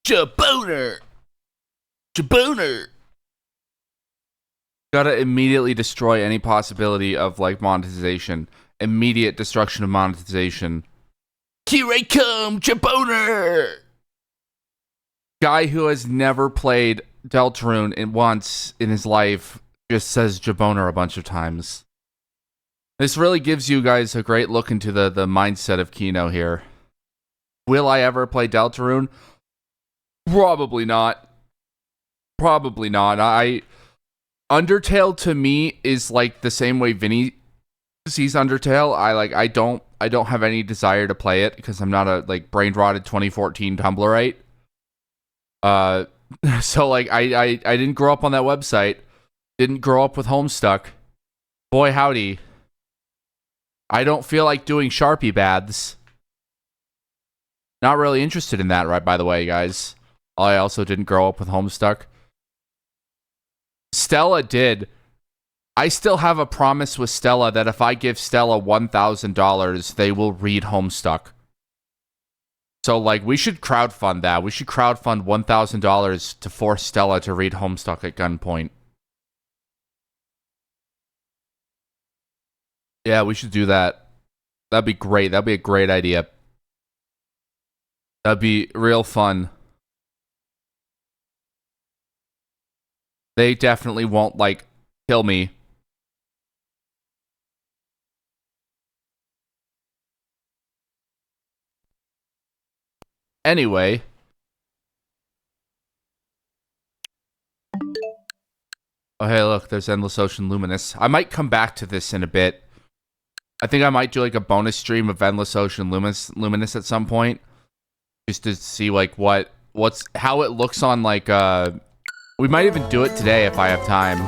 Jaboner! Jaboner! Gotta immediately destroy any possibility of, like, monetization. Immediate destruction of monetization. Here I come, Jaboner! Guy who has never played Deltarune once in his life just says Jaboner a bunch of times. This really gives you guys a great look into the mindset of Kino here. Will I ever play Deltarune? Probably not. Probably not. Undertale to me is like the same way Vinny sees Undertale. I don't have any desire to play it because I'm not a like brain rotted 2014 Tumblrite. So like I didn't grow up on that website. Didn't grow up with Homestuck. Boy howdy. I don't feel like doing Sharpie baths. Not really interested in that, right, by the way, guys. I also didn't grow up with Homestuck. Stella did. I still have a promise with Stella that if I give Stella $1,000, they will read Homestuck. So, like, we should crowdfund that. We should crowdfund $1,000 to force Stella to read Homestuck at gunpoint. Yeah, we should do that. That'd be great. That'd be a great idea. That'd be real fun. They definitely won't, like, kill me. Anyway. Oh, hey, look, there's Endless Ocean Luminous. I might come back to this in a bit. I think I might do, like, a bonus stream of Endless Ocean Luminous at some point. Just to see, like, how it looks on, like, we might even do it today if I have time.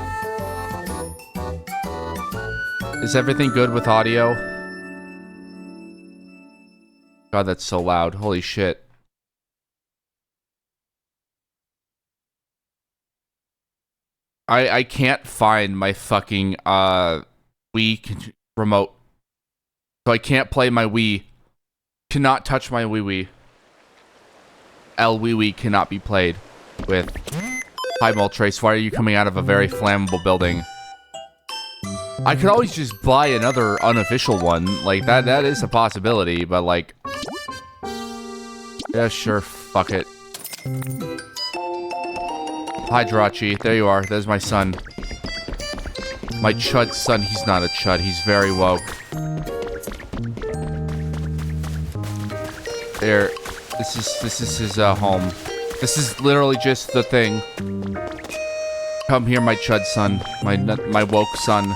Is everything good with audio? God, that's so loud. Holy shit. I can't find my fucking Wii remote. So I can't play my Wii. Cannot touch my Wii. Wii cannot be played with. Hi, Moltrace. Why are you coming out of a very flammable building? I could always just buy another unofficial one. Like, that is a possibility, but, like... Yeah, sure. Fuck it. Hi, Jirachi. There you are. There's my son. My chud son. He's not a chud. He's very woke. There. This is his home. This is literally just the thing. Come here, my chud son. My woke son.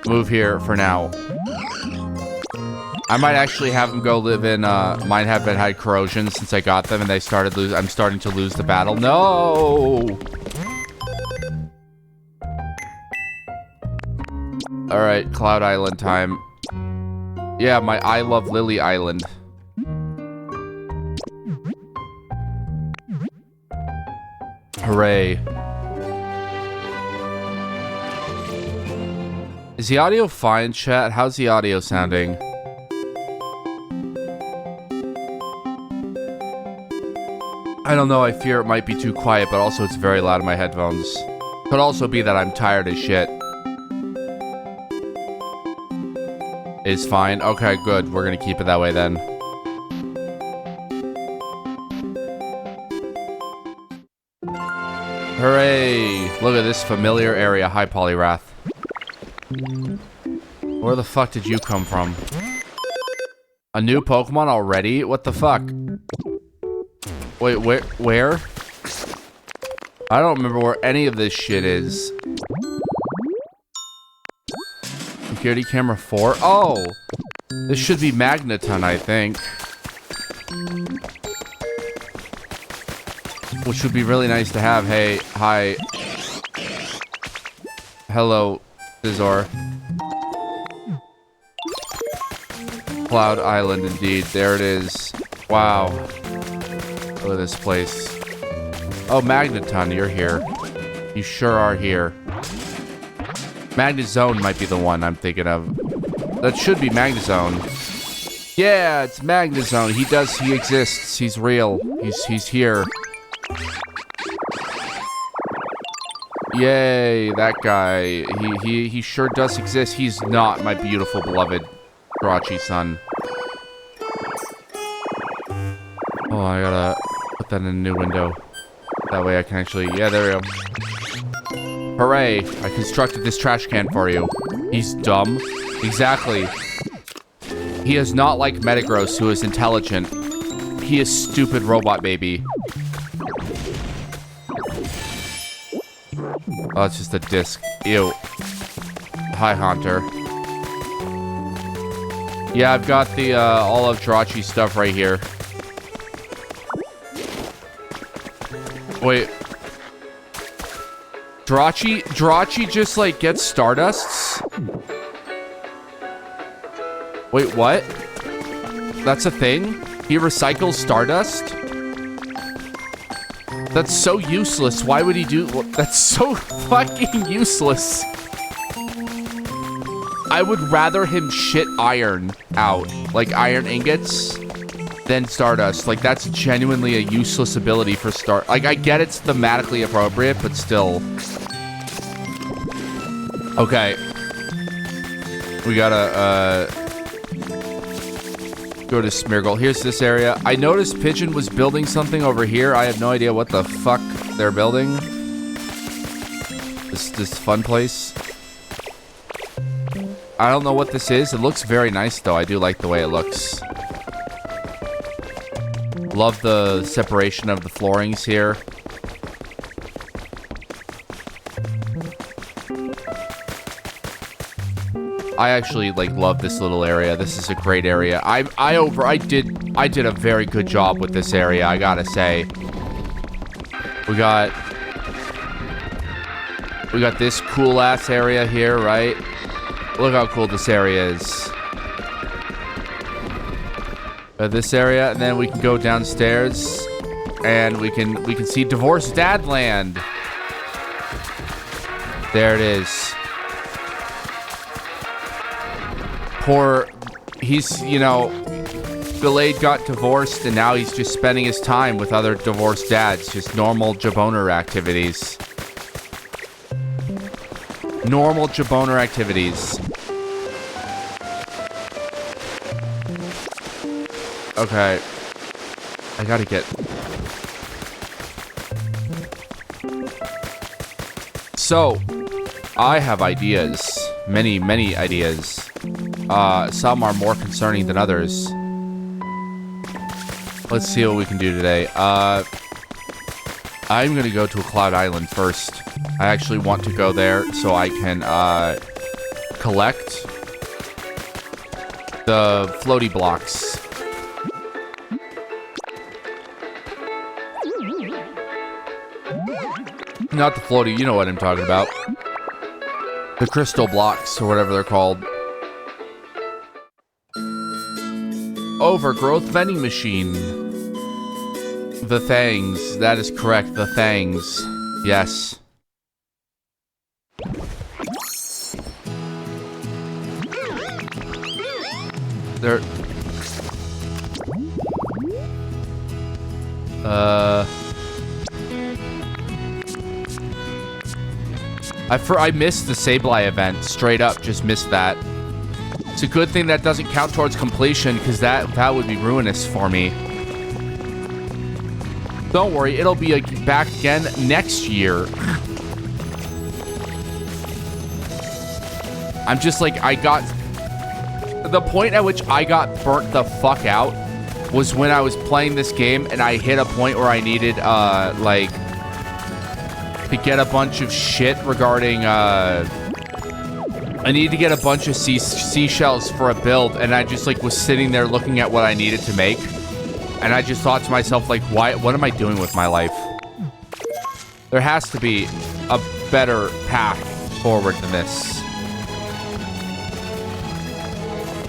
Move here for now. I might actually have him go live in, mine have been had corrosion since I got them and they started I'm starting to lose the battle. No! Alright, Cloud Island time. Yeah, my I Love Lily Island. Hooray. Is the audio fine, chat? How's the audio sounding? I don't know, I fear it might be too quiet, but also it's very loud in my headphones. Could also be that I'm tired as shit. It's fine. Okay, good. We're gonna keep it that way then. Hooray! Look at this familiar area. Hi, Polyrath. Where the fuck did you come from? A new Pokemon already? What the fuck? Wait, where? I don't remember where any of this shit is. Security camera 4? Oh! This should be Magneton, I think. Which would be really nice to have. Hey, hi. Hello, Scizor. Cloud Island, indeed. There it is. Wow. Look at this place. Oh, Magneton, you're here. You sure are here. Magnezone might be the one I'm thinking of. That should be Magnezone. Yeah, it's Magnezone. He exists. He's real. He's here. Yay, that guy. He sure does exist. He's not my beautiful, beloved Jirachi son. Oh, I gotta put that in a new window. That way I can actually... Yeah, there we go. Hooray! I constructed this trash can for you. He's dumb. Exactly. He is not like Metagross, who is intelligent. He is stupid robot baby. Oh, it's just a disc. Ew. Hi, Haunter. Yeah, I've got the all of Jirachi stuff right here. Wait. Jirachi just like gets Stardusts? Wait, what? That's a thing? He recycles Stardust? That's so useless. Why would he do... That's so fucking useless. I would rather him shit iron out. Like iron ingots than Stardust. Like that's genuinely a useless ability for Like I get it's thematically appropriate, but still. Okay. We gotta go to Smeargle. Here's this area. I noticed Pigeon was building something over here. I have no idea what the fuck they're building. This fun place. I don't know what this is. It looks very nice though. I do like the way it looks. Love the separation of the floorings here. I actually like love this little area. This is a great area. I did a very good job with this area, I gotta say. We got this cool ass area here, right? Look how cool this area is. This area, and then we can go downstairs and we can see Divorced Dad Land. There it is. He's, you know, Gallade got divorced and now he's just spending his time with other divorced dads. Just normal Jaboner activities. Normal Jaboner activities. Okay. I gotta get... So, I have ideas. Many, many ideas. Some are more concerning than others. Let's see what we can do today. I'm gonna go to a Cloud Island first. I actually want to go there so I can, collect the floaty blocks. Not the floaty, you know what I'm talking about. The crystal blocks, or whatever they're called. Overgrowth vending machine. The Thangs. That is correct. The Thangs. Yes. There. I missed the Sableye event. Straight up, just missed that. It's a good thing that doesn't count towards completion, because that would be ruinous for me. Don't worry, it'll be back again next year. I'm just like, the point at which I got burnt the fuck out was when I was playing this game and I hit a point where I needed, like, to get a bunch of shit regarding, I needed to get a bunch of seashells for a build, and I just, like, was sitting there looking at what I needed to make. And I just thought to myself, like, what am I doing with my life? There has to be a better path forward than this.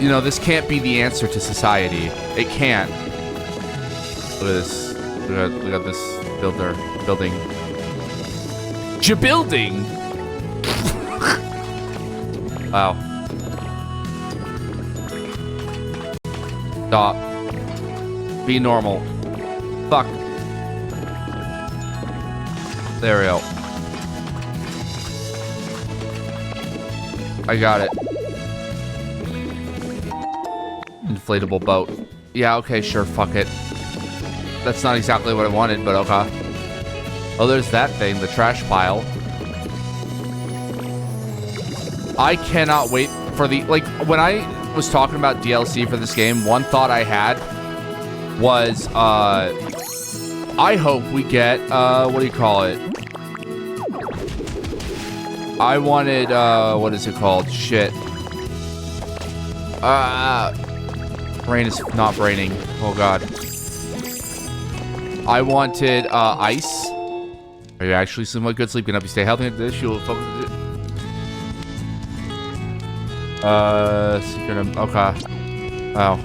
You know, this can't be the answer to society. It can't. Look at this. We got this building. Building. Wow. Stop. Be normal. Fuck. There we go. I got it. Inflatable boat. Yeah, okay, sure, fuck it. That's not exactly what I wanted, but okay. Oh, there's that thing, the trash pile. I cannot wait for the... Like, when I was talking about DLC for this game, one thought I had was, I hope we get, what do you call it? I wanted, what is it called? Shit. Brain is not braining. Oh, God. I wanted, ice. Are you actually sleeping like good sleep? Can help you stay healthy into this? You'll focus. Okay. Oh.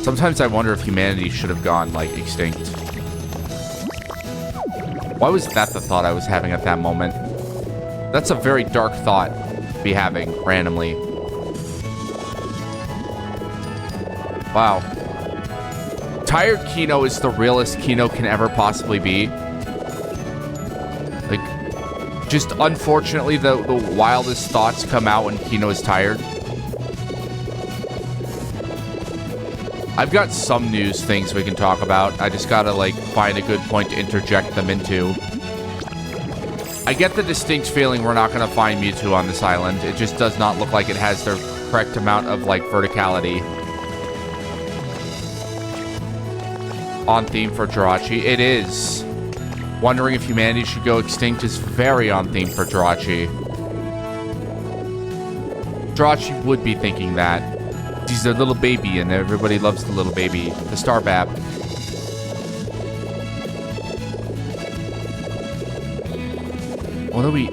Sometimes I wonder if humanity should have gone, like, extinct. Why was that the thought I was having at that moment? That's a very dark thought to be having randomly. Wow. Tired Kino is the realest Kino can ever possibly be. Like, just unfortunately, the wildest thoughts come out when Kino is tired. I've got some news things we can talk about. I just gotta, like, find a good point to interject them into. I get the distinct feeling we're not gonna find Mewtwo on this island. It just does not look like it has the correct amount of, like, verticality. On theme for Jirachi. It is. Wondering if humanity should go extinct is very on theme for Jirachi. Jirachi would be thinking that. He's a little baby, and everybody loves the little baby. The Starbab. What are we...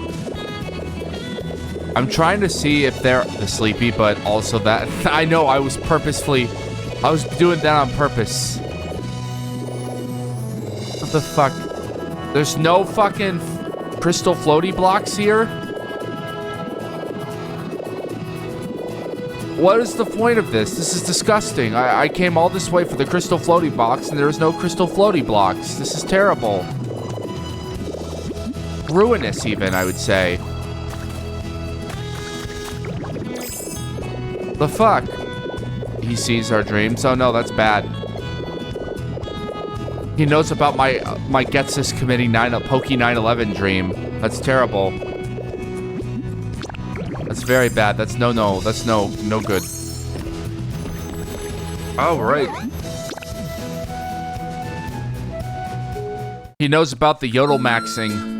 I'm trying to see if they're the sleepy, but also that... I know, I was doing that on purpose. What the fuck? There's no fucking crystal floaty blocks here? What is the point of this? This is disgusting. I came all this way for the crystal floaty box, and there was no crystal floaty blocks. This is terrible. Ruinous, even, I would say. The fuck? He sees our dreams. Oh no, that's bad. He knows about my Getsus committing Poke 911 dream. That's terrible. That's very bad. That's no. That's no good. Oh, right. He knows about the yodel maxing.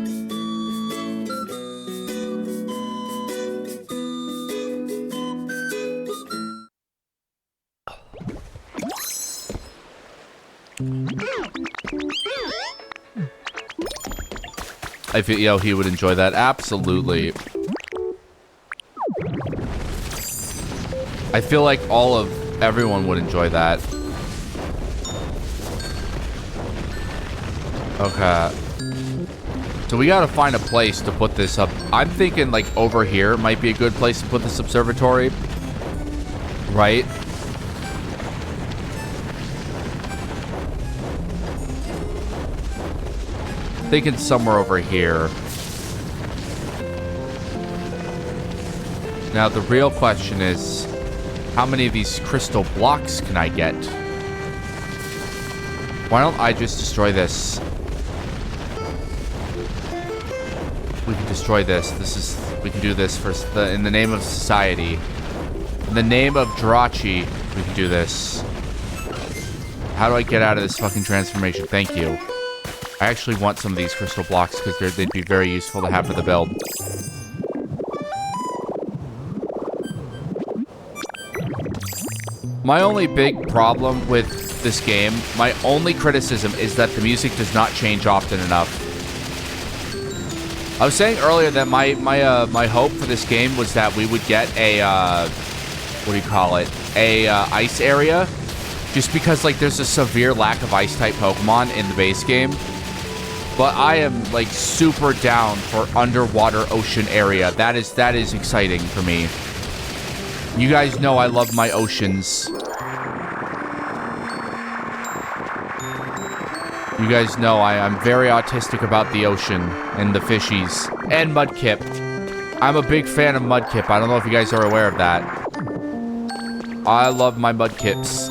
I feel, he would enjoy that. Absolutely. I feel like everyone would enjoy that. Okay. So we gotta find a place to put this up. I'm thinking like over here might be a good place to put this observatory. Right? Thinking somewhere over here. Now the real question is, how many of these crystal blocks can I get? Why don't I just destroy this? We can destroy this. We can do this in the name of society. In the name of Jirachi, we can do this. How do I get out of this fucking transformation? Thank you. I actually want some of these crystal blocks because they'd be very useful to have for the build. My only big problem with this game, my only criticism is that the music does not change often enough. I was saying earlier that my hope for this game was that we would get a what do you call it? Ice area, just because like there's a severe lack of ice type Pokemon in the base game. But I am like super down for underwater ocean area. That is exciting for me. You guys know I love my oceans. You guys know I'm very autistic about the ocean and the fishies and Mudkip. I'm a big fan of Mudkip. I don't know if you guys are aware of that. I love my Mudkips.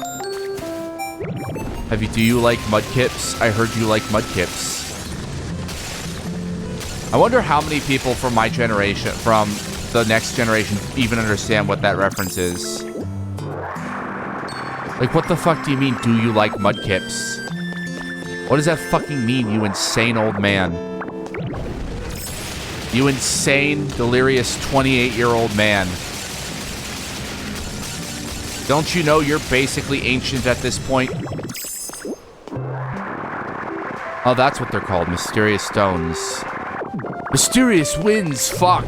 Do you like Mudkips? I heard you like Mudkips. I wonder how many people from my generation, from the next generation, even understand what that reference is. Like, what the fuck do you mean, do you like Mudkips? What does that fucking mean, you insane old man? You insane, delirious 28-year-old man. Don't you know you're basically ancient at this point? Oh, that's what they're called, mysterious stones. Mysterious winds, fuck.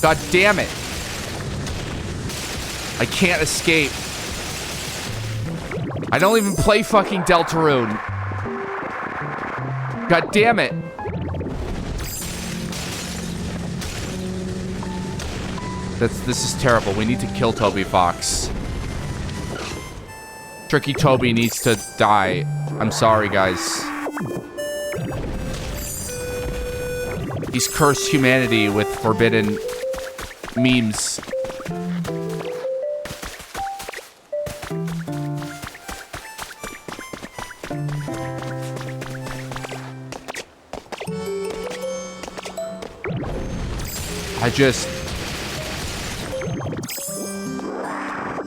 God damn it. I can't escape. I don't even play fucking Deltarune. God damn it. This is terrible. We need to kill Toby Fox. Tricky Toby needs to die. I'm sorry, guys. He's cursed humanity with forbidden memes.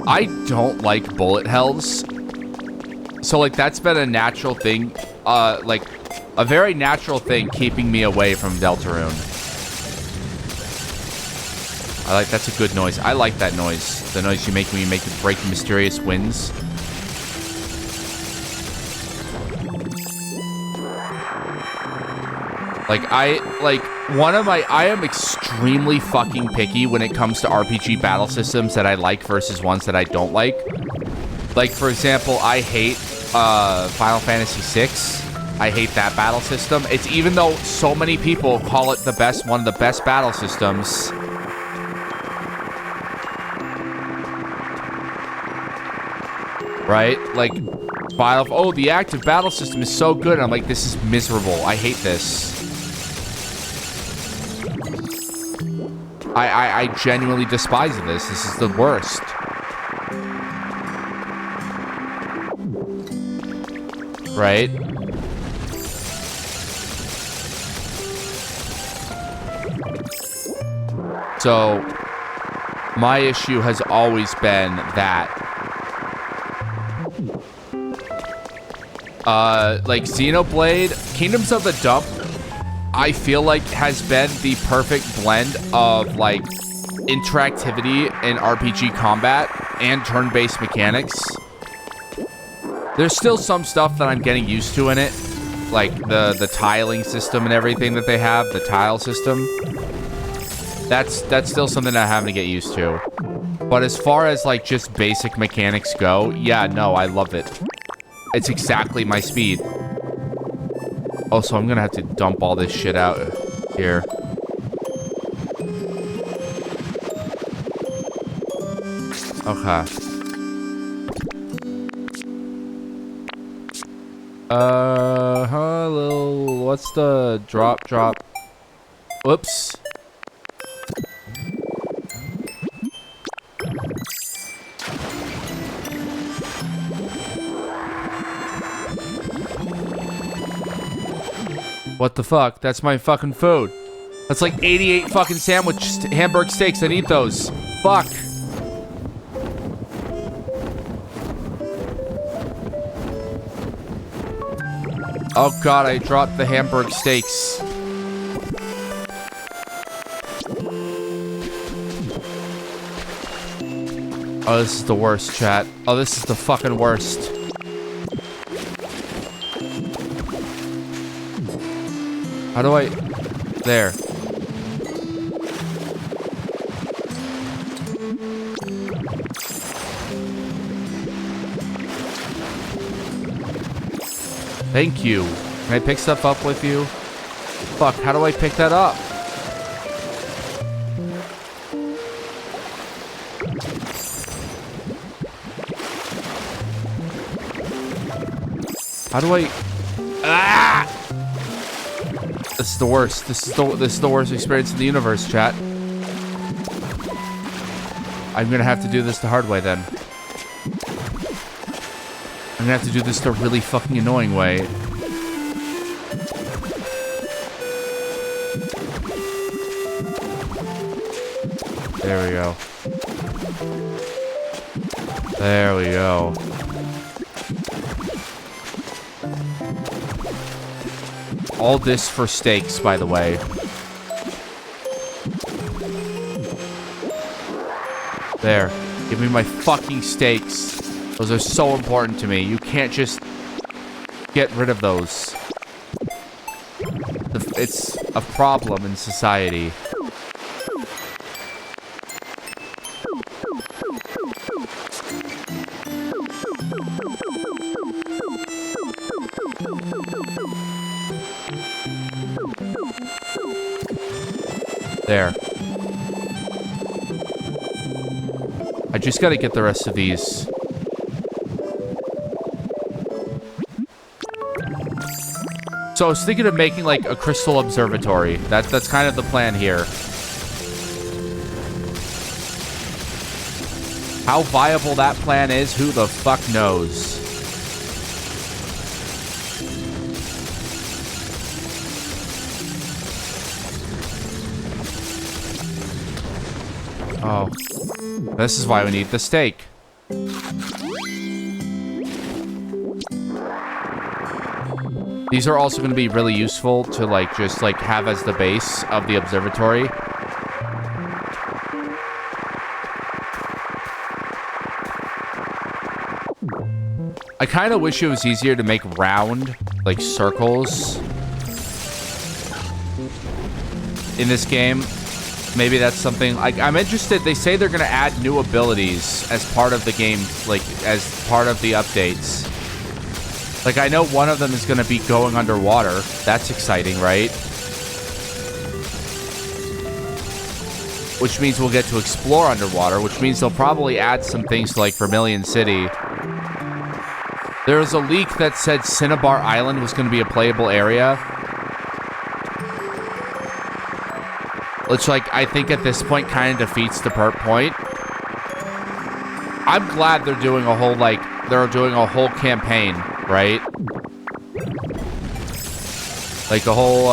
I don't like bullet hells. So, like, that's been a natural thing. Like, a very natural thing keeping me away from Deltarune. That's a good noise. I like that noise. The noise you make when you break mysterious winds. I am extremely fucking picky when it comes to RPG battle systems that I like versus ones that I don't like. Like, for example, I hate Final Fantasy VI. I hate that battle system. It's even though so many people call it one of the best battle systems. Right? Like, the active battle system is so good. I'm like, this is miserable. I hate this. I genuinely despise this. This is the worst. Right? So, my issue has always been that, like, Xenoblade, Kingdoms of the Dump, I feel like has been the perfect blend of, like, interactivity in RPG combat and turn-based mechanics. There's still some stuff that I'm getting used to in it, like the tiling system and everything that they have, the tile system. That's still something I'm having to get used to. But as far as, like, just basic mechanics go, yeah, no, I love it. It's exactly my speed. Oh, so I'm gonna have to dump all this shit out here. Okay. Hello. What's the drop? Whoops. What the fuck? That's my fucking food. That's like 88 fucking hamburg steaks. I need those. Fuck. Oh god, I dropped the hamburg steaks. Oh, this is the worst, chat. Oh, this is the fucking worst. How do I... There. Thank you. Can I pick stuff up with you? Fuck, how do I pick that up? How do I... Ah! This is the worst. This is the worst experience in the universe, chat. I'm gonna have to do this the hard way then. I'm gonna have to do this the really fucking annoying way. There we go. There we go. All this for steaks, by the way. There. Give me my fucking steaks. Those are so important to me. You can't just get rid of those. It's a problem in society. There. I just gotta get the rest of these. So I was thinking of making like a crystal observatory. That's kind of the plan here. How viable that plan is, who the fuck knows? Oh. This is why we need the steak. These are also going to be really useful to like just like have as the base of the observatory. I kind of wish it was easier to make round like circles in this game. Maybe that's something like I'm interested. They say they're going to add new abilities as part of the game, like as part of the updates. Like I know one of them is going to be going underwater. That's exciting, right? Which means we'll get to explore underwater, which means they'll probably add some things to like Vermilion City. There was a leak that said Cinnabar Island was going to be a playable area. Which, like, I think at this point kind of defeats the point. I'm glad they're doing a whole, like, they're doing a whole campaign, right? Like, a whole,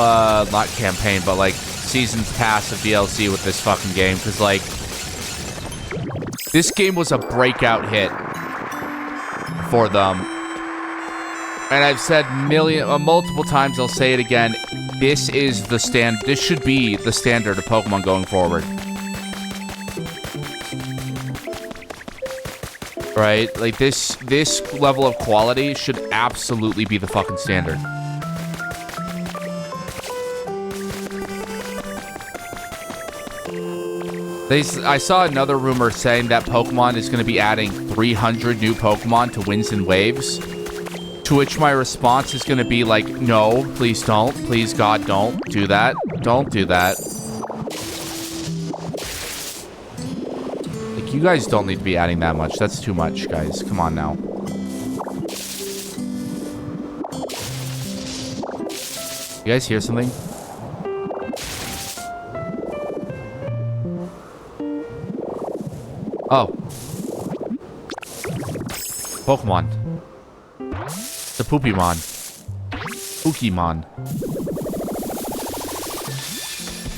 not campaign, but, like, seasons pass of DLC with this fucking game. Because, like, this game was a breakout hit for them. And I've said multiple times, I'll say it again. This is the this should be the standard of Pokemon going forward. Right? Like this level of quality should absolutely be the fucking standard. I saw another rumor saying that Pokemon is going to be adding 300 new Pokemon to Winds and Waves. To which my response is going to be like, no, please don't. Please, God, don't do that. Don't do that. Like, you guys don't need to be adding that much. That's too much, guys. Come on now. You guys hear something? Oh. Pokemon. The Poopymon. Pokemon.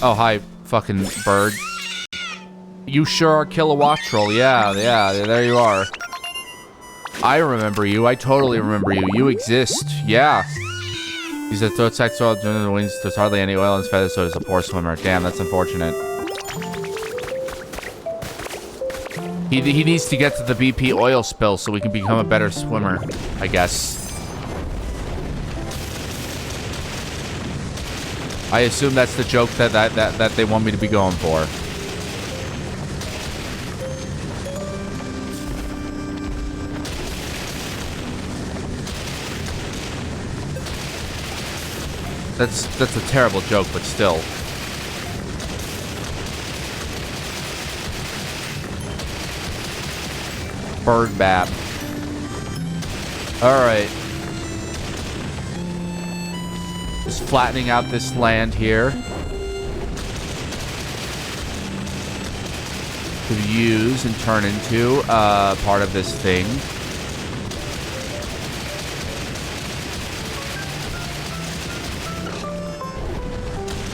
Oh, hi, fucking bird. You sure are Kilowattrel. Yeah, there you are. I remember you. I totally remember you. You exist. Yeah. He's a throat sack swallow during the wings. There's hardly any oil in his feathers, so he's a poor swimmer. Damn, that's unfortunate. He needs to get to the BP oil spill so we can become a better swimmer, I guess. I assume that's the joke that they want me to be going for. That's a terrible joke, but still. Bird bat. All right. Just flattening out this land here. To use and turn into part of this thing.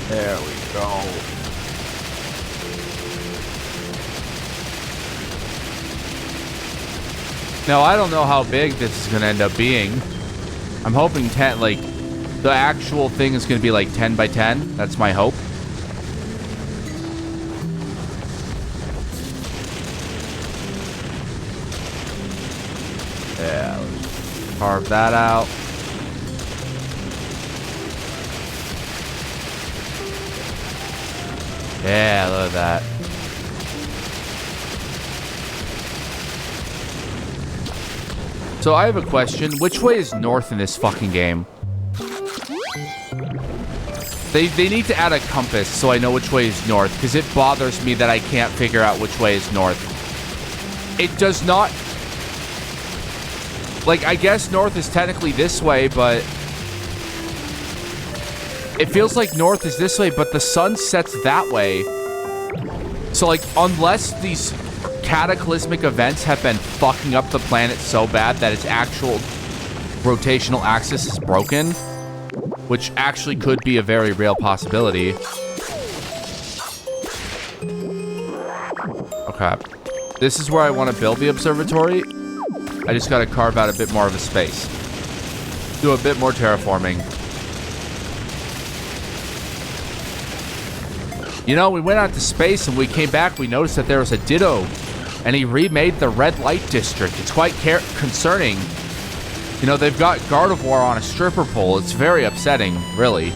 There we go. Now, I don't know how big this is going to end up being. I'm hoping 10, like, the actual thing is going to be like 10 by 10. That's my hope. Yeah, let's carve that out. Yeah, look at that. So I have a question. Which way is north in this fucking game? They need to add a compass so I know which way is north, because it bothers me that I can't figure out which way is north. It does not... Like, I guess north is technically this way, but... It feels like north is this way, but the sun sets that way. So, like, unless these cataclysmic events have been fucking up the planet so bad that its actual rotational axis is broken, which actually could be a very real possibility. Okay. This is where I want to build the observatory. I just got to carve out a bit more of a space. Do a bit more terraforming. You know, we went out to space and we came back, we noticed that there was a Ditto, and he remade the red light district. It's quite concerning. You know, they've got Gardevoir on a stripper pole. It's very upsetting, really.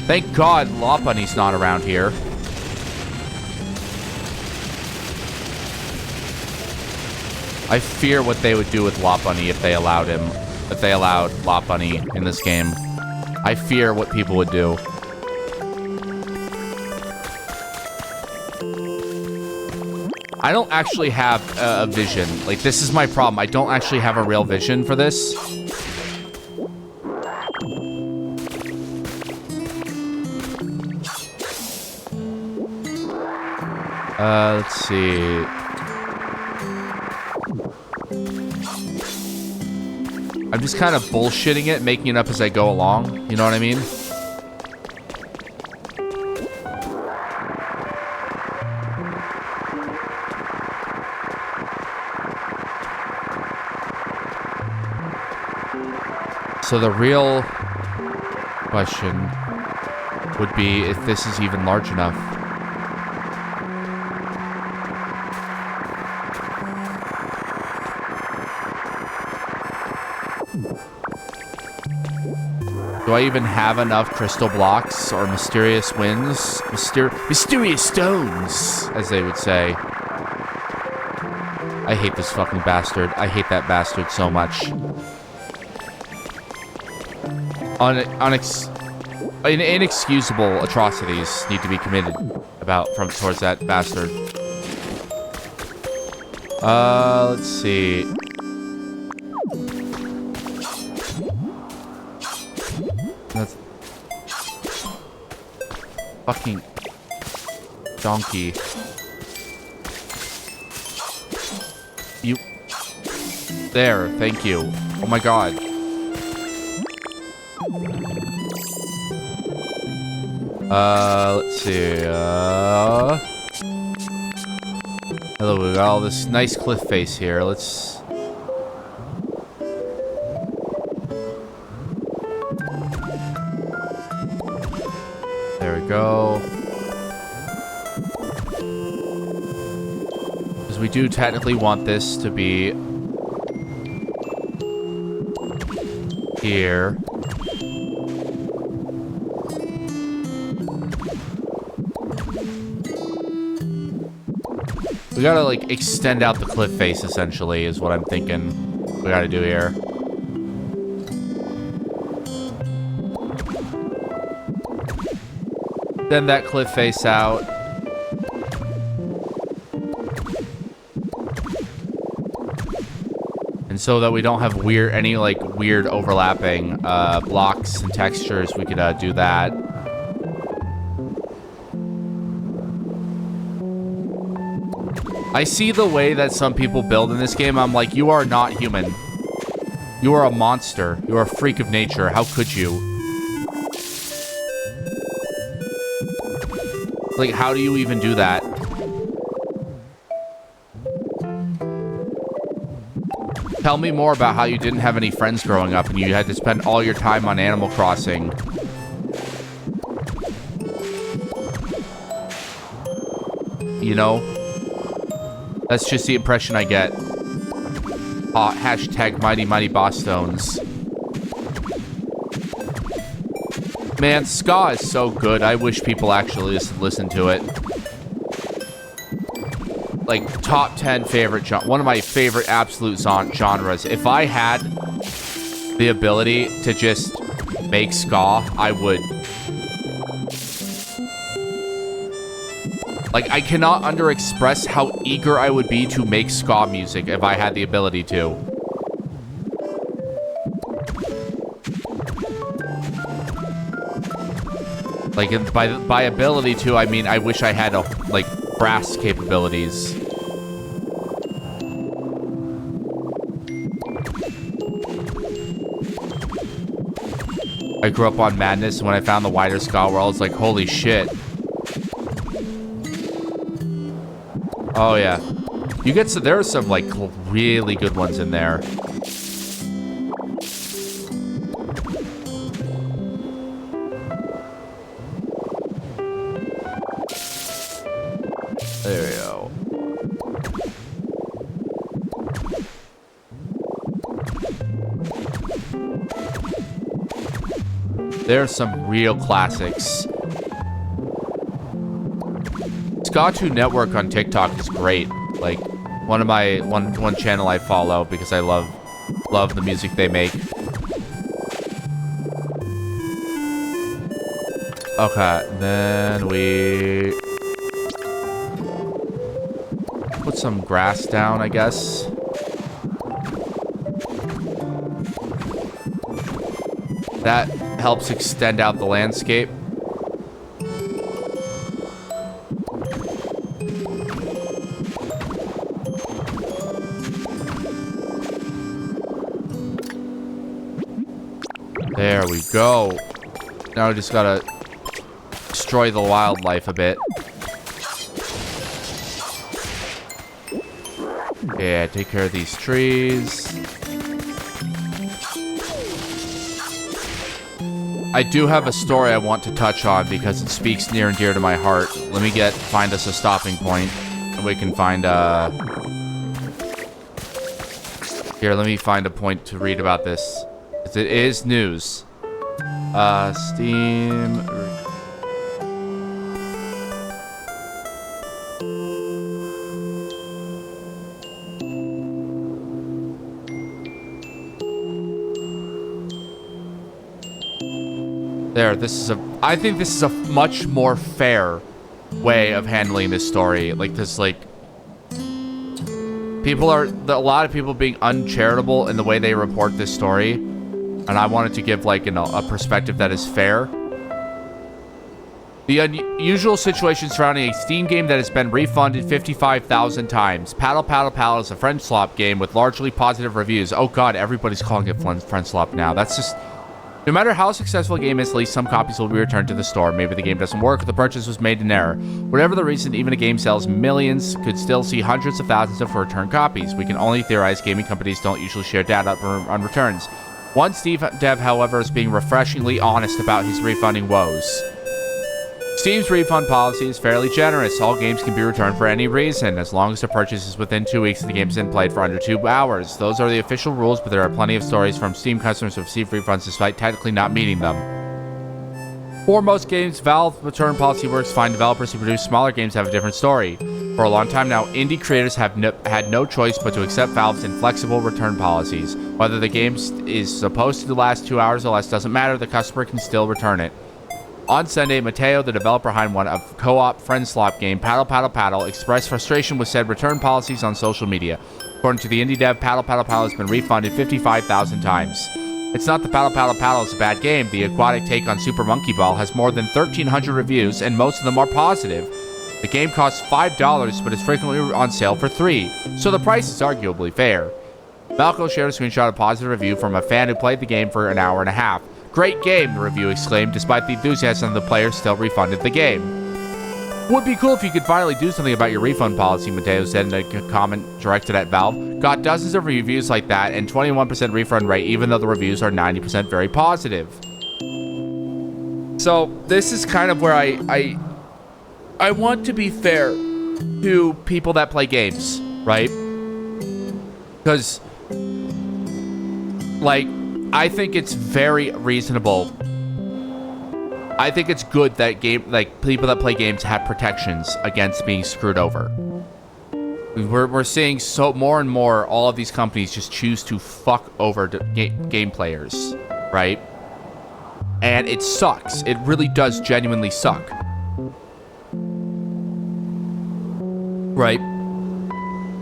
Thank God Lopunny's not around here. I fear what they would do with Lopunny if they allowed him, if they allowed Lopunny in this game. I fear what people would do. I don't actually have a vision. Like, this is my problem. I don't actually have a real vision for this. Let's see. I'm just kind of bullshitting it, making it up as I go along. You know what I mean? So the real question would be if this is even large enough. Do I even have enough crystal blocks or mysterious winds? Mysterious stones, as they would say. I hate this fucking bastard. I hate that bastard so much. Inexcusable atrocities need to be committed towards that bastard. Let's see. That's fucking donkey. You there? Thank you. Oh my god. Let's see, hello, we got all this nice cliff face here, let's... There we go. Because we do technically want this to be... here. We gotta, like, extend out the cliff face, essentially, is what I'm thinking we gotta do here. Then that cliff face out. And so that we don't have any weird overlapping blocks and textures, we could do that. I see the way that some people build in this game. I'm like, you are not human. You are a monster. You are a freak of nature. How could you? Like, how do you even do that? Tell me more about how you didn't have any friends growing up and you had to spend all your time on Animal Crossing. You know? That's just the impression I get. Hashtag mighty mighty boss stones. Man, ska is so good. I wish people actually listen to it. Like, top 10 favorite one of my favorite absolute genres. If I had the ability to just make ska, I would. Like, I cannot underexpress how eager I would be to make ska music if I had the ability to. Like, by ability to, I mean, I wish I had, brass capabilities. I grew up on Madness, and when I found the wider ska world, I was like, holy shit. Oh, yeah. You get there are some, really good ones in there. There we go. There are some real classics. Ska2 Network on TikTok is great. Like, one channel I follow because I love the music they make. Okay, then we put some grass down, I guess. That helps extend out the landscape. There we go. Now we just gotta destroy the wildlife a bit. Yeah, take care of these trees. I do have a story I want to touch on because it speaks near and dear to my heart. Let me find us a stopping point, and we can find Here, let me find a point to read about this. It is news. Steam. There, I think this is a much more fair way of handling this story. Like, this, a lot of people being uncharitable in the way they report this story. And I wanted to give, a perspective that is fair. The unusual situation surrounding a Steam game that has been refunded 55,000 times. Paddle Paddle Paddle is a friend swap game with largely positive reviews. Oh god, everybody's calling it friend swap now. That's just... No matter how successful a game is, at least some copies will be returned to the store. Maybe the game doesn't work or the purchase was made in error. Whatever the reason, even a game sells millions, could still see hundreds of thousands of returned copies. We can only theorize gaming companies don't usually share data on returns. One Steam dev, however, is being refreshingly honest about his refunding woes. Steam's refund policy is fairly generous. All games can be returned for any reason, as long as the purchase is within 2 weeks and the game's been played for under 2 hours. Those are the official rules, but there are plenty of stories from Steam customers who have received refunds despite technically not meeting them. For most games, Valve's return policy works fine. Developers who produce smaller games have a different story. For a long time now, indie creators have had no choice but to accept Valve's inflexible return policies. Whether the game is supposed to last 2 hours or less doesn't matter, the customer can still return it. On Sunday, Mateo, the developer behind one of co-op friend slot game Paddle Paddle Paddle, expressed frustration with said return policies on social media. According to the indie dev, Paddle Paddle Paddle has been refunded 55,000 times. It's not that Paddle Paddle Paddle is a bad game. The aquatic take on Super Monkey Ball has more than 1,300 reviews, and most of them are positive. The game costs $5, but is frequently on sale for $3, so the price is arguably fair. Malco shared a screenshot of a positive review from a fan who played the game for an hour and a half. Great game, the review exclaimed. Despite the enthusiasm, the player still refunded the game. Would be cool if you could finally do something about your refund policy, Mateo said in a comment directed at Valve. Got dozens of reviews like that and 21% refund rate, even though the reviews are 90% very positive. So this is kind of where I want to be fair to people that play games, right? Because, like, I think it's very reasonable. I think it's good that people that play games have protections against being screwed over. We're seeing more and more all of these companies just choose to fuck over game players, right? And it sucks. It really does genuinely suck. Right?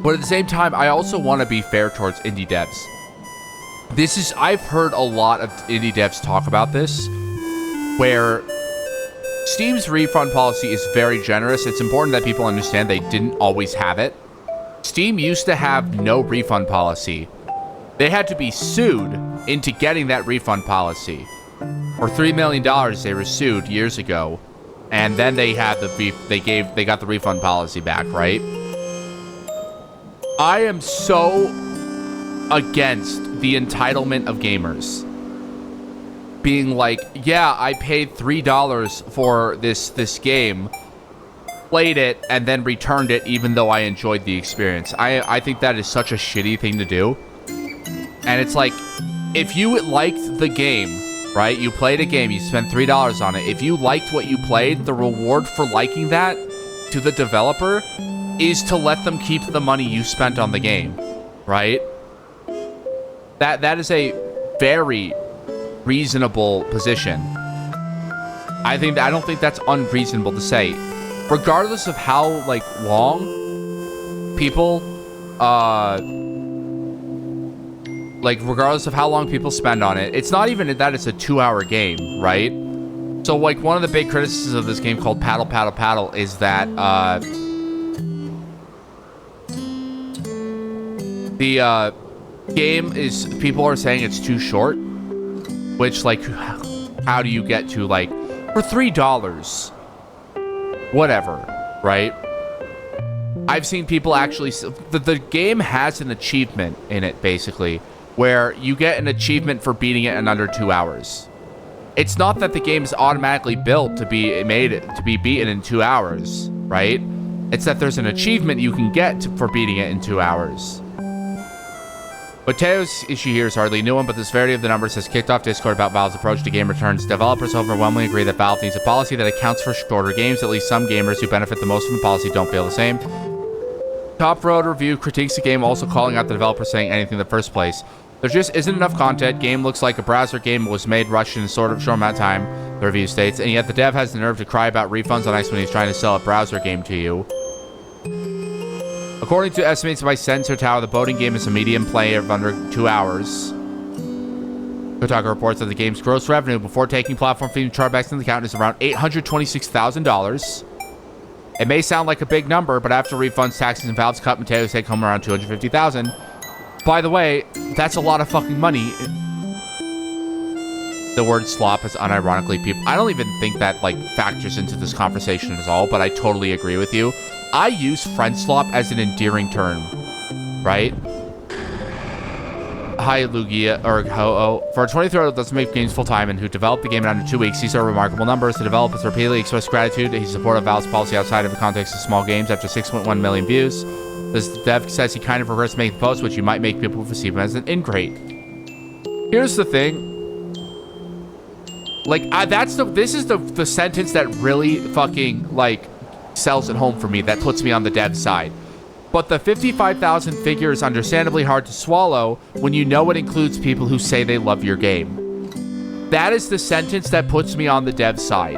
But at the same time, I also want to be fair towards indie devs. I've heard a lot of indie devs talk about this, where Steam's refund policy is very generous. It's important that people understand they didn't always have it. Steam used to have no refund policy. They had to be sued into getting that refund policy. For $3 million, they were sued years ago, and then they had they got the refund policy back, right? I am so against the entitlement of gamers being like, yeah, I paid $3 for this game, played it, and then returned it even though I enjoyed the experience. I think that is such a shitty thing to do. And it's like, if you liked the game, right? You played a game, you spent $3 on it. If you liked what you played, the reward for liking that to the developer is to let them keep the money you spent on the game, right? That is a very reasonable position. I don't think that's unreasonable to say. Regardless of how long people regardless of how long people spend on it, it's not even that it's a 2-hour game, right? So one of the big criticisms of this game called Paddle Paddle Paddle is that the game is, people are saying it's too short, which how do you get to for $3 whatever, right? I've seen people actually, the game has an achievement in it basically where you get an achievement for beating it in under 2 hours. It's not that the game is automatically built to be beaten in 2 hours, right? It's that there's an achievement you can get for beating it in 2 hours. Mateo's issue here is hardly a new one, but the severity of the numbers has kicked off Discord about Valve's approach to game returns. Developers overwhelmingly agree that Valve needs a policy that accounts for shorter games. At least some gamers who benefit the most from the policy don't feel the same. Top Road Review critiques the game, also calling out the developer saying anything in the first place. There just isn't enough content. Game looks like a browser game was made rushed in a sort of short amount of time, the review states, and yet the dev has the nerve to cry about refunds on ice when he's trying to sell a browser game to you. According to estimates by Sensor Tower, the boating game is a medium play of under 2 hours. Kotaku reports that the game's gross revenue before taking platform fee and chargebacks into account is around $826,000. It may sound like a big number, but after refunds, taxes, and Valve's cut, Mateo's take home around $250,000. By the way, that's a lot of fucking money. The word slop is unironically people. I don't even think that factors into this conversation at all, but I totally agree with you. I use friend slop as an endearing term, right? Hi, Lugia, or Ho-Oh. For a 23-year-old that doesn't make games full-time and who developed the game in under 2 weeks, these are remarkable numbers. The developers repeatedly expressed gratitude and support of Valve's policy outside of the context of small games after 6.1 million views. This dev says he kind of regrets making the post, which you might make people perceive him as an ingrate. Here's the thing. This is the sentence that really fucking, sells it home for me, that puts me on the dev side. But the 55,000 figure is understandably hard to swallow when you know it includes people who say they love your game. That is the sentence that puts me on the dev side.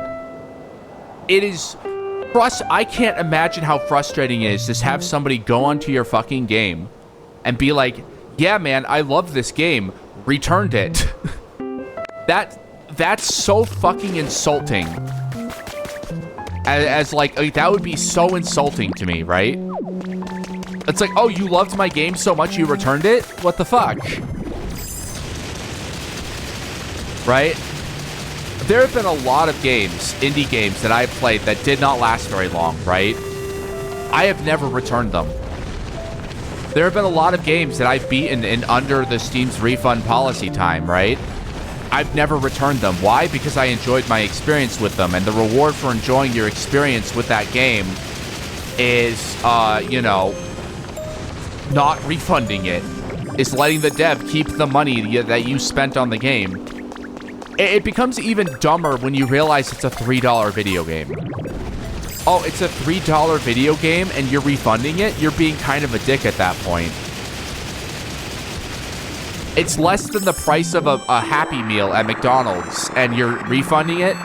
It is I can't imagine how frustrating it is to have somebody go onto your fucking game and be like, yeah, man, I love this game. Returned it. That's so fucking insulting. As like, that would be so insulting to me, right? It's like, oh, you loved my game so much you returned it? What the fuck? Right? There have been a lot of games, indie games, that I've played that did not last very long, right? I have never returned them. There have been a lot of games that I've beaten in under the Steam's refund policy time, right? I've never returned them. Why? Because I enjoyed my experience with them, and the reward for enjoying your experience with that game is, you know, not refunding it. Is letting the dev keep the money that you spent on the game. It becomes even dumber when you realize it's a $3 video game. Oh, it's a $3 video game and you're refunding it? You're being kind of a dick at that point. It's less than the price of a Happy Meal at McDonald's and you're refunding it.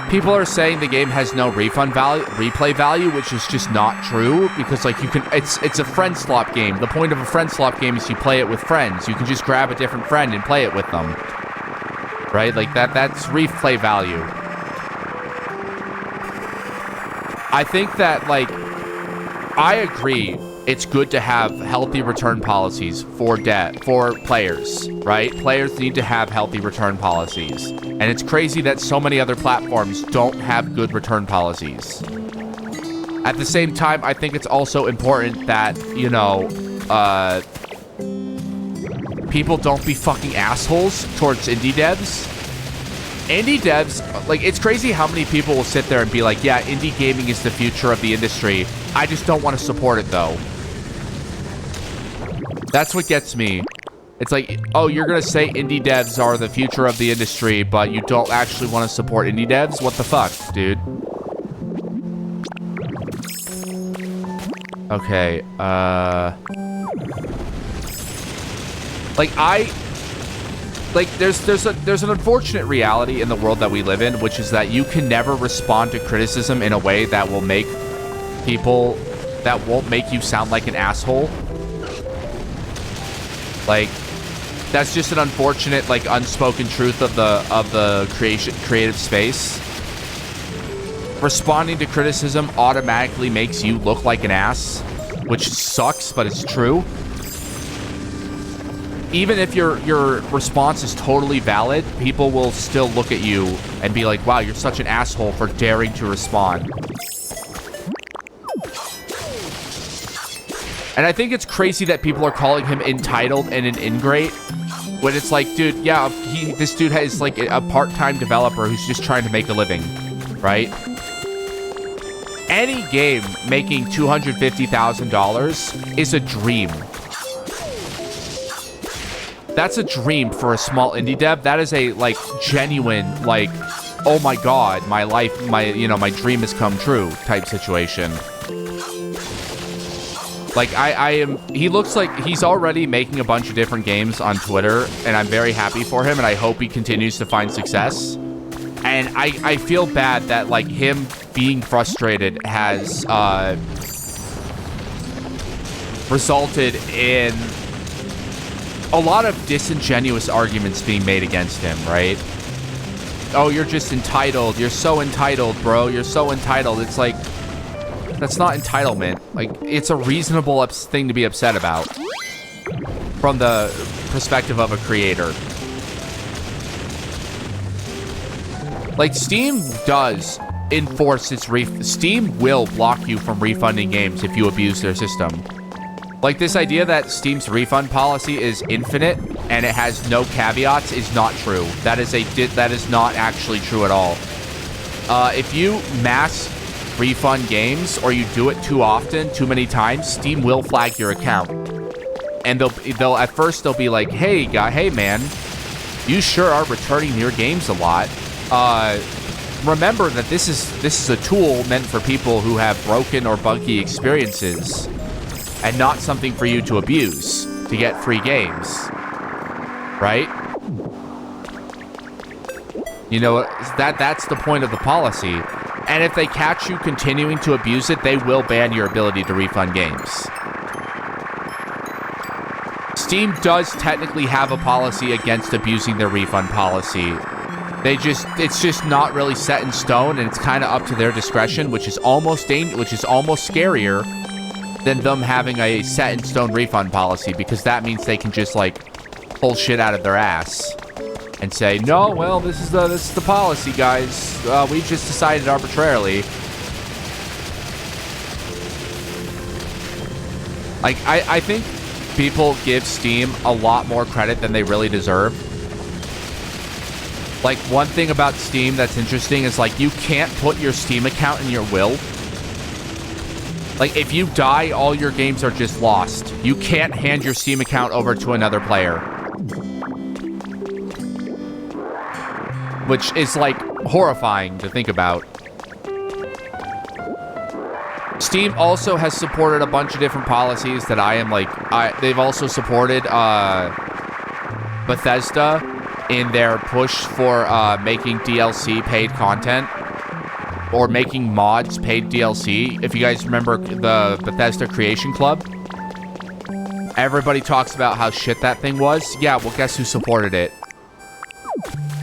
People are saying the game has no replay value, which is just not true, because like it's a friend swap game. The point of a friend swap game is you play it with friends. You can just grab a different friend and play it with them. Right? Like that's replay value. I think that, like, I agree it's good to have healthy return policies for players, right? Players need to have healthy return policies. And it's crazy that so many other platforms don't have good return policies. At the same time, I think it's also important that, you know, people don't be fucking assholes towards indie devs. Indie devs, like, it's crazy how many people will sit there and be like, yeah, indie gaming is the future of the industry. I just don't want to support it, though. That's what gets me. It's like, oh, you're going to say indie devs are the future of the industry, but you don't actually want to support indie devs? What the fuck, dude? Okay, like, there's an unfortunate reality in the world that we live in, which is that you can never respond to criticism in a way that will make people, that won't make you sound like an asshole. Like, that's just an unfortunate, like, unspoken truth of the creative space. Responding to criticism automatically makes you look like an ass, which sucks, but it's true. Even if your response is totally valid, people will still look at you and be like, wow, you're such an asshole for daring to respond. And I think it's crazy that people are calling him entitled and an ingrate, when it's like, dude, yeah, this dude is like a part-time developer who's just trying to make a living, right? Any game making $250,000 is a dream. That's a dream for a small indie dev. That is a, like, genuine, like, oh my god, my life, my dream has come true type situation. Like, he looks like he's already making a bunch of different games on Twitter, and I'm very happy for him, and I hope he continues to find success. And I feel bad that, like, him being frustrated has resulted in a lot of disingenuous arguments being made against him, right? Oh, you're just entitled. You're so entitled, bro. You're so entitled. It's like, that's not entitlement. Like, it's a reasonable thing to be upset about from the perspective of a creator. Like, Steam does enforce its Steam will block you from refunding games if you abuse their system. Like, this idea that Steam's refund policy is infinite and it has no caveats is not true. That is not actually true at all. If you mass refund games or you do it too often, too many times, Steam will flag your account. And they'll at first they'll be like, hey man, you sure are returning your games a lot. Remember that this is a tool meant for people who have broken or buggy experiences, and not something for you to abuse to get free games, right? You know, that's the point of the policy. And if they catch you continuing to abuse it, they will ban your ability to refund games. Steam does technically have a policy against abusing their refund policy. It's just not really set in stone, and it's kind of up to their discretion, which is almost scarier than them having a set in stone refund policy, because that means they can just like pull shit out of their ass and say, no, well, this is the policy, guys. We just decided arbitrarily. Like, I think people give Steam a lot more credit than they really deserve. Like, one thing about Steam that's interesting is, like, you can't put your Steam account in your will. Like, if you die, all your games are just lost. You can't hand your Steam account over to another player. Which is, like, horrifying to think about. Steam also has supported a bunch of different policies that I am, like... they've also supported Bethesda in their push for making DLC paid content. Or making mods paid DLC. If you guys remember the Bethesda Creation Club, everybody talks about how shit that thing was. Yeah, well, guess who supported it?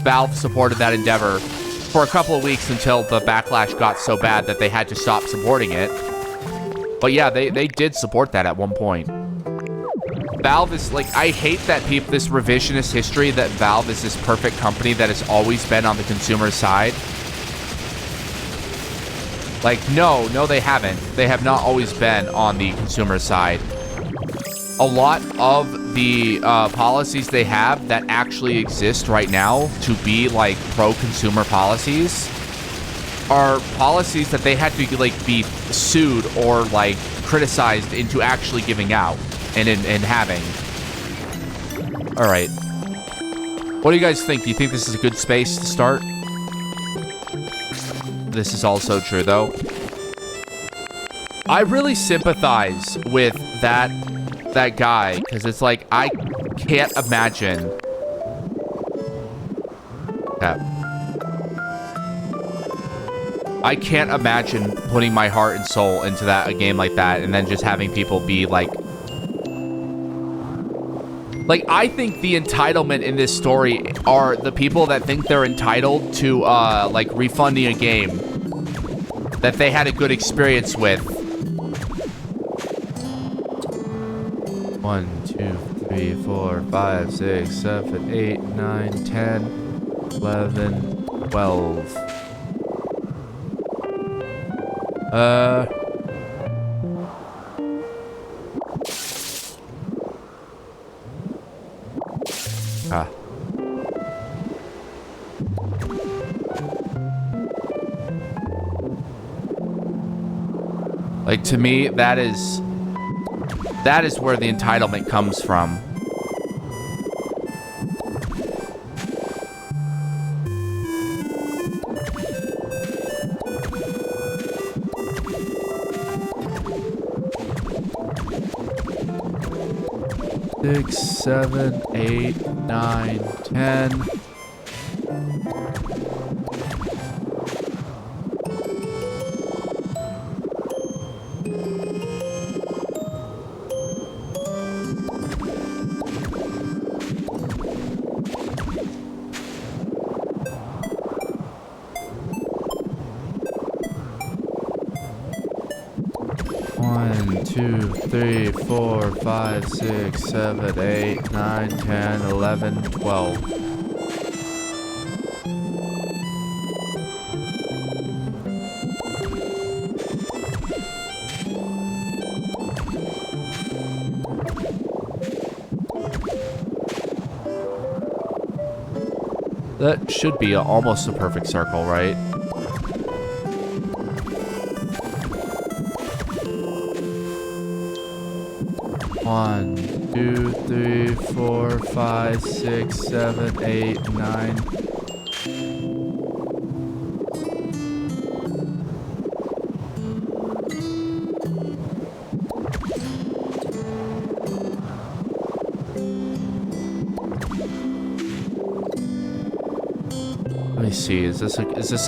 Valve supported that endeavor for a couple of weeks until the backlash got so bad that they had to stop supporting it. But yeah, they did support that at one point. Valve is, like, I hate that this revisionist history that Valve is this perfect company that has always been on the consumer side. Like, no, they haven't. They have not always been on the consumer side. A lot of the policies they have that actually exist right now to be, like, pro-consumer policies are policies that they had to, like, be sued or, like, criticized into actually giving out and having. All right. What do you guys think? Do you think this is a good space to start? This is also true, though. I really sympathize with that guy, because it's like, I can't imagine. Yeah. I can't imagine putting my heart and soul into a game like that, and then just having people be like... Like, I think the entitlement in this story are the people that think they're entitled to, like, refunding a game that they had a good experience with. 1, 2, 3, 4, 5, 6, 7, 8, 9, 10, 11, 12. Like, to me, that is where the entitlement comes from. Six, 7, 8, 9, 10. One, 2, 3, 4, 5, 6, 7, 8, 9, 10, 11, 12. That should be almost a perfect circle, right? One, 2, 3, 4, 5, 6, 7, 8, 9. Let me see. Is this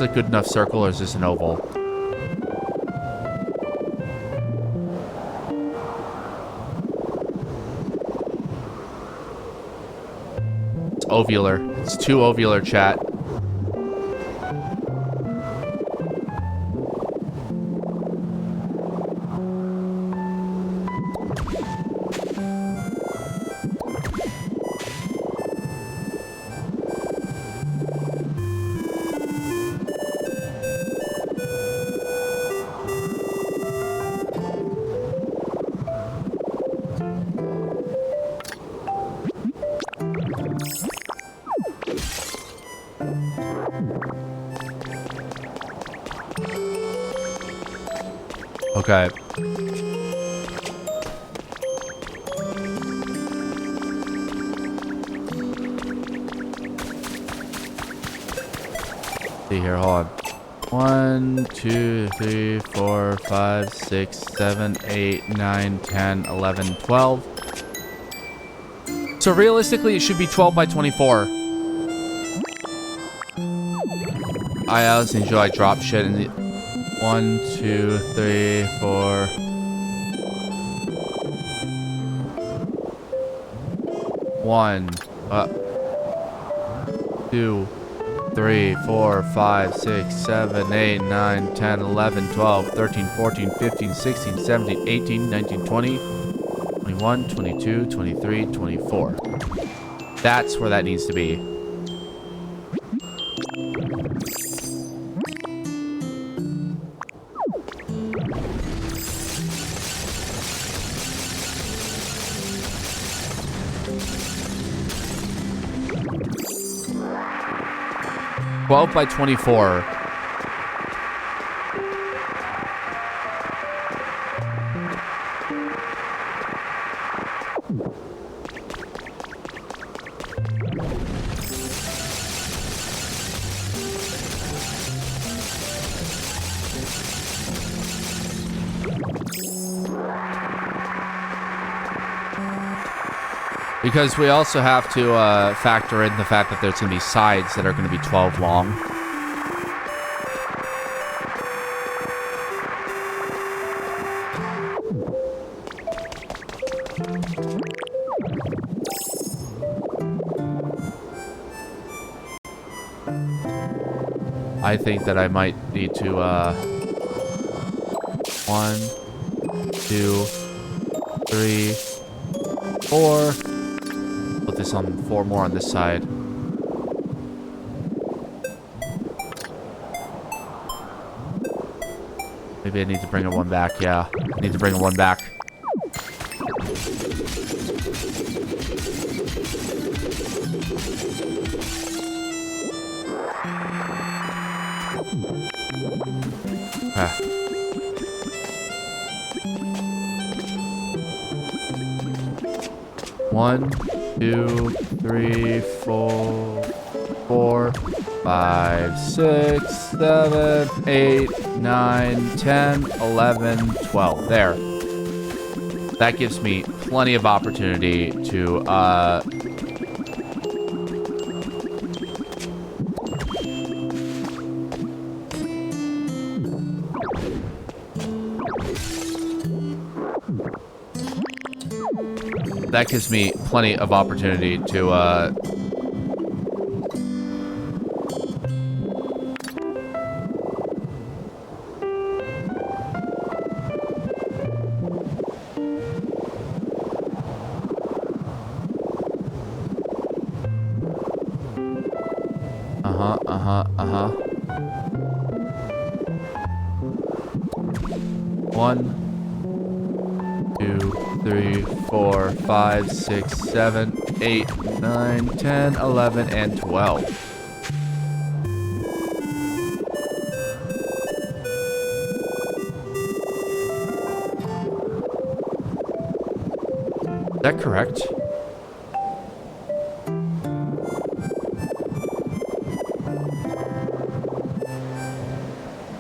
a good enough circle or is this an oval? It's ovular. It's too ovular, chat. Okay. See here, hold on. 1, 2, 3, 4, 5, 6, 7, 8, 9, 10, 11, 12. So realistically, it should be 12 by 24. I always enjoy drop shit in the 1, 2, 3, 4. 1, 2, 3, 4, 5, 6, 7, 8, 9, 10, 11, 12, 13, 14, 15, 16, 17, 18, 19, 20, 21, 22, 23, 24. That's where that needs to be. By 24. Because we also have to factor in the fact that there's going to be sides that are going to be 12 long. I think that I might need to 1, 2, 3, 4. Put this on 4 more on this side. Maybe I need to bring a 1 back. Yeah, I need to bring a 1 back. Okay. One, 2, 3, 4, 4, 5, 6, 7, 8, 9, 10, 11, 12. There. That gives me plenty of opportunity to, that gives me plenty of opportunity to, One, 2, 3, 4, 5, 6, 7, 8, 9, 10, 11, and 12. Is that correct?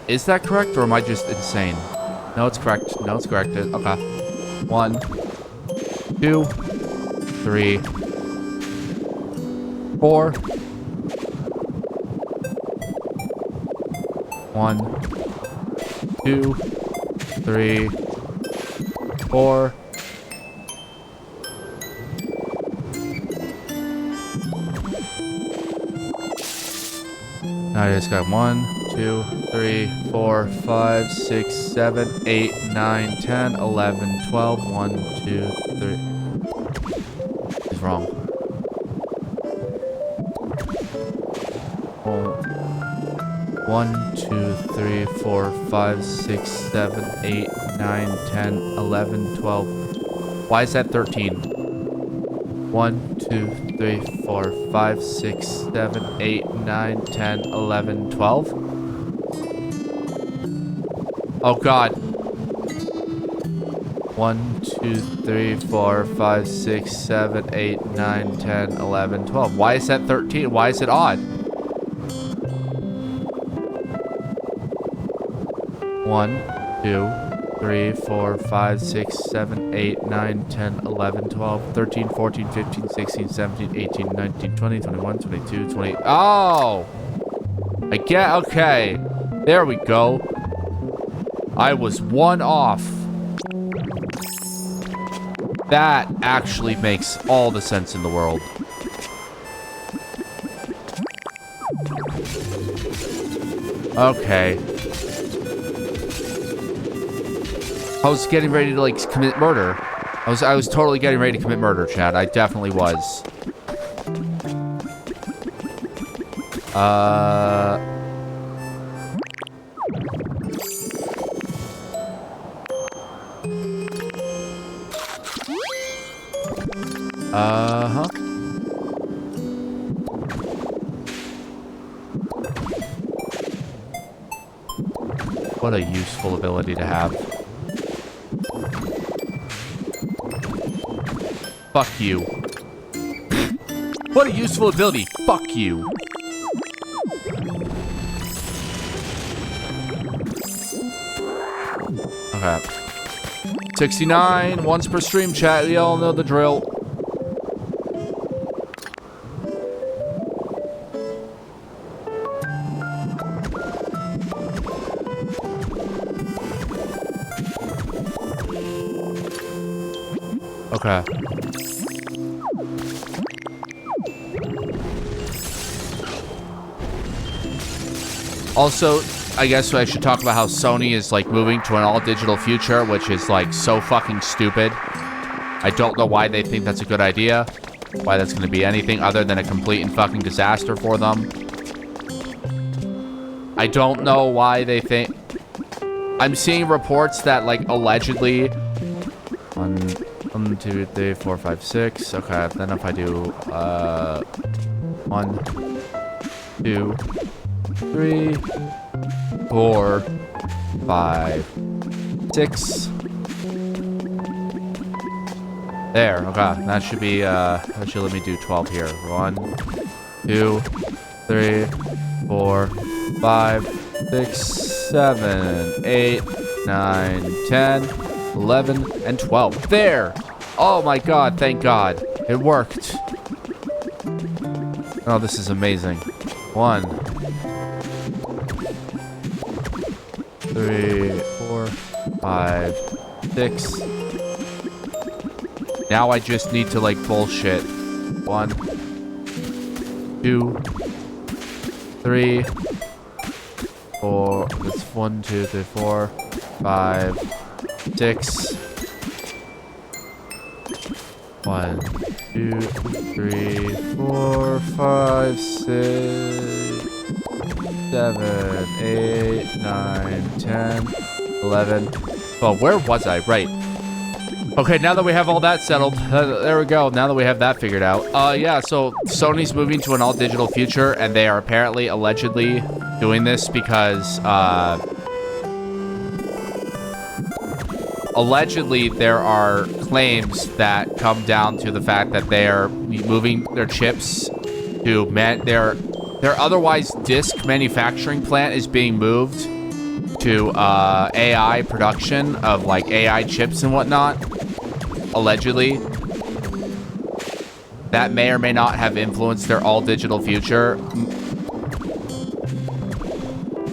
Is that correct, or am I just insane? No, it's correct. No, it's correct. Okay. 1, 2, 3, 4, 1, 2, 3, 4. Now I just got 1, 2, 3, 4, 5, 6, 7, 8, 9, 10, 11, 12. 1, 2, 3. He's wrong. 1, 2, 3, 4, 5, 6, 7, 8, 9, 10, 11, 12. Why is that 13? 1, 2, 3, 4, 5, 6, 7, 8, 9, 10, 11, 12. Oh god. 1, 2, 3, 4, 5, 6, 7, 8, 9, 10, 11, 12. Why is that 13? Why is it odd? 1, 2, 3, 4, 5, 6, 7, 8, 9, 10, 11, 12, 13, 14, 15, 16, 17, 18, 19, 20, 21, 22, 20. Oh! I get, okay. There we go. I was 1 off. That actually makes all the sense in the world. Okay. I was getting ready to, like, commit murder. I was totally getting ready to commit murder, Chad. I definitely was. Uh-huh. What a useful ability to have. Fuck you. What a useful ability. Fuck you. Okay. 69 once per stream, chat. We all know the drill. Okay. Also, I guess I should talk about how Sony is, like, moving to an all-digital future, which is, like, so fucking stupid. I don't know why they think that's a good idea. Why that's going to be anything other than a complete and fucking disaster for them. I don't know why they think... I'm seeing reports that, like, allegedly... 1, 2, 3, 4, 5, 6. Okay, then if I do, 1, 2, 3, 4, 5, 6. There, okay. That should be, that should let me do 12 here. 1, 2, 3, 4, 5, 6, 7, 8, 9, 10, 11, and 12. There! Oh my god, thank god. It worked. Oh, this is amazing. 1, 3, 4, 5, 6. Now I just need to, like, bullshit. 1, 2, 3, 4. That's 1, 2, 3, 4, 5, 6. 1, 2, 3, 4, 5, 6, 7, 8, 9, 10, 11. Well, where was I? Right. Okay, now that we have all that settled, there we go. Now that we have that figured out. Yeah, so Sony's moving to an all-digital future, and they are apparently, allegedly, doing this because, allegedly, there are claims that come down to the fact that they are moving their chips to their otherwise disk manufacturing plant is being moved to AI production of, like, AI chips and whatnot. Allegedly. That may or may not have influenced their all-digital future.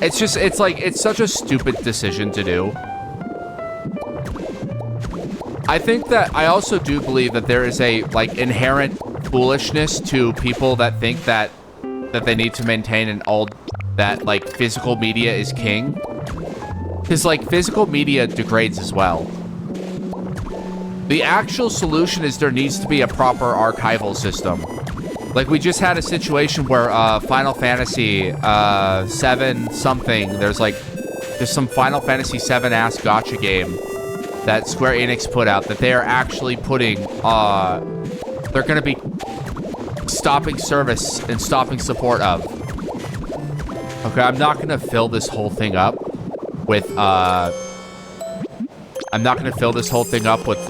it's like, it's such a stupid decision to do. I think that, I also do believe that there is a, like, inherent foolishness to people that think that they need to maintain an old, that, like, physical media is king. Because, like, physical media degrades as well. The actual solution is there needs to be a proper archival system. Like, we just had a situation where Final Fantasy 7 something, there's some Final Fantasy 7 ass gacha game that Square Enix put out that they are actually putting, they're going to be stopping service and stopping support of. Okay, I'm not going to fill this whole thing up with,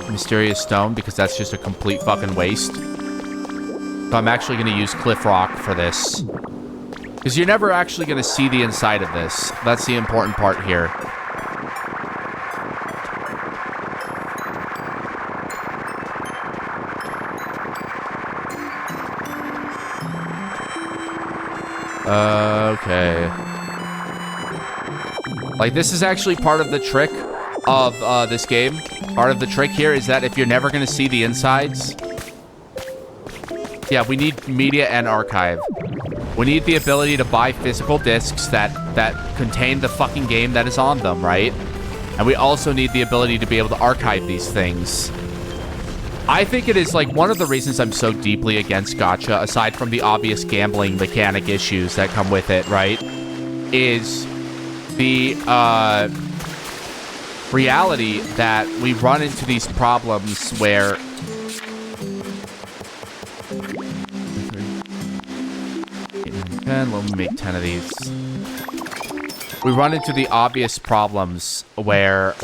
Mysterious Stone because that's just a complete fucking waste. So I'm actually going to use Cliff Rock for this. Because you're never actually going to see the inside of this. That's the important part here. Okay. Like, this is actually part of the trick of this game. Part of the trick here is that if you're never going to see the insides... Yeah, we need media and archive. We need the ability to buy physical discs that contain the fucking game that is on them, right? And we also need the ability to be able to archive these things. I think it is, like, one of the reasons I'm so deeply against gacha, aside from the obvious gambling mechanic issues that come with it, right? Is the reality that we run into these problems where... Let me make 10 of these. We run into the obvious problems where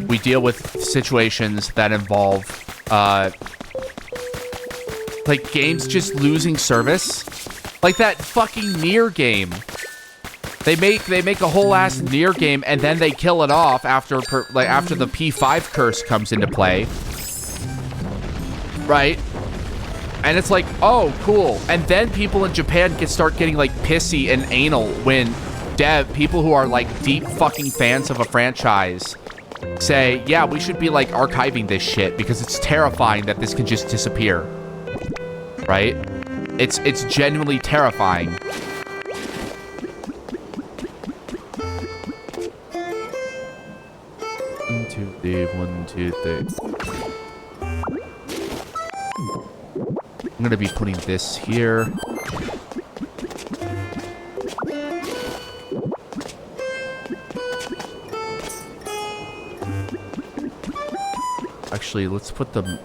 we deal with situations that involve, like, games just losing service. Like that fucking Nier game. They make a whole ass Nier game and then they kill it off after the P5 curse comes into play. Right? And it's like, oh, cool. And then people in Japan can start getting, like, pissy and anal when people who are, like, deep fucking fans of a franchise say, yeah, we should be, like, archiving this shit because it's terrifying that this can just disappear. Right? It's genuinely terrifying. One, two, three. I'm gonna be putting this here. Actually, let's put them...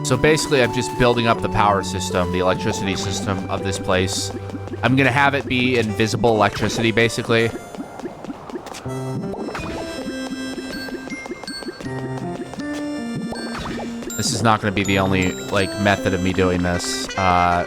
So basically, I'm just building up the power system, the electricity system of this place. I'm gonna have it be invisible electricity, basically. This is not gonna be the only, like, method of me doing this. I'm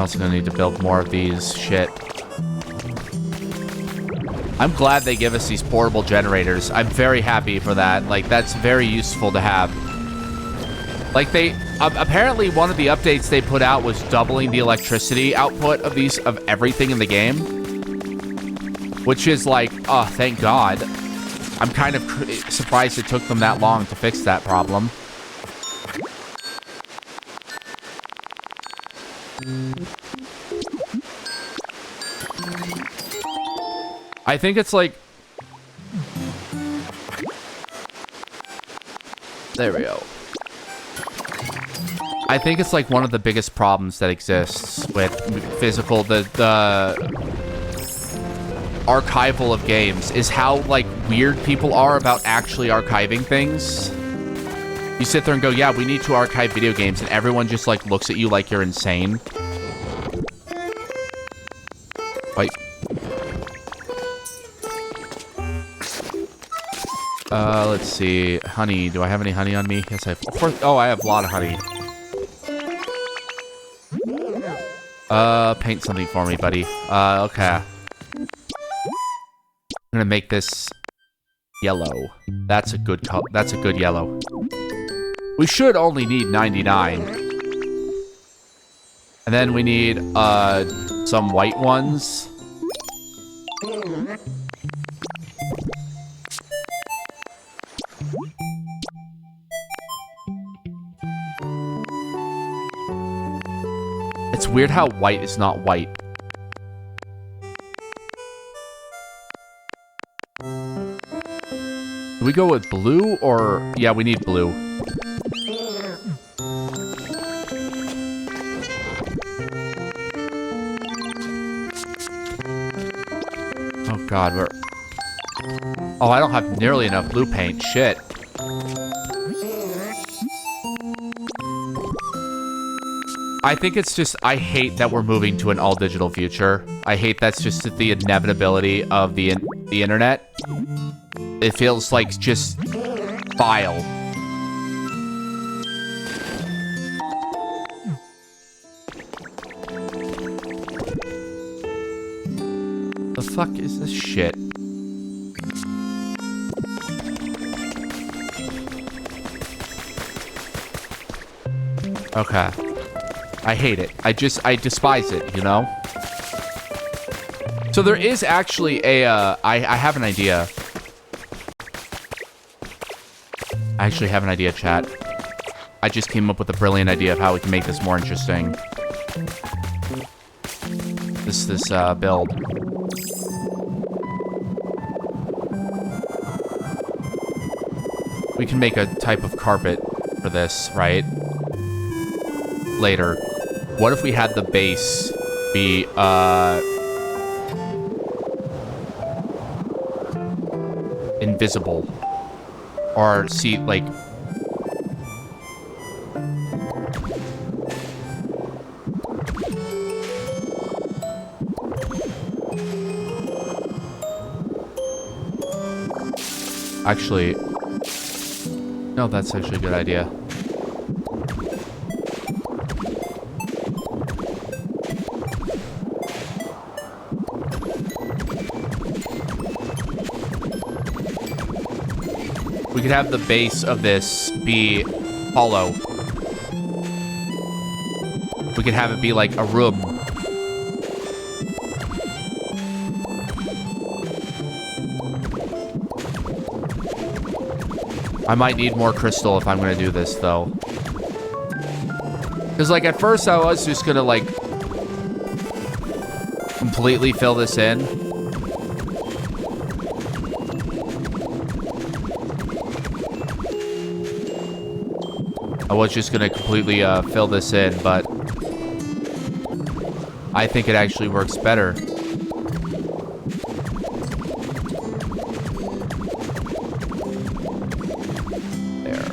also gonna need to build more of these. Shit. I'm glad they give us these portable generators. I'm very happy for that. Like, that's very useful to have. Like, they... apparently, one of the updates they put out was doubling the electricity output of everything in the game. Which is like, oh, thank God. I'm kind of surprised it took them that long to fix that problem. I think it's like... There we go. I think it's like one of the biggest problems that exists with physical, the archival of games is how, like, weird people are about actually archiving things. You sit there and go, yeah, we need to archive video games, and everyone just, like, looks at you like you're insane. Wait. Let's see. Honey. Do I have any honey on me? Yes, I have. Of course. Oh, I have a lot of honey. Paint something for me, buddy. Okay. I'm gonna make this yellow. That's a good color. That's a good yellow. We should only need 99. And then we need, some white ones. It's weird how white is not white. Do we go with blue or... Yeah, we need blue. Oh god, we're... Oh, I don't have nearly enough blue paint. Shit. I think it's just, I hate that we're moving to an all-digital future. I hate that's just the inevitability of the internet. It feels like just file. The fuck is this shit? Okay. I hate it. I despise it, you know? So there is actually a, I have an idea. I actually have an idea, chat. I just came up with a brilliant idea of how we can make this more interesting. This build. We can make a type of carpet for this, right? Later. What if we had the base be, invisible? Or see, like... Actually... No, that's actually a good idea. We could have the base of this be hollow. We could have it be like a room. I might need more crystal if I'm gonna do this, though. Because, like, at first I was just gonna, like, completely fill this in. I was just gonna completely fill this in, but I think it actually works better. There.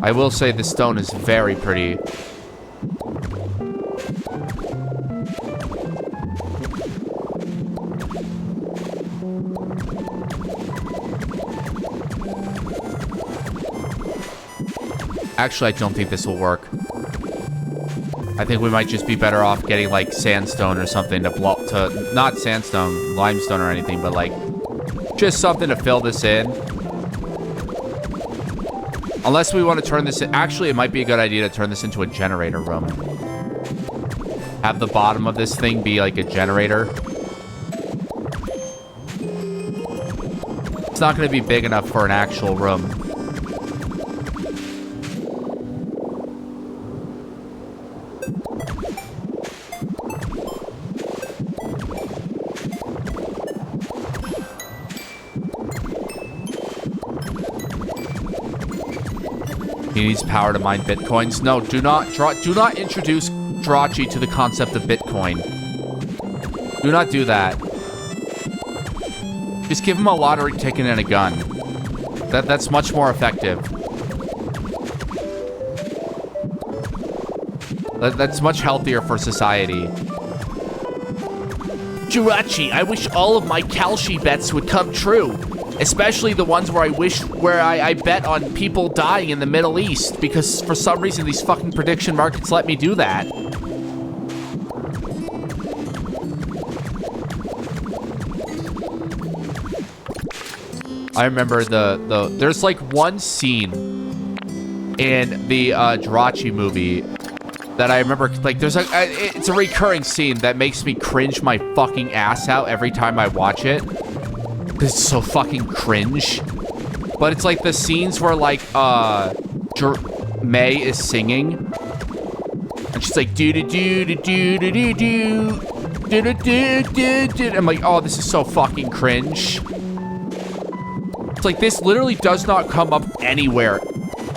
I will say the stone is very pretty. Actually, I don't think this will work. I think we might just be better off getting, like, sandstone or something to block to... Not sandstone, limestone or anything, but, like, just something to fill this in. Unless we want to turn this in... Actually, it might be a good idea to turn this into a generator room. Have the bottom of this thing be, like, a generator. It's not going to be big enough for an actual room. He needs power to mine bitcoins. No, do not introduce Jirachi to the concept of Bitcoin. Do not do that. Just give him a lottery ticket and a gun. That's much more effective. That's much healthier for society. Jirachi, I wish all of my Kalshi bets would come true. Especially the ones where I bet on people dying in the Middle East, because for some reason these fucking prediction markets let me do that. I remember there's like one scene in the Jirachi movie that I remember, like there's it's a recurring scene that makes me cringe my fucking ass out every time I watch it. This is so fucking cringe. But it's like the scenes where like May is singing and she's like do do do do do do do do do do do do. I'm like, oh, this is so fucking cringe. It's like this literally does not come up anywhere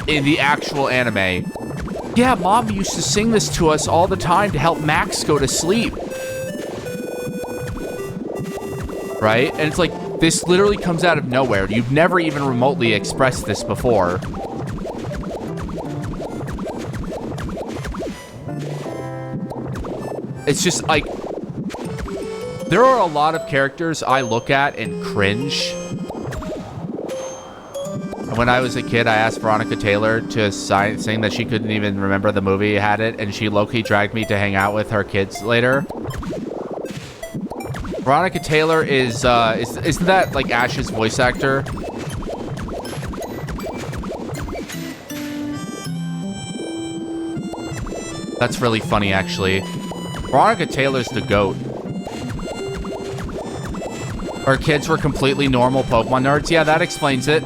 in the actual anime. Yeah, Mom used to sing this to us all the time to help Max go to sleep. Right? And it's like, this literally comes out of nowhere. You've never even remotely expressed this before. It's just like, there are a lot of characters I look at and cringe. When I was a kid, I asked Veronica Taylor to sing that she couldn't even remember the movie had it, and she low-key dragged me to hang out with her kids later. Veronica Taylor isn't that like Ash's voice actor? That's really funny, actually. Veronica Taylor's the GOAT. Our kids were completely normal Pokemon nerds. Yeah, that explains it.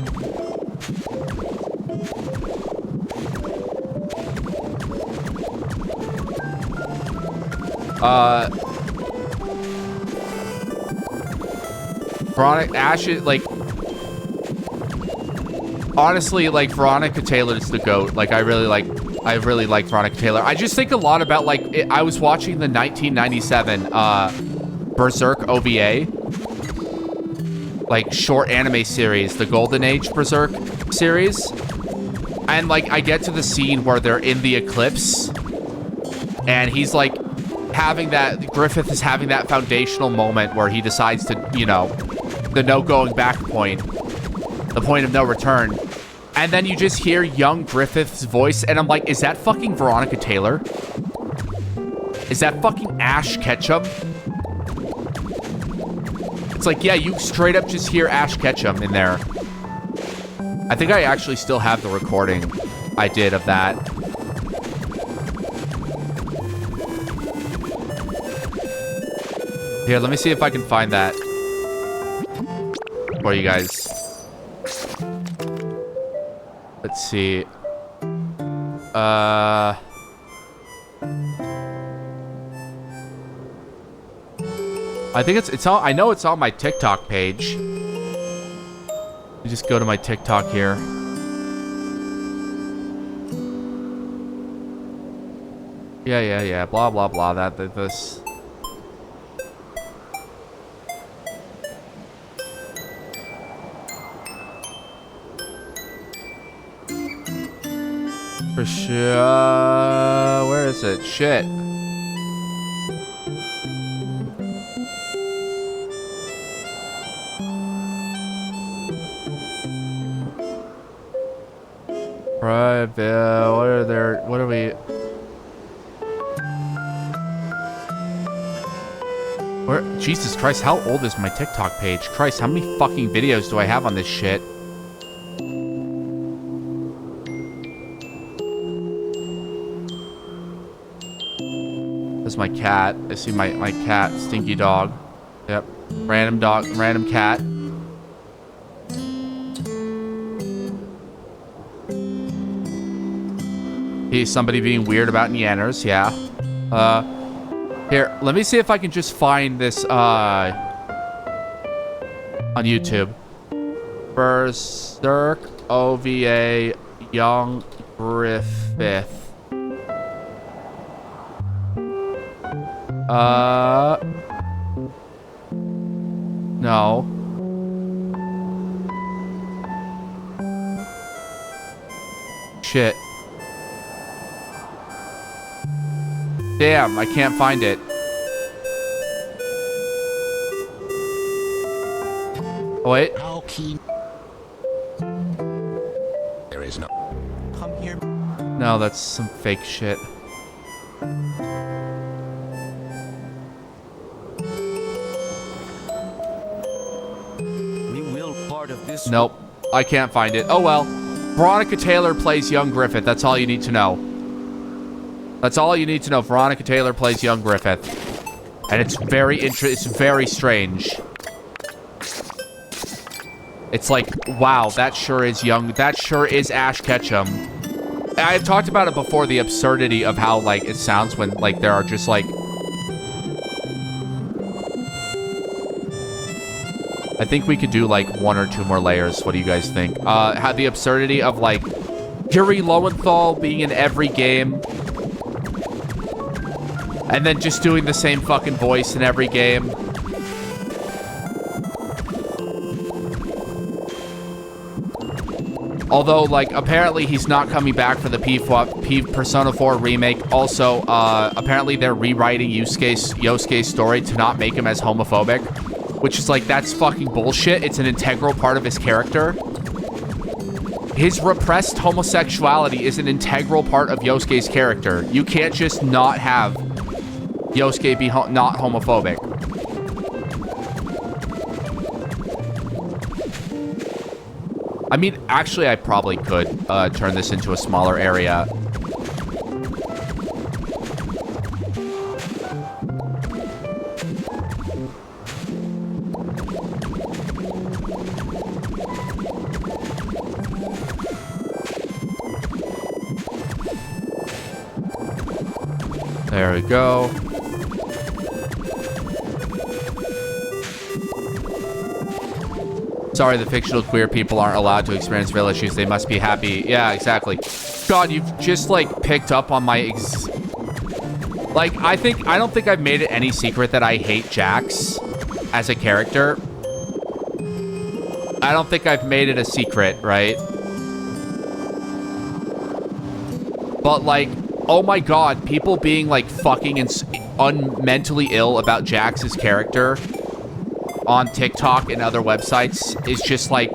Ash is like, honestly, like Veronica Taylor is the GOAT. Like I really like Veronica Taylor. I just think a lot about like I was watching the 1997 Berserk OVA, like short anime series, the Golden Age Berserk series, and like I get to the scene where they're in the eclipse, and he's like Griffith is having that foundational moment where he decides to, you know, the no going back point, the point of no return. And then you just hear young Griffith's voice, and I'm like, is that fucking Veronica Taylor? Is that fucking Ash Ketchum? It's like, yeah, you straight up just hear Ash Ketchum in there. I think I actually still have the recording I did of that. Here, let me see if I can find that for you guys. Let's see. I think it's on, I know it's on my TikTok page. Let me just go to my TikTok here. Yeah. Blah, blah, blah. This. For sure. Where is it? Shit. Private. What are we? Where? Jesus Christ, how old is my TikTok page? Christ, how many fucking videos do I have on this shit? That's my cat. I see my cat, Stinky Dog. Yep. Random dog, random cat. He's somebody being weird about Neanders, yeah. Here, let me see if I can just find this on YouTube. Berserk OVA Young Griffith. No. Shit. Damn, I can't find it. Oh, wait. There is no. Come here. No, that's some fake shit. We will part of this. Nope. I can't find it. Oh well. Veronica Taylor plays young Griffith. That's all you need to know. That's all you need to know. Veronica Taylor plays young Griffith. And it's very it's very strange. It's like, wow, that sure is young. That sure is Ash Ketchum. I've talked about it before, the absurdity of how, like, it sounds when, like, there are just, like... I think we could do, like, 1 or 2 more layers. What do you guys think? How the absurdity of, like, Yuri Lowenthal being in every game. And then just doing the same fucking voice in every game. Although, like, apparently he's not coming back for the P Persona 4 remake. Also, apparently they're rewriting Yosuke's story to not make him as homophobic. Which is like, that's fucking bullshit. It's an integral part of his character. His repressed homosexuality is an integral part of Yosuke's character. You can't just not have Yosuke be not homophobic. I mean, actually, I probably could turn this into a smaller area. There we go. Sorry, the fictional queer people aren't allowed to experience real issues. They must be happy. Yeah, exactly. God, you've just, like, picked up on my... Like, I don't think I've made it any secret that I hate Jax as a character. I don't think I've made it a secret, right? But, like, oh my god, people being, like, fucking mentally ill about Jax's character on TikTok and other websites is just like,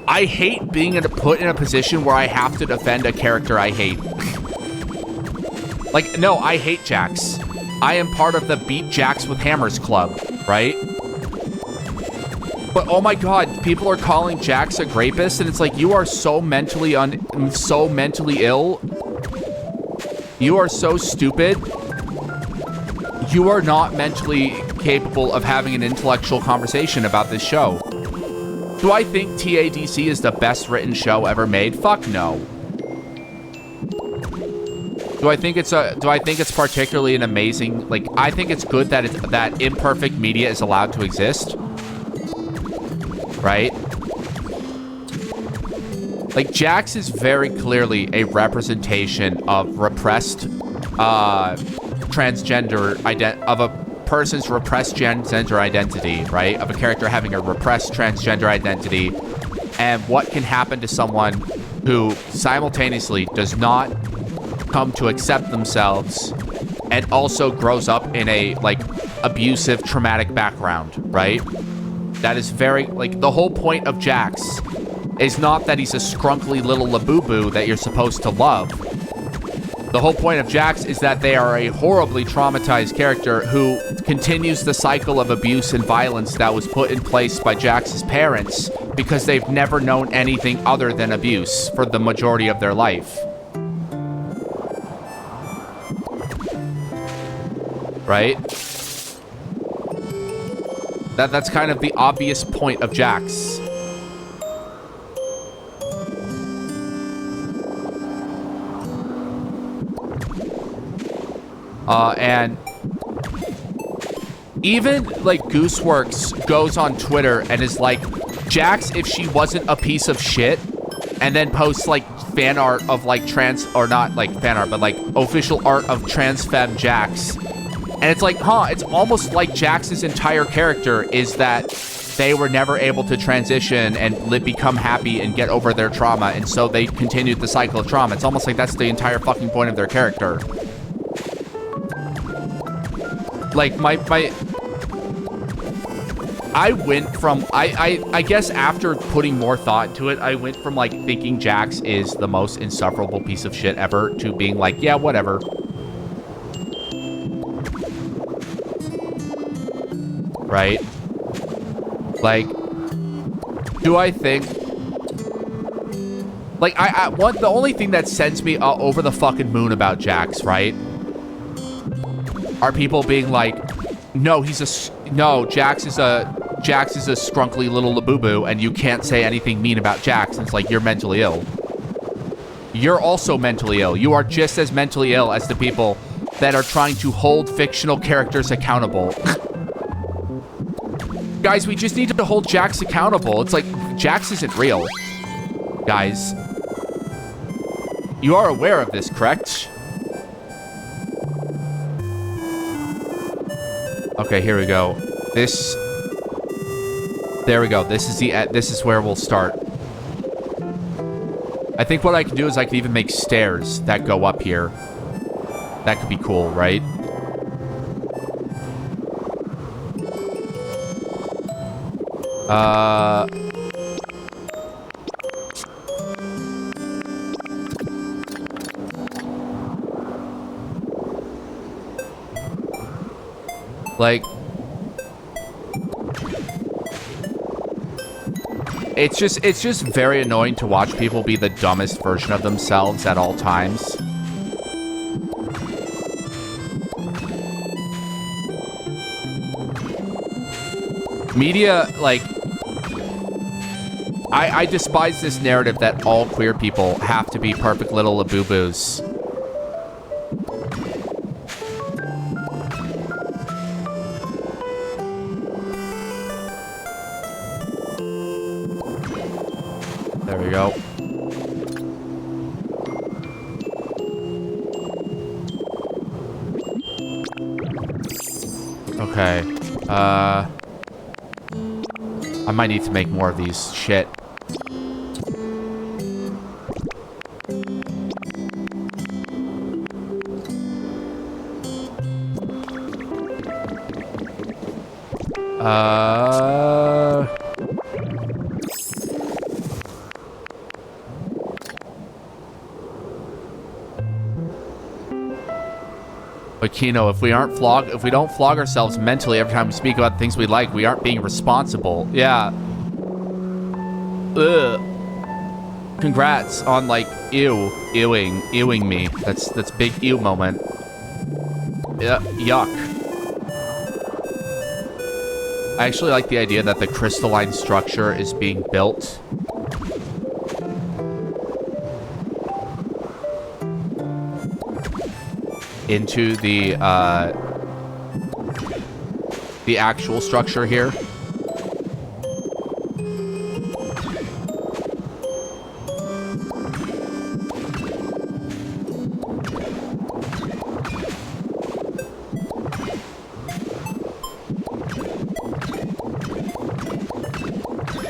I hate being put in a position where I have to defend a character I hate. Like, no, I hate Jax. I am part of the Beat Jax with Hammers club, right? But oh my god, people are calling Jax a rapist, and it's like, you are so mentally ill. You are so stupid. You are not mentally capable of having an intellectual conversation about this show. Do I think TADC is the best written show ever made? Fuck no. Do I think it's particularly an amazing, like, I think it's good that that imperfect media is allowed to exist. Right? Like, Jax is very clearly a representation of repressed of a person's repressed transgender identity, right? Of a character having a repressed transgender identity, and what can happen to someone who simultaneously does not come to accept themselves and also grows up in a, like, abusive, traumatic background, right? That is very, like, the whole point of Jax is not that he's a scrunkly little labubu that you're supposed to love. The whole point of Jax is that they are a horribly traumatized character who continues the cycle of abuse and violence that was put in place by Jax's parents because they've never known anything other than abuse for the majority of their life. Right? That's kind of the obvious point of Jax. And even, like, Gooseworks goes on Twitter and is like, Jax, if she wasn't a piece of shit, and then posts like fan art of like trans, or not like fan art, but like official art of trans femme Jax. And it's like, it's almost like Jax's entire character is that they were never able to transition and become happy and get over their trauma, and so they continued the cycle of trauma. It's almost like that's the entire fucking point of their character. Like, I went from, I guess after putting more thought into it, I went from, like, thinking Jax is the most insufferable piece of shit ever to being like, yeah, whatever. Right? Like, do I think... Like, the only thing that sends me over the fucking moon about Jax, right? Are people being like, no, Jax is a scrunkly little labubu, and you can't say anything mean about Jax. And it's like, you're mentally ill. You're also mentally ill. You are just as mentally ill as the people that are trying to hold fictional characters accountable. Guys, we just need to hold Jax accountable. It's like, Jax isn't real. Guys. You are aware of this, correct? Okay, here we go. There we go. This is where we'll start. I think what I can do is I can even make stairs that go up here. That could be cool, right? Like, it's just very annoying to watch people be the dumbest version of themselves at all times. Media, like, I despise this narrative that all queer people have to be perfect little labubus. There we go. Okay. I might need to make more of these. Shit. But Kino, if we don't flog ourselves mentally every time we speak about things we like, we aren't being responsible. Yeah. Ugh. Congrats on, like, ewing me. That's big ew moment. Yeah, yuck. I actually like the idea that the crystalline structure is being built. Into the actual structure here.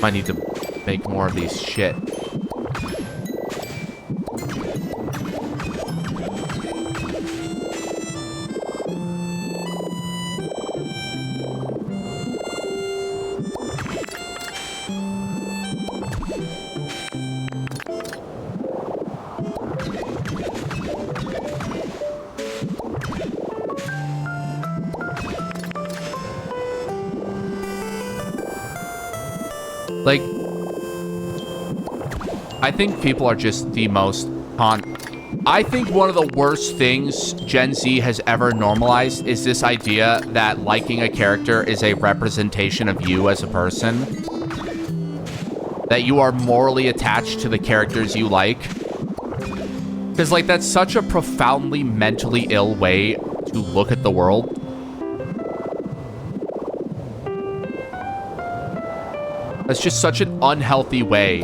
Might need to make more of these shit. Like, I think people are just the most I think one of the worst things Gen Z has ever normalized is this idea that liking a character is a representation of you as a person. That you are morally attached to the characters you like. Because, like, that's such a profoundly mentally ill way to look at the world. That's just such an unhealthy way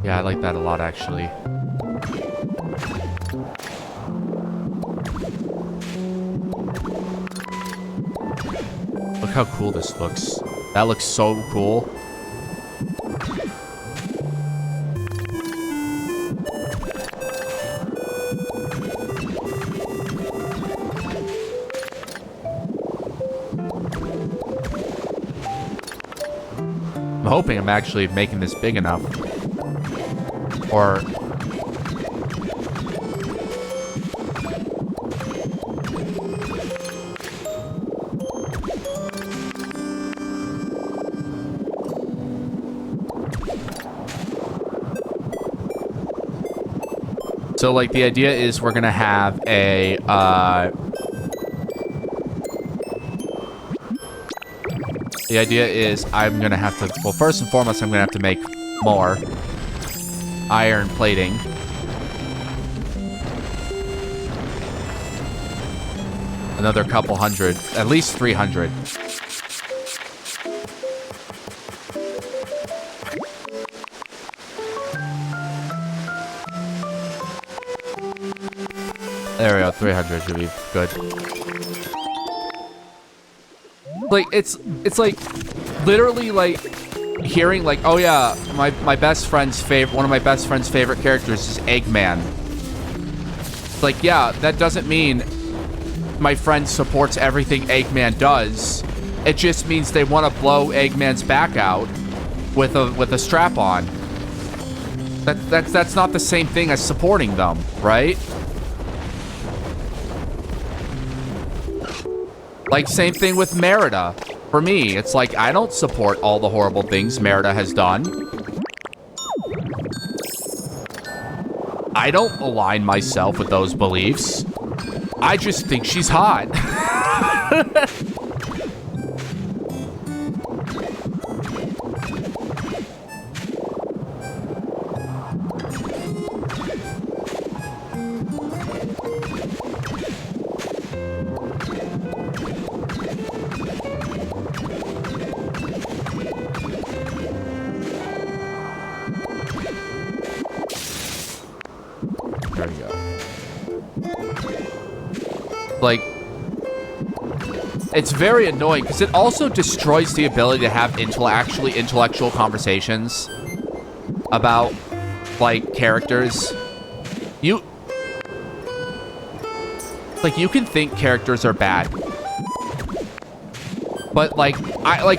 Yeah, I like that a lot, actually. Look how cool this looks. That looks so cool. I'm hoping I'm actually making this big enough. Or... So, like, the idea is we're gonna have a, the idea is I'm gonna have to... Well, first and foremost, I'm gonna have to make more iron plating. Another couple hundred. At least 300. There we go, 300 should be good. Like, it's like, literally, like, hearing, like, oh yeah, my best friend's one of my best friend's favorite characters is Eggman. Like, yeah, that doesn't mean my friend supports everything Eggman does. It just means they want to blow Eggman's back out with a strap on. That's not the same thing as supporting them, right? Like, same thing with Merida. For me, it's like, I don't support all the horrible things Merida has done. I don't align myself with those beliefs. I just think she's hot. There we go. Like, it's very annoying because it also destroys the ability to have intellectual conversations about, like, characters. You can think characters are bad, but like,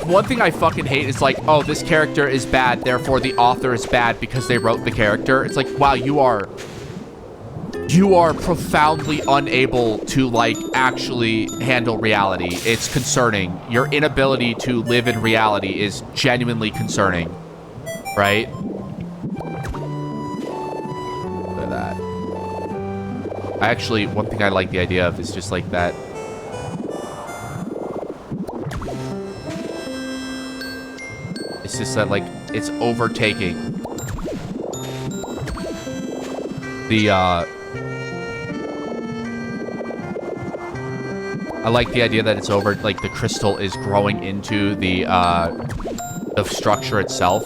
one thing I fucking hate is like, oh, this character is bad, therefore the author is bad because they wrote the character. It's like, wow, you are profoundly unable to, like, actually handle reality. It's concerning. Your inability to live in reality is genuinely concerning, right? Look at that. One thing I like the idea of is just like that. It's just that, like, it's overtaking the, I like the idea that it's over, like, the crystal is growing into the structure itself.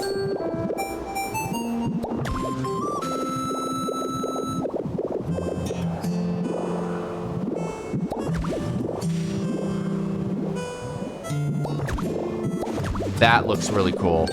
That looks really cool.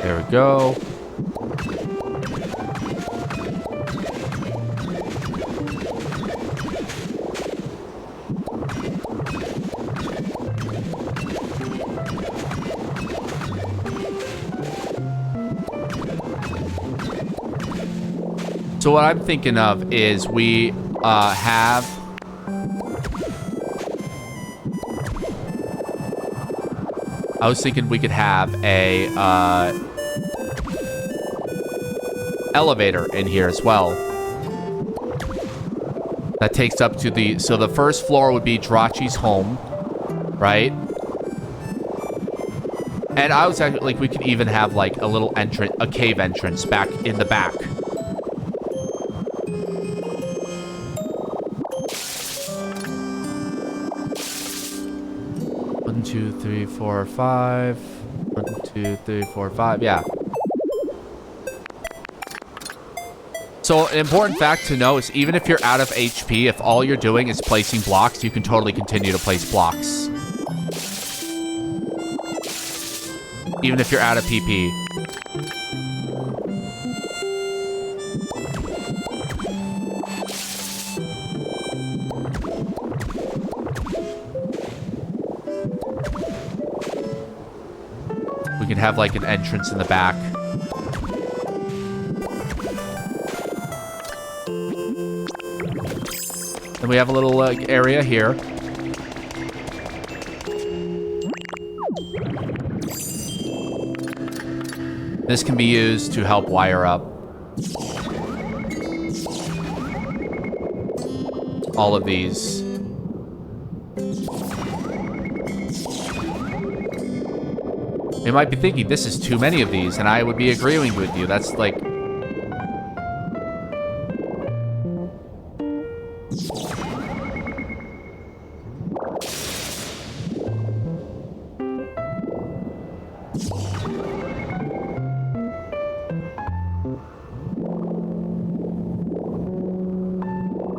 There we go. So what I'm thinking of is we have... I was thinking we could have a elevator in here as well. That takes up to the... So the first floor would be Jirachi's home, right? And I was actually like, we could even have like a little entrance, a cave entrance back in the back. One, two, three, four, five. 1, 2, 3, 4, 5. Yeah. So an important fact to know is even if you're out of HP, if all you're doing is placing blocks, you can totally continue to place blocks. Even if you're out of PP. We can have like an entrance in the back. And we have a little like area here. This can be used to help wire up all of these. You might be thinking, this is too many of these, and I would be agreeing with you. That's like...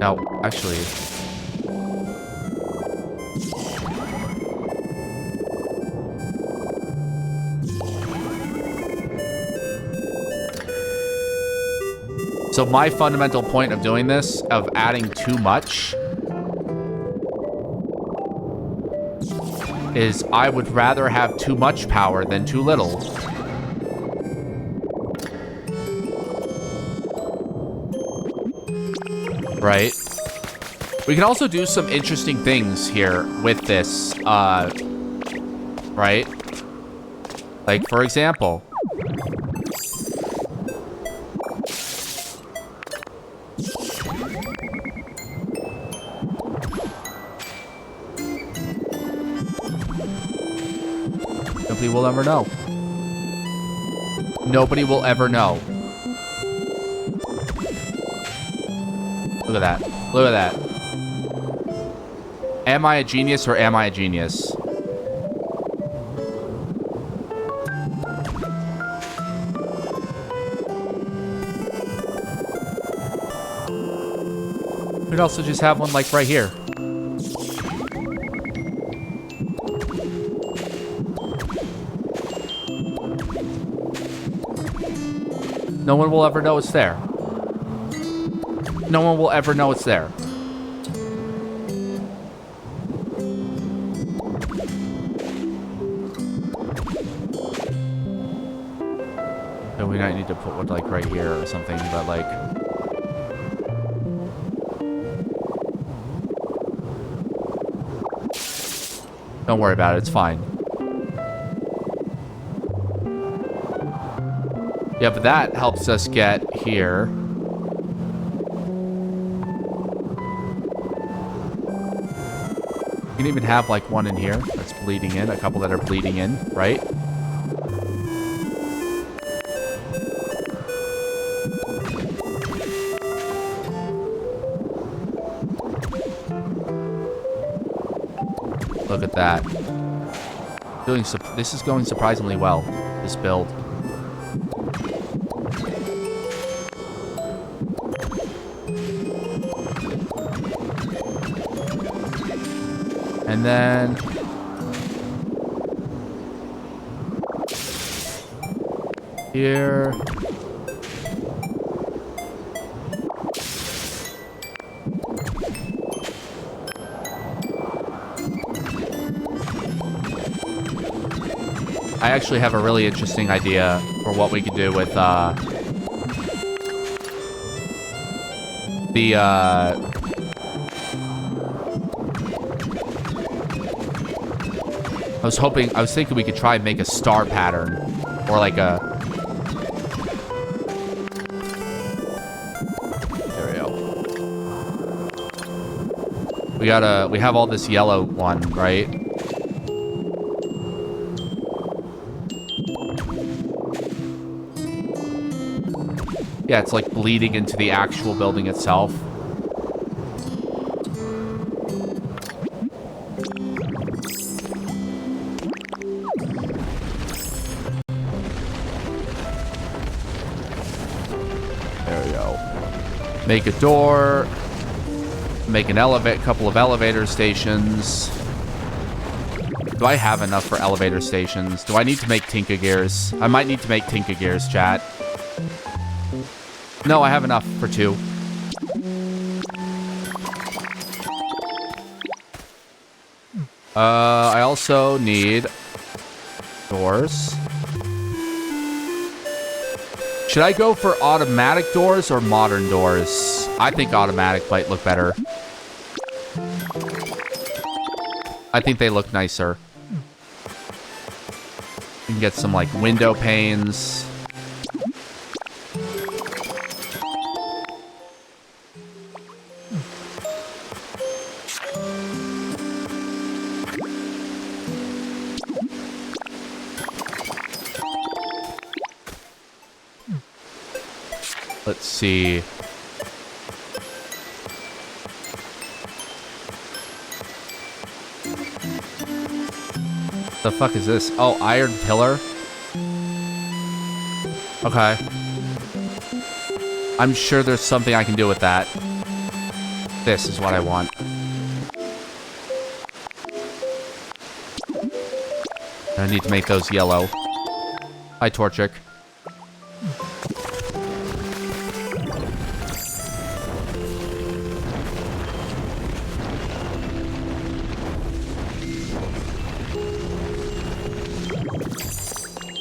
No, actually... So my fundamental point of doing this, of adding too much, is I would rather have too much power than too little. Right? We can also do some interesting things here with this, right? Like, for example... Nobody will ever know. Nobody will ever know. Look at that. Look at that. Am I a genius or am I a genius? We could also just have one like right here. No one will ever know it's there. No one will ever know it's there. So we might need to put one like right here or something, but like... Don't worry about it, it's fine. Yeah, but that helps us get here. You can even have like one in here that's bleeding in, a couple that are bleeding in, right? Look at that. This is going surprisingly well, this build. And then... here... I actually have a really interesting idea for what we could do with, I was thinking we could try and make a star pattern. Or like a... There we go. We have all this yellow one, right? Yeah, it's like bleeding into the actual building itself. There we go. Make a door. Make an couple of elevator stations. Do I have enough for elevator stations? Do I need to make Tinka Gears? I might need to make Tinka Gears, chat. No, I have enough for 2. I also need doors. Should I go for automatic doors or modern doors? I think automatic might look better. I think they look nicer. You can get some, like, window panes. Let's see. The fuck is this? Oh, iron pillar? Okay. I'm sure there's something I can do with that. This is what I want. I need to make those yellow. Hi, Torchic.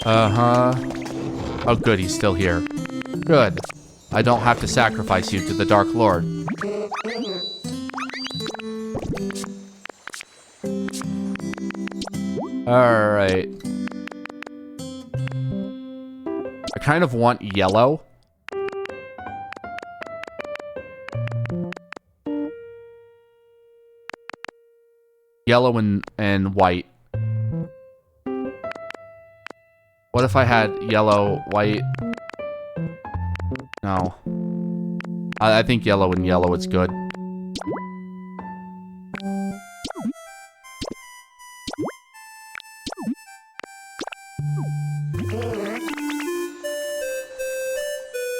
Uh-huh. Oh, good, he's still here. Good. I don't have to sacrifice you to the Dark Lord. Alright. I kind of want yellow. Yellow and white. What if I had yellow, white? No. I think yellow and yellow is good.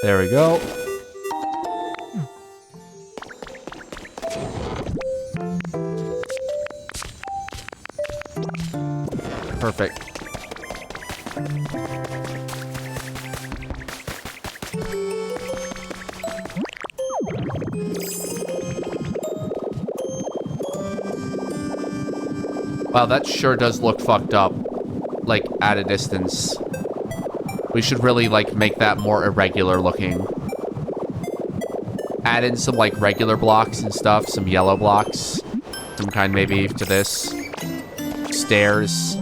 There we go. Perfect. Wow, that sure does look fucked up. Like, at a distance. We should really, like, make that more irregular looking. Add in some, like, regular blocks and stuff. Some yellow blocks. Some kind, maybe, to this. Stairs.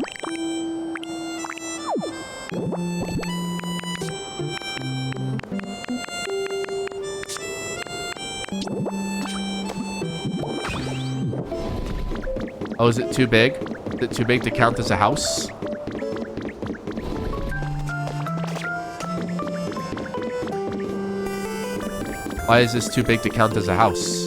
Oh, is it too big? Is it too big to count as a house? Why is this too big to count as a house?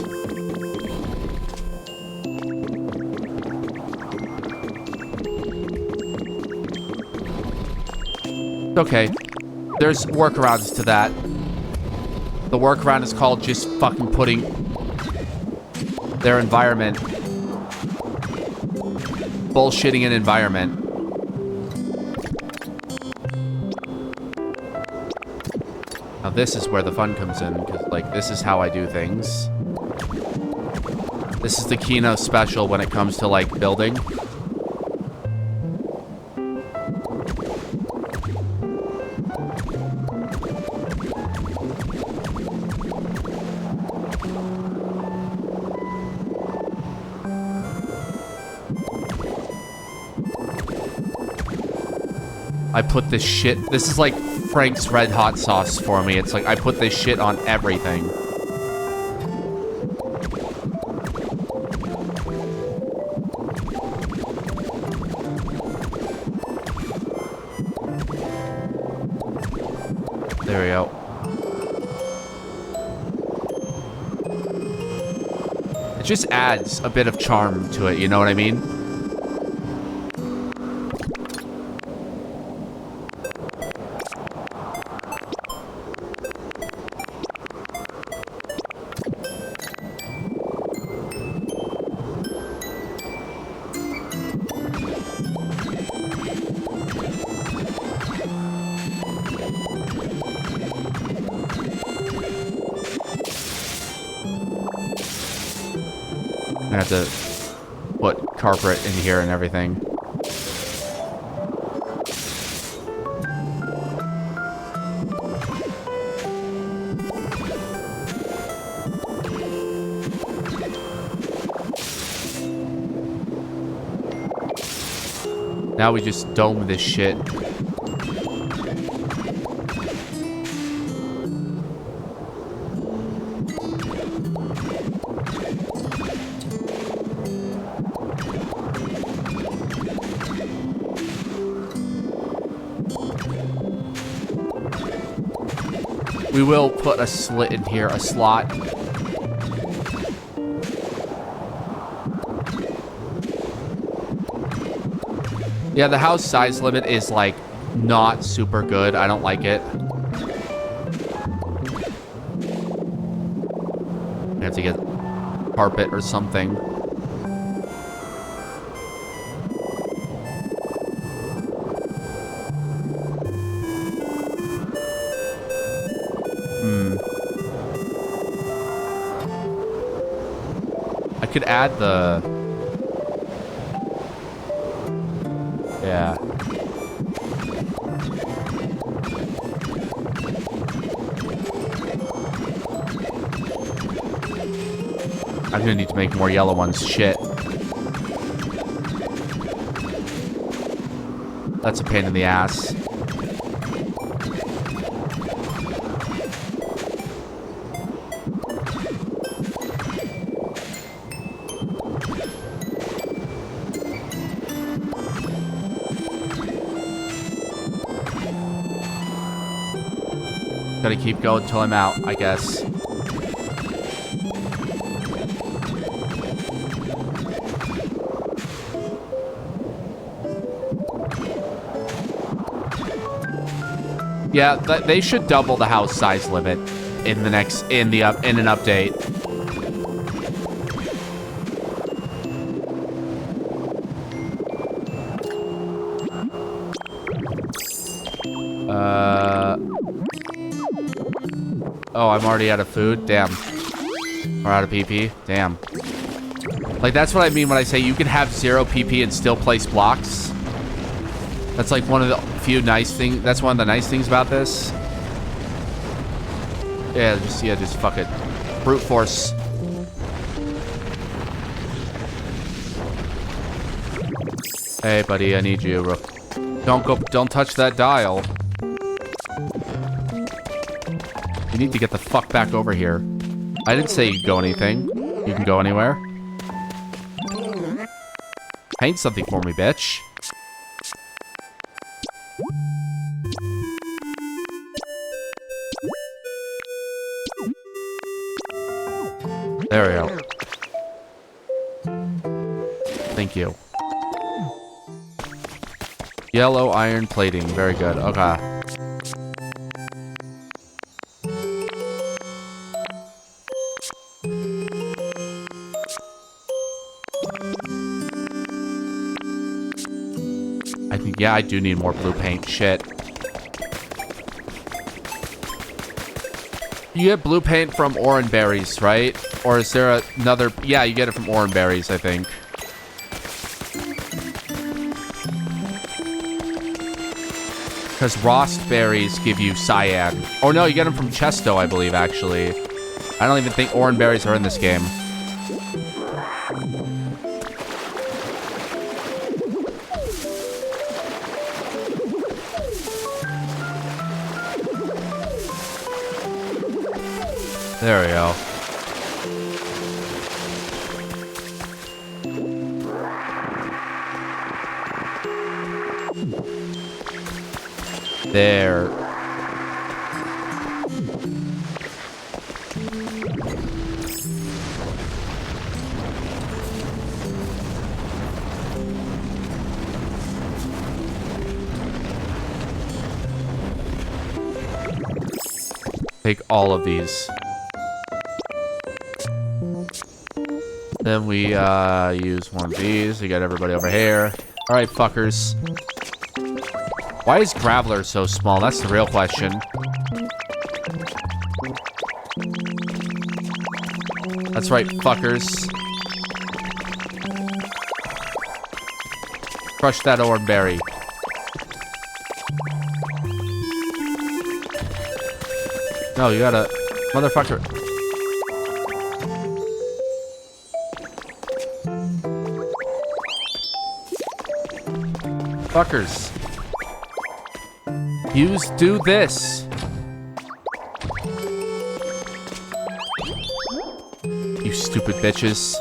Okay. There's workarounds to that. The workaround is called just fucking putting their environment. Bullshitting an environment. Now this is where the fun comes in, because, like, this is how I do things. This is the Kino special when it comes to, like, building. I put this shit... This is like Frank's Red Hot Sauce for me. It's like I put this shit on everything. There we go. It just adds a bit of charm to it, you know what I mean? I have to put carpet in here and everything. Now we just dome this shit. We will put a slit in here, a slot. Yeah, the house size limit is, like, not super good. I don't like it. I have to get carpet or something. I could add the... Yeah. I'm gonna need to make more yellow ones. Shit. That's a pain in the ass. Gotta keep going till I'm out, I guess. Yeah, they should double the house size limit in the next in an update. Oh, I'm already out of food. Damn. Or out of PP. Damn. Like, that's what I mean when I say you can have 0 PP and still place blocks. That's like one of the few nice things. That's one of the nice things about this. Yeah, just fuck it. Brute force. Hey, buddy, I need you. Don't touch that dial. You need to get the fuck back over here. I didn't say you'd go anything. You can go anywhere. Paint something for me, bitch. There we go. Thank you. Yellow iron plating. Very good. Okay. Yeah, I do need more blue paint. Shit. You get blue paint from orange berries, right? Or is there another... Yeah, you get it from orange berries, I think. Because Rost berries give you cyan. Oh, no, you get them from Chesto, I believe, actually. I don't even think orange berries are in this game. There we go. There. Take all of these. Then we use one of these to get everybody over here. All right, fuckers. Why is Graveler so small? That's the real question. That's right, fuckers. Crush that oranberry. No, you gotta... Motherfucker. Fuckers. Do this. You stupid bitches.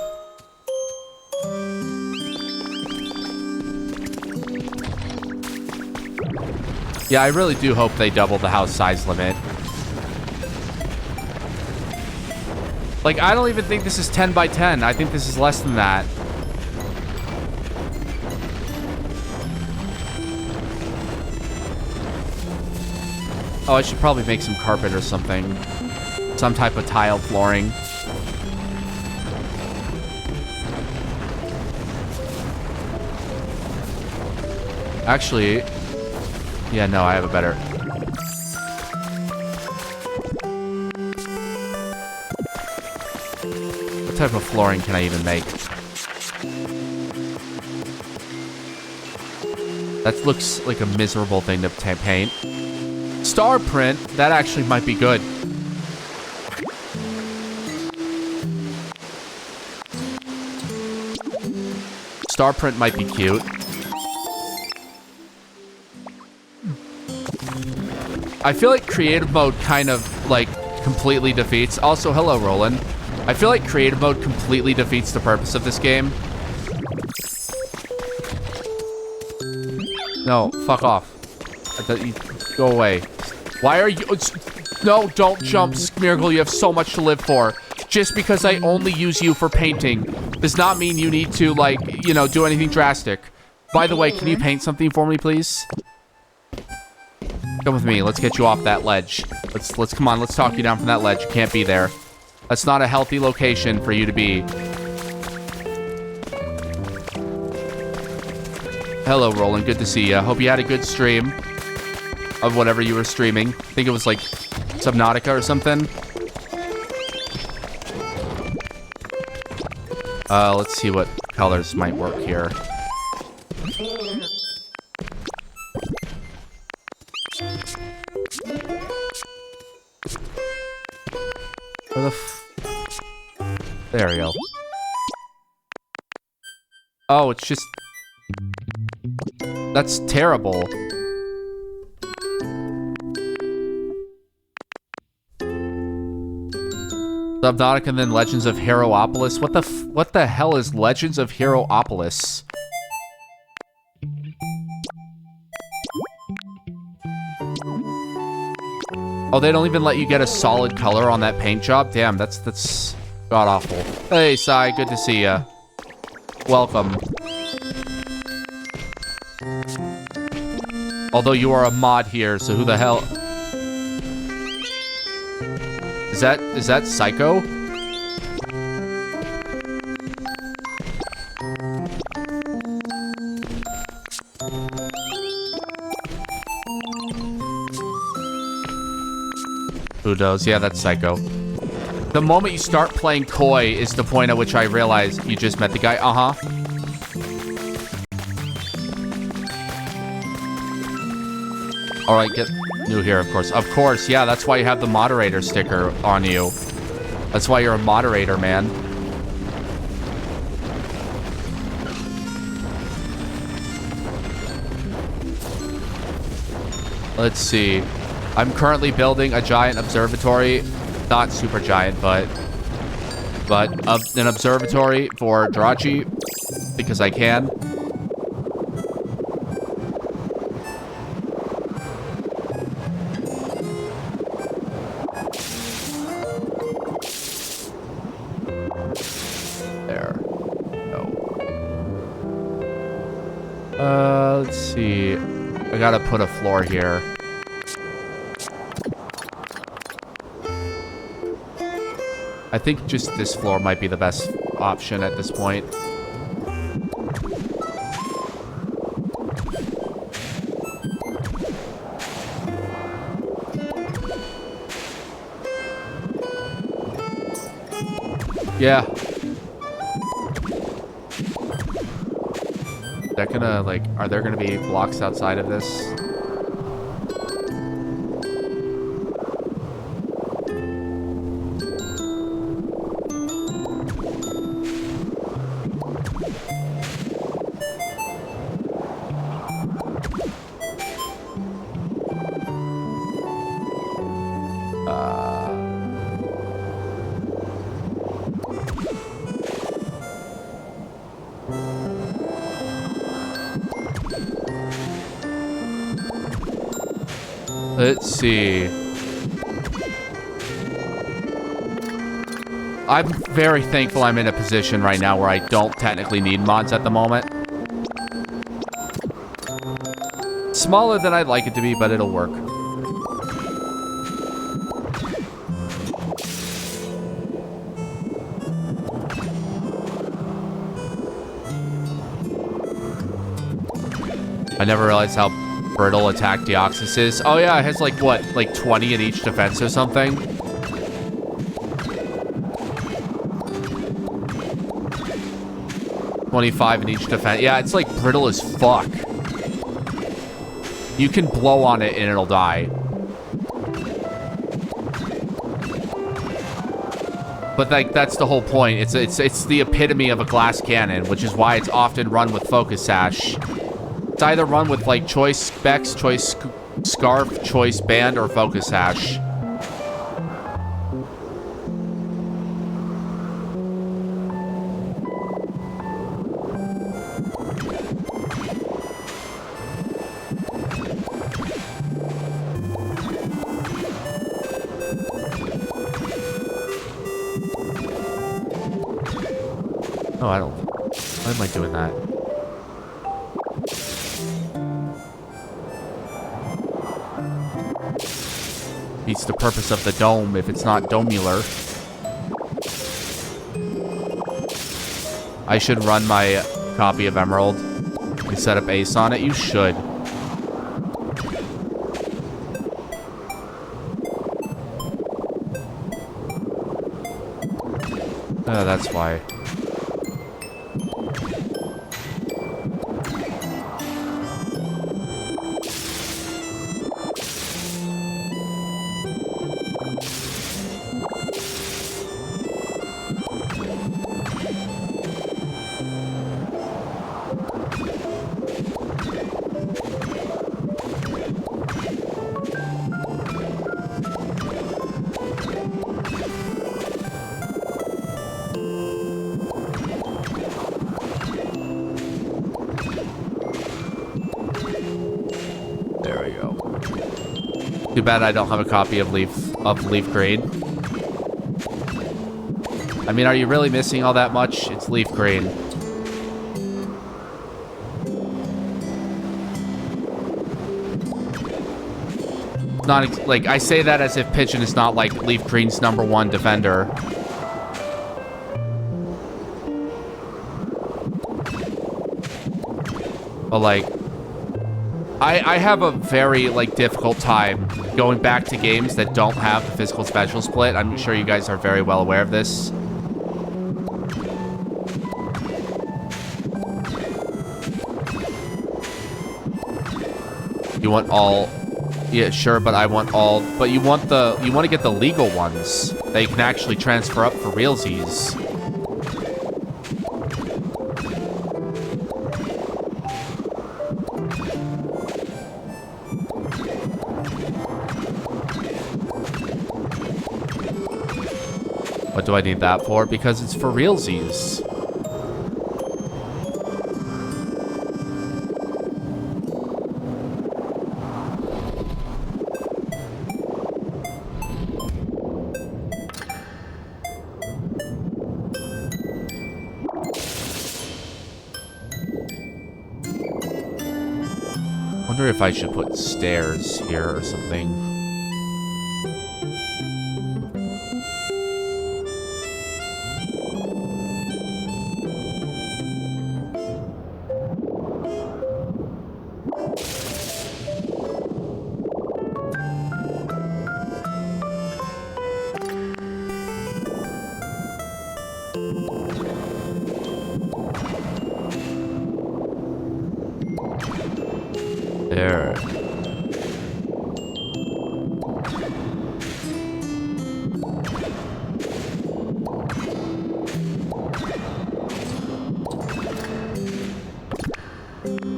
Yeah, I really do hope they double the house size limit. Like, I don't even think this is 10 by 10. I think this is less than that. Oh, I should probably make some carpet or something. Some type of tile flooring. Actually, yeah, no, I have a better. What type of flooring can I even make? That looks like a miserable thing to paint. Star print, that actually might be good. Star print might be cute. I feel like creative mode kind of like completely defeats. Also, hello, Roland. I feel like creative mode completely defeats the purpose of this game. No, fuck off. Go away. Why are you... No, don't jump, Smeargle. You have so much to live for. Just because I only use you for painting does not mean you need to, like, you know, do anything drastic. By the way, can you paint something for me, please? Come with me. Let's get you off that ledge. Let's come on. Let's talk you down from that ledge. You can't be there. That's not a healthy location for you to be. Hello, Roland. Good to see you. Hope you had a good stream of whatever you were streaming. I think it was like Subnautica or something. Let's see what colors might work here. Where the there we go. Oh, it's just... That's terrible. Subnautica and then Legends of Heropolis. What the hell is Legends of Heropolis? Oh, they don't even let you get a solid color on that paint job? Damn, that's god-awful. Hey, Sai, good to see ya. Welcome. Although you are a mod here, so who the hell... Is that Psycho? Who knows? Yeah, that's Psycho. The moment you start playing coy is the point at which I realize you just met the guy. Uh-huh. Alright, get new here, of course. Of course, yeah, that's why you have the moderator sticker on you. That's why you're a moderator, man. Let's see. I'm currently building a giant observatory. Not super giant, but an observatory for Jirachi because I can. There. No. Let's see. I gotta put a floor here. I think just this floor might be the best option at this point. Yeah. They're gonna, like, are there gonna be blocks outside of this? Let's see. I'm very thankful I'm in a position right now where I don't technically need mods at the moment. Smaller than I'd like it to be, but it'll work. I never realized how brittle attack Deoxys is. Oh yeah, it has like, what, like 20 in each defense or something? $25 in each defense. Yeah, it's like brittle as fuck. You can blow on it and it'll die. But like, that's the whole point. It's the epitome of a glass cannon, which is why it's often run with Focus Sash. It's either run with like Choice Specs, Choice Scarf, Choice Band, or Focus Sash. Oh, I don't. Why am I doing that? Beats the purpose of the dome if it's not domular. I should run my copy of Emerald and set up Ace on it. You should. Oh, that's why. Too bad I don't have a copy of Leaf Grade. I mean, are you really missing all that much? It's Leaf Grade. Not like, I say that as if Pigeon is not like Leaf Green's #1 defender. But like, I have a very like difficult time going back to games that don't have the physical special split. I'm sure you guys are very well aware of this. You want all, yeah, sure, but I want all, but you want to get the legal ones that you can actually transfer up for realsies. What do I need that for? Because it's for realsies. Wonder if I should put stairs here or something. There.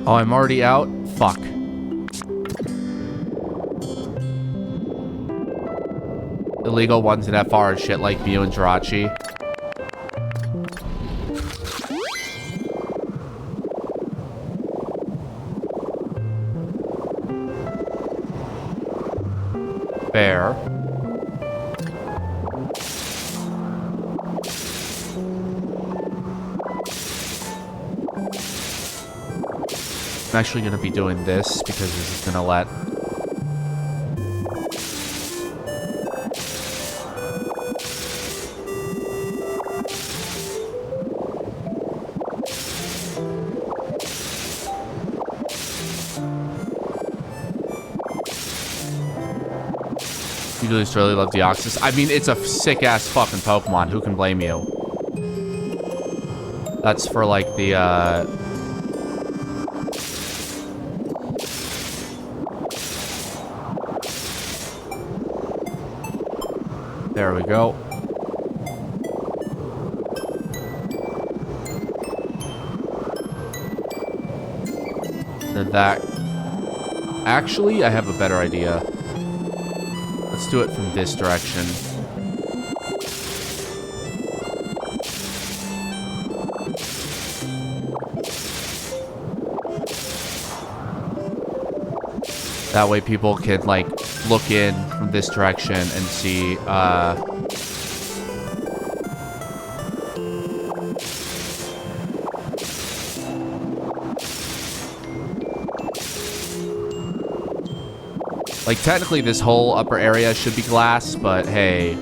Oh, I'm already out? Fuck. Illegal ones in FR and shit like Mew and Jirachi. Fair. I'm actually going to be doing this because this is going to let... You just really love Deoxys. I mean, it's a sick-ass fucking Pokemon. Who can blame you? That's for, like, the, There we go. Then that... Actually, I have a better idea. Let's do it from this direction. That way people can, like, look in from this direction and see, like, technically this whole upper area should be glass, but hey.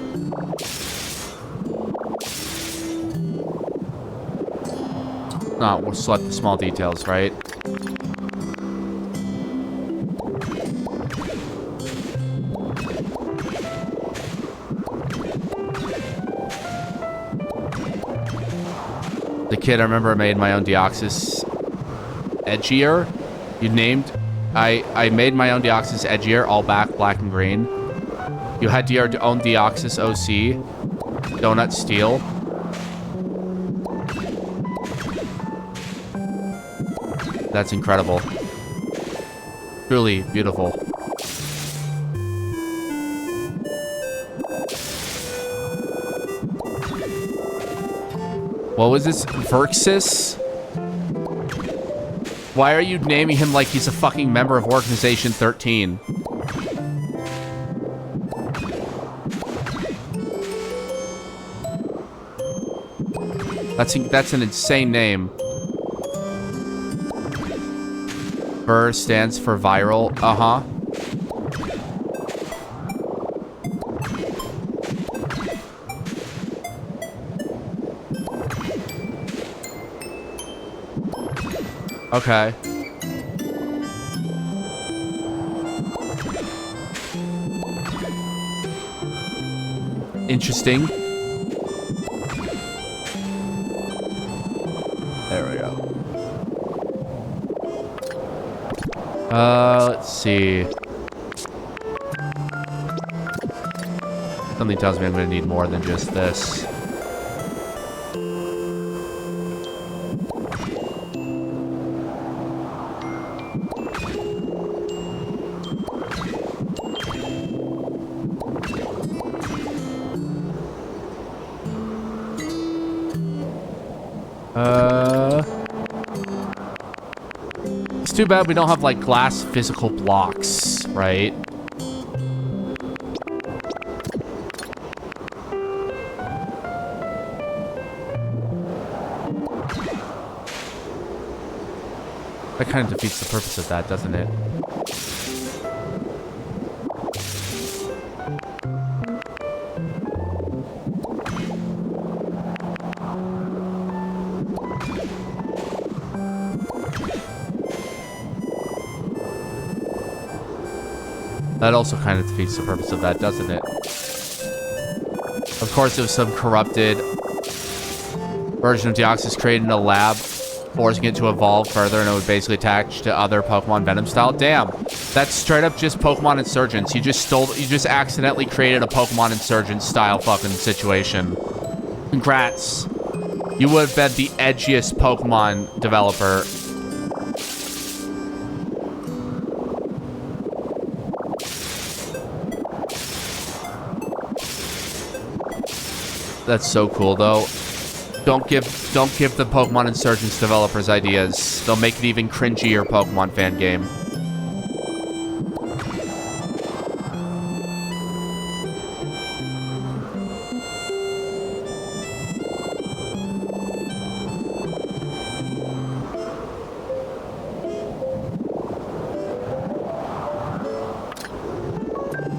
We'll select the small details, right? The kid, I remember, made my own Deoxys edgier. You named... I made my own Deoxys edgier, all black and green. You had your own Deoxys OC. Donut Steel. That's incredible. Truly beautiful. What was this? Verxis? Why are you naming him like he's a fucking member of Organization 13? That's an insane name. Ver stands for viral. Uh-huh. Okay. Interesting. There we go. Let's see. Something tells me I'm gonna need more than just this. It's too bad we don't have, like, glass physical blocks, right? That kind of defeats the purpose of that, doesn't it? That also kind of defeats the purpose of that, doesn't it? Of course, it was some corrupted version of Deoxys created in a lab forcing it to evolve further, and it would basically attach to other Pokemon Venom style. Damn, that's straight up just Pokemon Insurgents. You just accidentally created a Pokemon Insurgent style fucking situation. Congrats. You would have been the edgiest Pokemon developer. That's so cool, though. Don't give the Pokemon Insurgents developers ideas. They'll make it even cringier Pokemon fan game.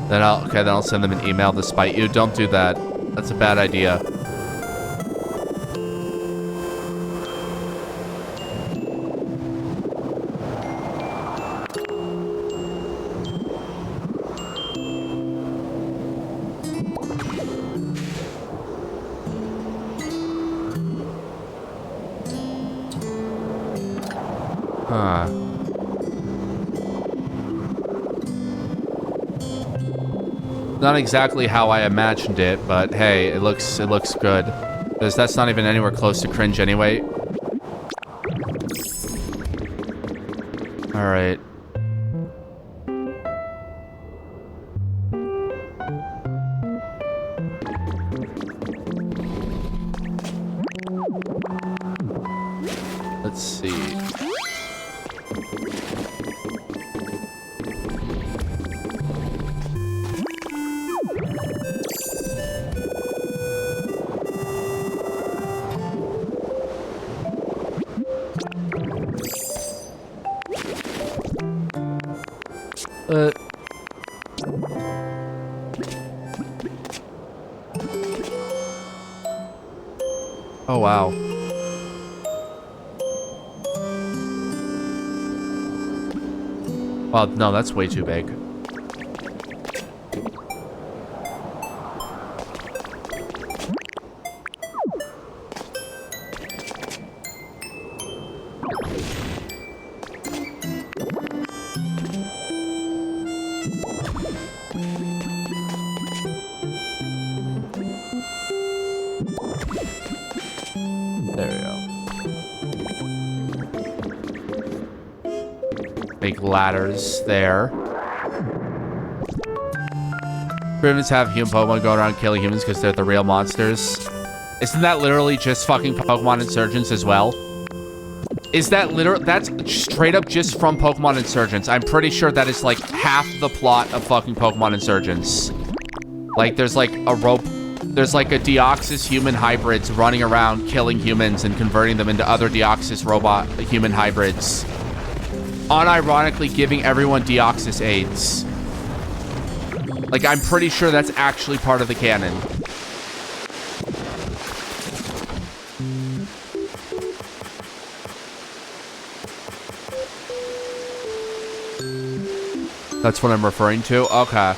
Then I'll send them an email to spite you. Don't do that. That's a bad idea. Huh. Not exactly how I imagined it, but hey, it looks good. Because that's not even anywhere close to cringe anyway. Alright. Let's see. Oh, wow. Well, no, that's way too big. Make ladders there. Humans have human Pokemon going around killing humans because they're the real monsters. Isn't that literally just fucking Pokemon Insurgents as well? Is that that's straight up just from Pokemon Insurgents. I'm pretty sure that is like half the plot of fucking Pokemon Insurgents. Like there's like a Deoxys human hybrids running around killing humans and converting them into other Deoxys robot human hybrids. Unironically giving everyone Deoxys AIDS. Like, I'm pretty sure that's actually part of the canon. That's what I'm referring to? Okay.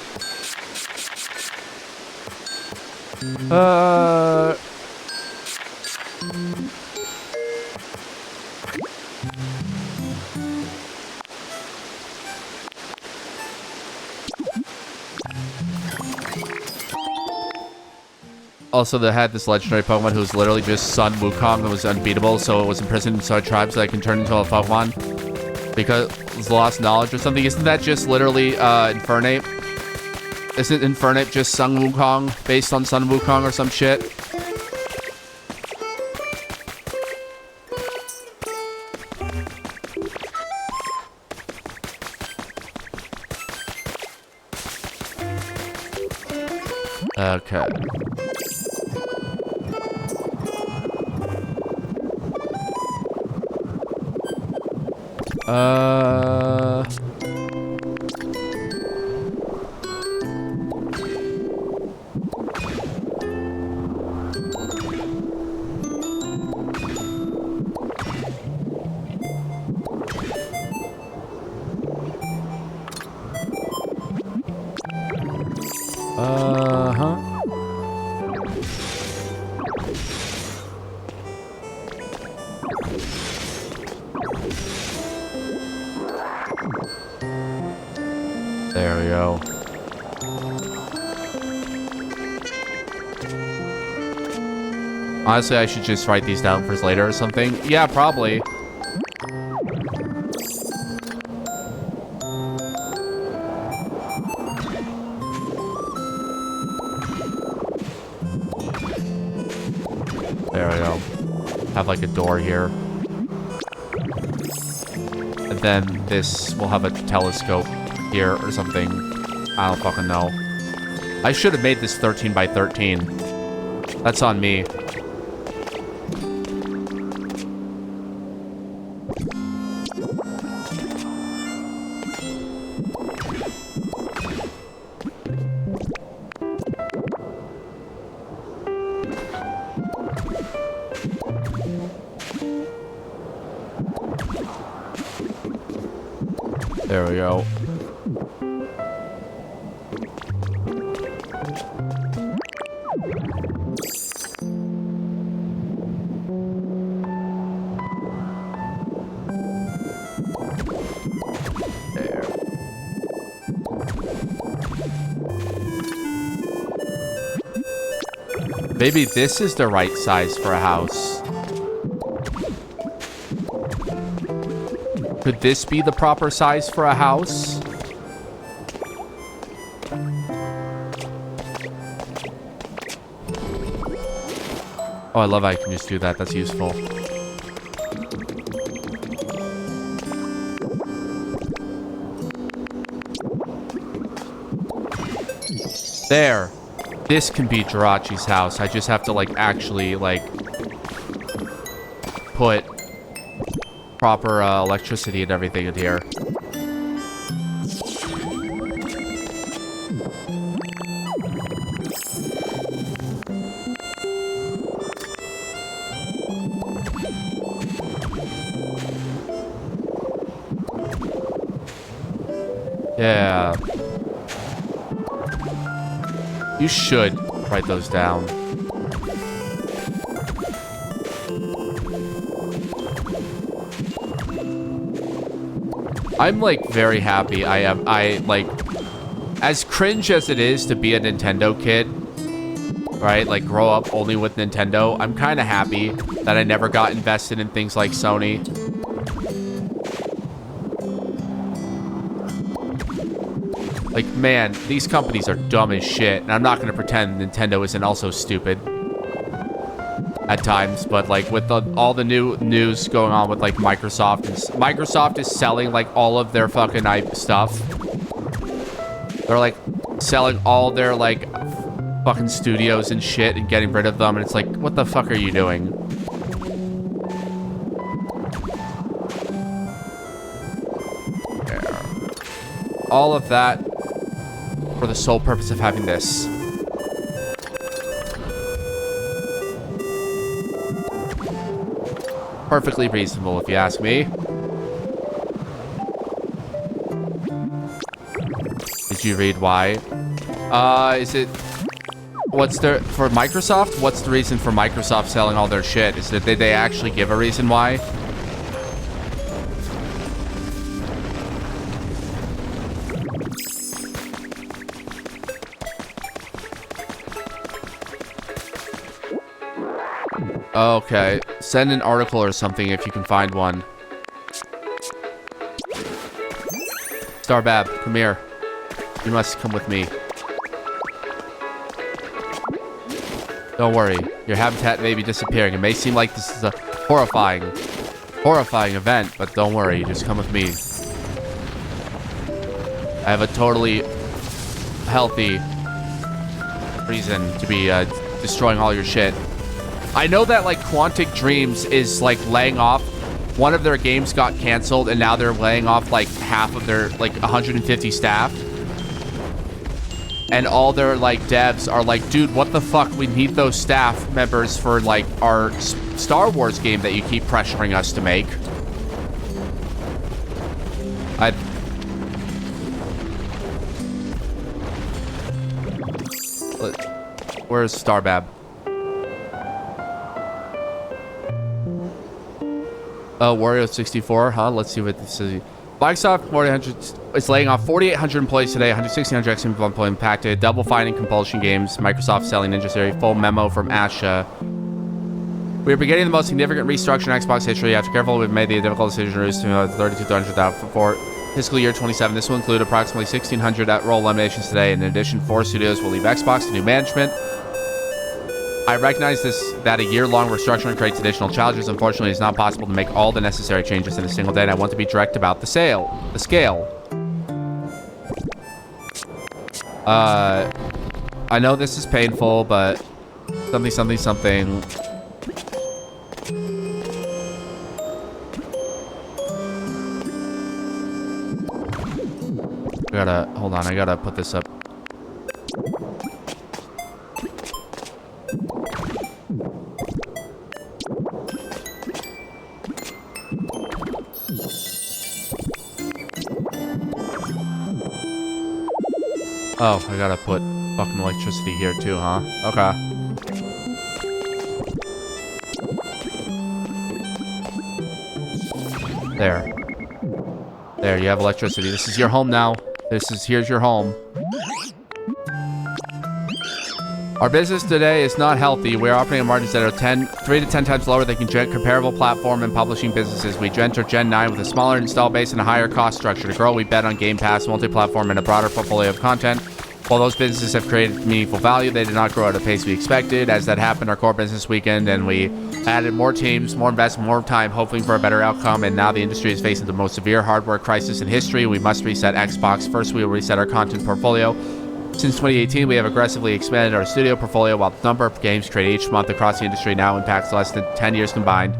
Also, they had this legendary Pokemon who was literally just Sun Wukong that was unbeatable, so it was imprisoned inside tribes so that it can turn into a Pokemon. Because it's lost knowledge or something. Isn't that just literally Infernape? Isn't Infernape just Sun Wukong based on Sun Wukong or some shit? Okay. There we go. Honestly, I should just write these down for later or something. Yeah, probably. There we go. Have like a door here. And then this will have a telescope here or something. I don't fucking know. I should have made this 13 by 13. That's on me. There we go. There. Maybe this is the right size for a house. Could this be the proper size for a house? Oh, I love how I can just do that. That's useful. There. This can be Jirachi's house. I just have to, like, actually, like, put proper electricity and everything in here. Yeah. You should write those down. I'm like very happy. I like, as cringe as it is to be a Nintendo kid, right? Like grow up only with Nintendo. I'm kind of happy that I never got invested in things like Sony. Like, man, these companies are dumb as shit. And I'm not going to pretend Nintendo isn't also stupid at times, but like with all the new news going on with like Microsoft, and Microsoft is selling like all of their fucking stuff. They're like selling all their like fucking studios and shit and getting rid of them, and it's like, what the fuck are you doing? There. All of that for the sole purpose of having this. Perfectly reasonable, if you ask me. Did you read why? What's the, for Microsoft? What's the reason for Microsoft selling all their shit? Is that did they actually give a reason why? Okay, send an article or something if you can find one. Starbab, come here. You must come with me. Don't worry, your habitat may be disappearing. It may seem like this is a horrifying event, but don't worry, just come with me. I have a totally healthy reason to be destroying all your shit. I know that like Quantic Dreams is like laying off. One of their games got canceled and now they're laying off like half of their like 150 staff. And all their like devs are like, dude, what the fuck? We need those staff members for like our Star Wars game that you keep pressuring us to make. Where's Starbab? Oh, Wario 64, huh? Let's see what this is. Microsoft 400 is laying off 4,800 employees today, 1,600 employees impacted, double fine and compulsion games, Microsoft selling Ninja Theory, full memo from Asha. We are beginning the most significant restructure in Xbox history. After careful, we've made the difficult decision to reduce to 3,200 for fiscal year 27. This will include approximately 1,600 role eliminations today. In addition, 4 studios will leave Xbox to new management. I recognize that a year-long restructuring creates additional challenges. Unfortunately, it's not possible to make all the necessary changes in a single day, and I want to be direct about the scale. I know this is painful, but something. Hold on, I gotta put this up. Oh, I gotta put fucking electricity here too, huh? Okay. There, you have electricity. This is your home now. Here's your home. Our business today is not healthy. We're operating at margins that are 3 to 10 times lower than comparable platform and publishing businesses. We enter Gen 9 with a smaller install base and a higher cost structure. To grow, we bet on Game Pass, multi-platform, and a broader portfolio of content. While those businesses have created meaningful value, they did not grow at a pace we expected. As that happened, our core business weakened, and we added more teams, more investment, more time, hoping for a better outcome. And now the industry is facing the most severe hardware crisis in history. We must reset Xbox. First, we will reset our content portfolio. Since 2018, we have aggressively expanded our studio portfolio, while the number of games created each month across the industry now impacts less than 10 years combined.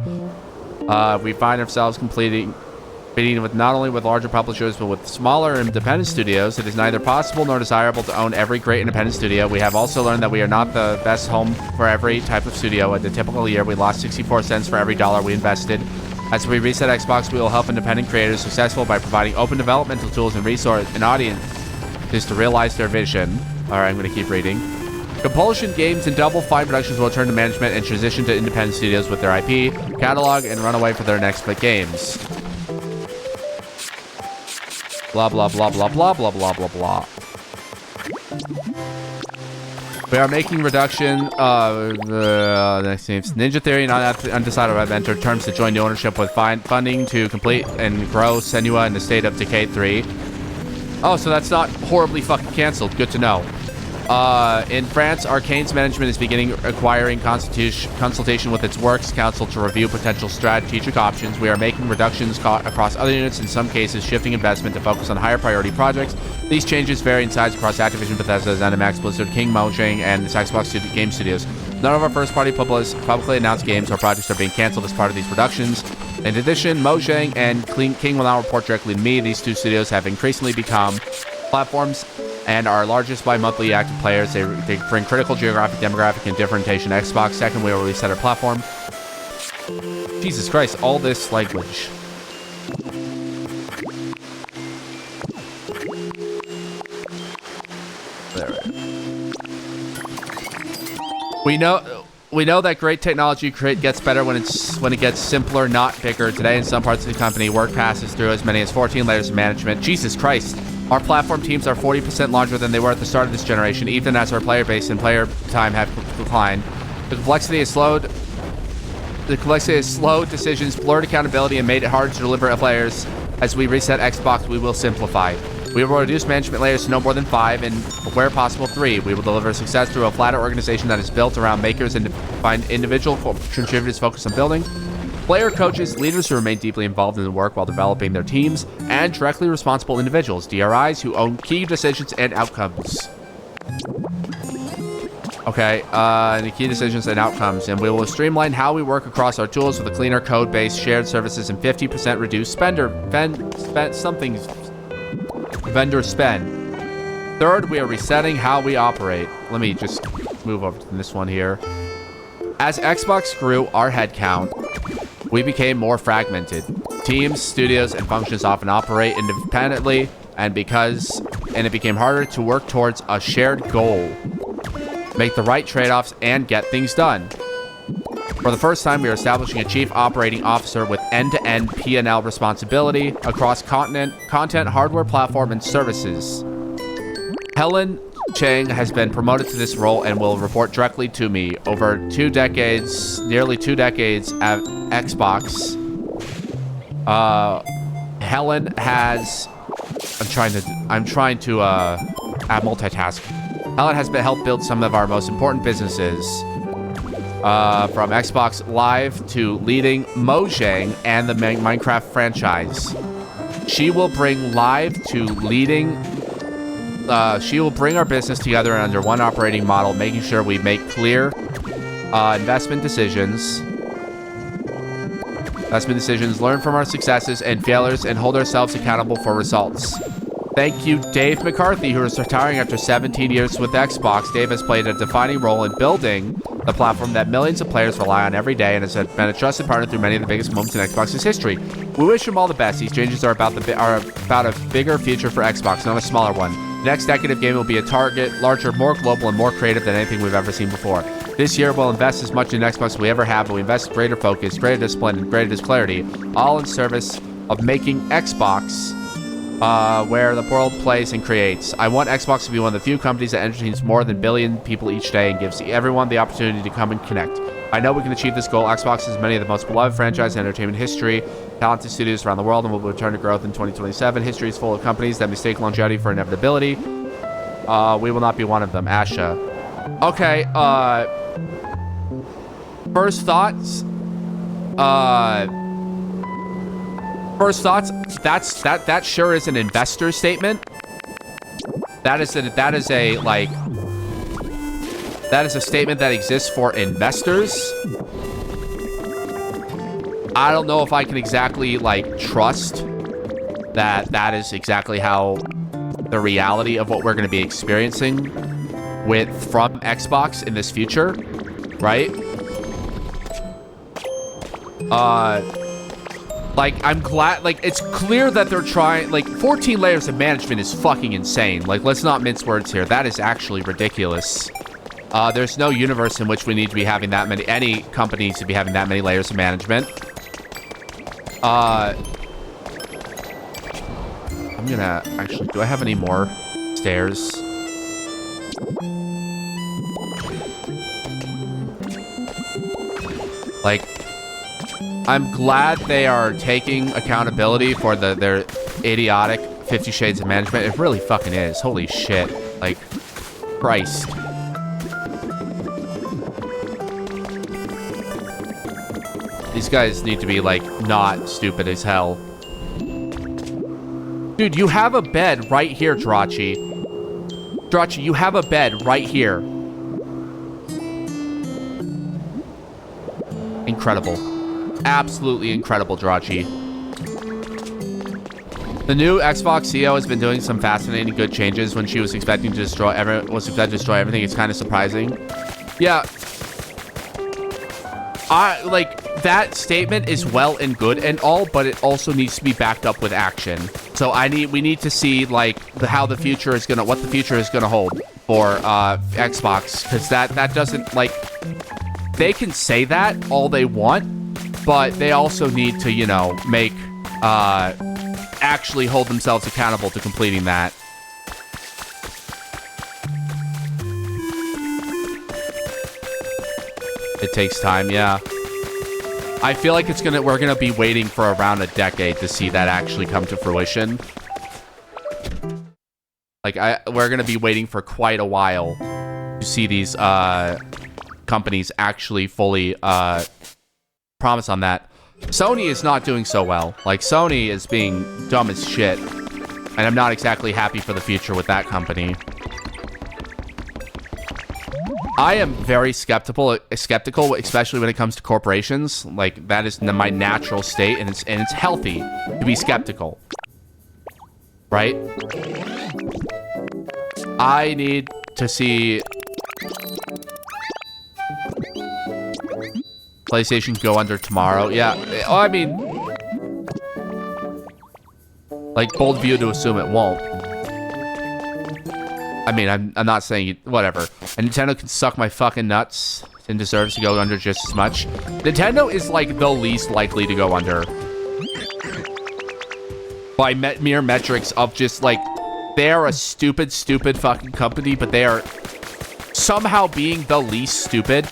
We find ourselves competing with not only with larger publishers, but with smaller independent studios. It is neither possible nor desirable to own every great independent studio. We have also learned that we are not the best home for every type of studio. In the typical year, we lost 64 cents for every dollar we invested. As we reset Xbox, we will help independent creators successful by providing open developmental tools and resources and audiences to realize their vision. All right, I'm going to keep reading. Compulsion Games and Double Fine Productions will return to management and transition to independent studios with their IP, catalog, and run away for their next big games. Blah, blah, blah, blah, blah, blah, blah, blah, blah. We are making reduction. Next names. Ninja Theory and Undecided have entered terms to join the ownership with funding to complete and grow Senua in the State of Decay 3. Oh, so that's not horribly fucking canceled. Good to know. In France, Arcane's management is beginning acquiring consultation with its works council to review potential strategic options. We are making reductions across other units, in some cases shifting investment to focus on higher priority projects. These changes vary in size across Activision, Bethesda, ZeniMax, Blizzard, King, Mojang, and the Xbox Game Studios. None of our first-party publicly announced games or projects are being canceled as part of these reductions. In addition, Mojang and King will now report directly to me. These two studios have increasingly become platforms and our largest by monthly active players. They bring critical geographic, demographic, and differentiation to Xbox. Second, we will reset our platform. Jesus Christ, all this language. There. We know that great technology gets better when it gets simpler, not bigger. Today, in some parts of the company, work passes through as many as 14 layers of management. Jesus Christ. Our platform teams are 40% larger than they were at the start of this generation, even as our player base and player time have declined. The complexity has slowed decisions, blurred accountability, and made it harder to deliver to players. As we reset Xbox, we will simplify. We will reduce management layers to no more than 5, and where possible 3. We will deliver success through a flatter organization that is built around makers and find individual contributors focused on building. Player coaches, leaders who remain deeply involved in the work while developing their teams, and directly responsible individuals, DRIs, who own key decisions and outcomes. Okay, the key decisions and outcomes, and we will streamline how we work across our tools with a cleaner code base, shared services, and 50% reduced vendor spend. Third, we are resetting how we operate. Let me just move over to this one here. As Xbox grew our headcount, we became more fragmented. Teams, studios, and functions often operate independently, and it became harder to work towards a shared goal, make the right trade-offs, and get things done. For the first time, we are establishing a chief operating officer with end-to-end P&L responsibility across content, hardware, platform, and services. Helen Chang has been promoted to this role and will report directly to me. Over nearly 2 decades at Xbox. Helen has... I'm trying to multitask. Helen has helped build some of our most important businesses. From Xbox Live to leading Mojang and the Minecraft franchise. She will bring live to leading... she will bring our business together under one operating model, making sure we make clear investment decisions, learn from our successes and failures, and hold ourselves accountable for results. Thank you, Dave McCarthy, who is retiring after 17 years with Xbox. Dave has played a defining role in building the platform that millions of players rely on every day and has been a trusted partner through many of the biggest moments in Xbox's history. We wish him all the best. These changes are about a bigger future for Xbox, not a smaller one. The next decade of gaming will be a target, larger, more global, and more creative than anything we've ever seen before. This year, we'll invest as much in Xbox as we ever have, but we invest in greater focus, greater discipline, and greater clarity, all in service of making Xbox where the world plays and creates. I want Xbox to be one of the few companies that entertains more than a billion people each day and gives everyone the opportunity to come and connect. I know we can achieve this goal. Xbox has many of the most beloved franchises in entertainment history, talented studios around the world, and will return to growth in 2027. History is full of companies that mistake longevity for inevitability. We will not be one of them. Asha. Okay, first thoughts. That sure is an investor statement. That is a statement that exists for investors. I don't know if I can exactly trust that is exactly how the reality of what we're going to be experiencing from Xbox in this future, right? I'm glad, it's clear that they're trying, 14 layers of management is fucking insane. Let's not mince words here. That is actually ridiculous. There's no universe in which we need to be having that many, any company needs to be having that many layers of management. I'm gonna, actually, do I have any more stairs? I'm glad they are taking accountability for their idiotic 50 Shades of Management. It really fucking is. Holy shit. Christ. These guys need to be, not stupid as hell. Dude, you have a bed right here, Jirachi. Jirachi, you have a bed right here. Incredible. Absolutely incredible, Jirachi. The new Xbox CEO has been doing some fascinating good changes when she was expecting to destroy everything. It's kind of surprising. Yeah. That statement is well and good and all, but it also needs to be backed up with action. So we need to see what the future is gonna hold for Xbox, because that doesn't they can say that all they want, but they also need to, make, actually hold themselves accountable to completing that. It takes time, yeah. I feel like we're gonna be waiting for around a decade to see that actually come to fruition. We're gonna be waiting for quite a while to see these, companies actually fully, promise on that. Sony is not doing so well. Sony is being dumb as shit, and I'm not exactly happy for the future with that company. I am very skeptical, especially when it comes to corporations. That is my natural state, and it's healthy to be skeptical, right? I need to see PlayStation go under tomorrow. Yeah. Oh, I mean, bold view to assume it won't. I mean, I'm not saying it, whatever. And Nintendo can suck my fucking nuts. and deserves to go under just as much. Nintendo is like the least likely to go under by mere metrics of just like, they are a stupid fucking company, but they are somehow being the least stupid.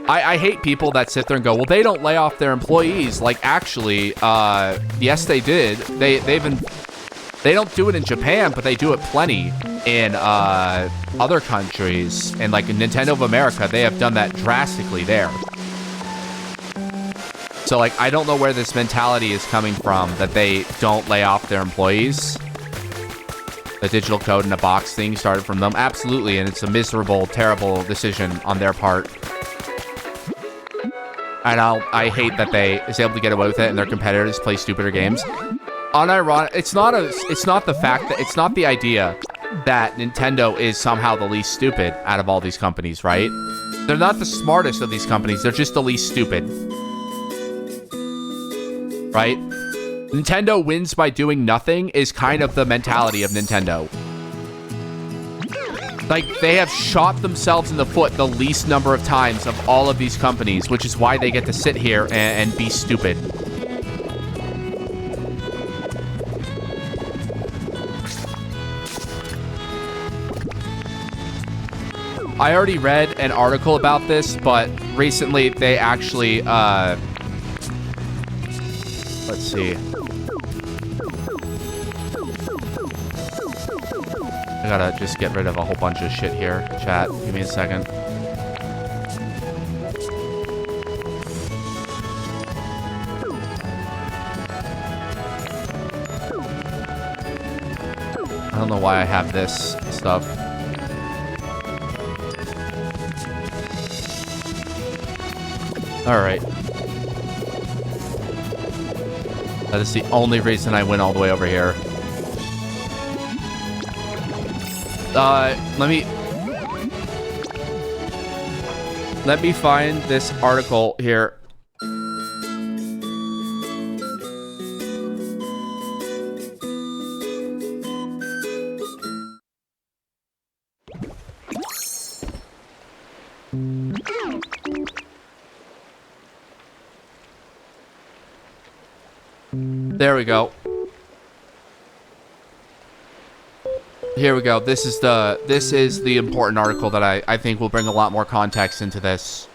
I hate people that sit there and go, well, they don't lay off their employees. Like, actually, yes, they did. They don't do it in Japan, but they do it plenty in other countries. And like in Nintendo of America, they have done that drastically there. So like, I don't know where this mentality is coming from that they don't lay off their employees. The digital code in a box thing started from them. Absolutely, and it's a miserable, terrible decision on their part. And I hate that they is able to get away with it and their competitors play stupider games. Unironic, it's not the idea that Nintendo is somehow the least stupid out of all these companies, right? They're not the smartest of these companies, they're just the least stupid. Right? Nintendo wins by doing nothing is kind of the mentality of Nintendo. Like, they have shot themselves in the foot the least number of times of all of these companies, which is why they get to sit here and be stupid. I already read an article about this, but recently they actually, let's see. I gotta just get rid of a whole bunch of shit here. Chat, give me a second. I don't know why I have this stuff. Alright. That is the only reason I went all the way over here. Let me find this article here. There we go. Here we go. This is the important article that I think will bring a lot more context into this.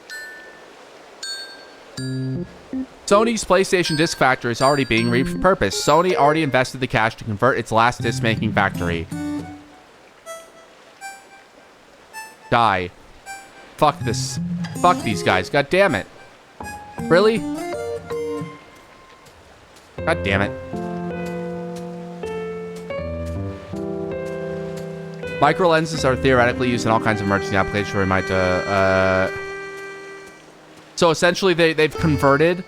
Sony's PlayStation disc factory is already being repurposed. Sony already invested the cash to convert its last disc-making factory. Die. Fuck this. Fuck these guys. God damn it. Really? God damn it. Micro lenses are theoretically used in all kinds of emergency applications where we might, So essentially they've converted,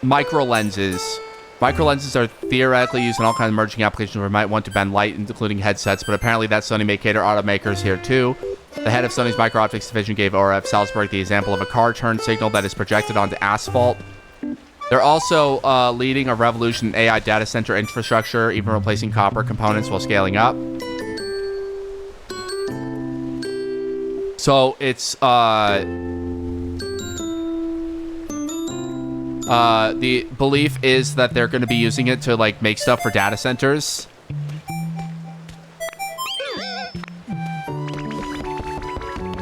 micro lenses. Micro lenses are theoretically used in all kinds of emerging applications where we might want to bend light, including headsets, but apparently that Sony may cater automakers here too. The head of Sony's Micro Optics division gave ORF Salzburg the example of a car turn signal that is projected onto asphalt. They're also leading a revolution in AI data center infrastructure, even replacing copper components while scaling up. So it's the belief is that they're going to be using it to like make stuff for data centers.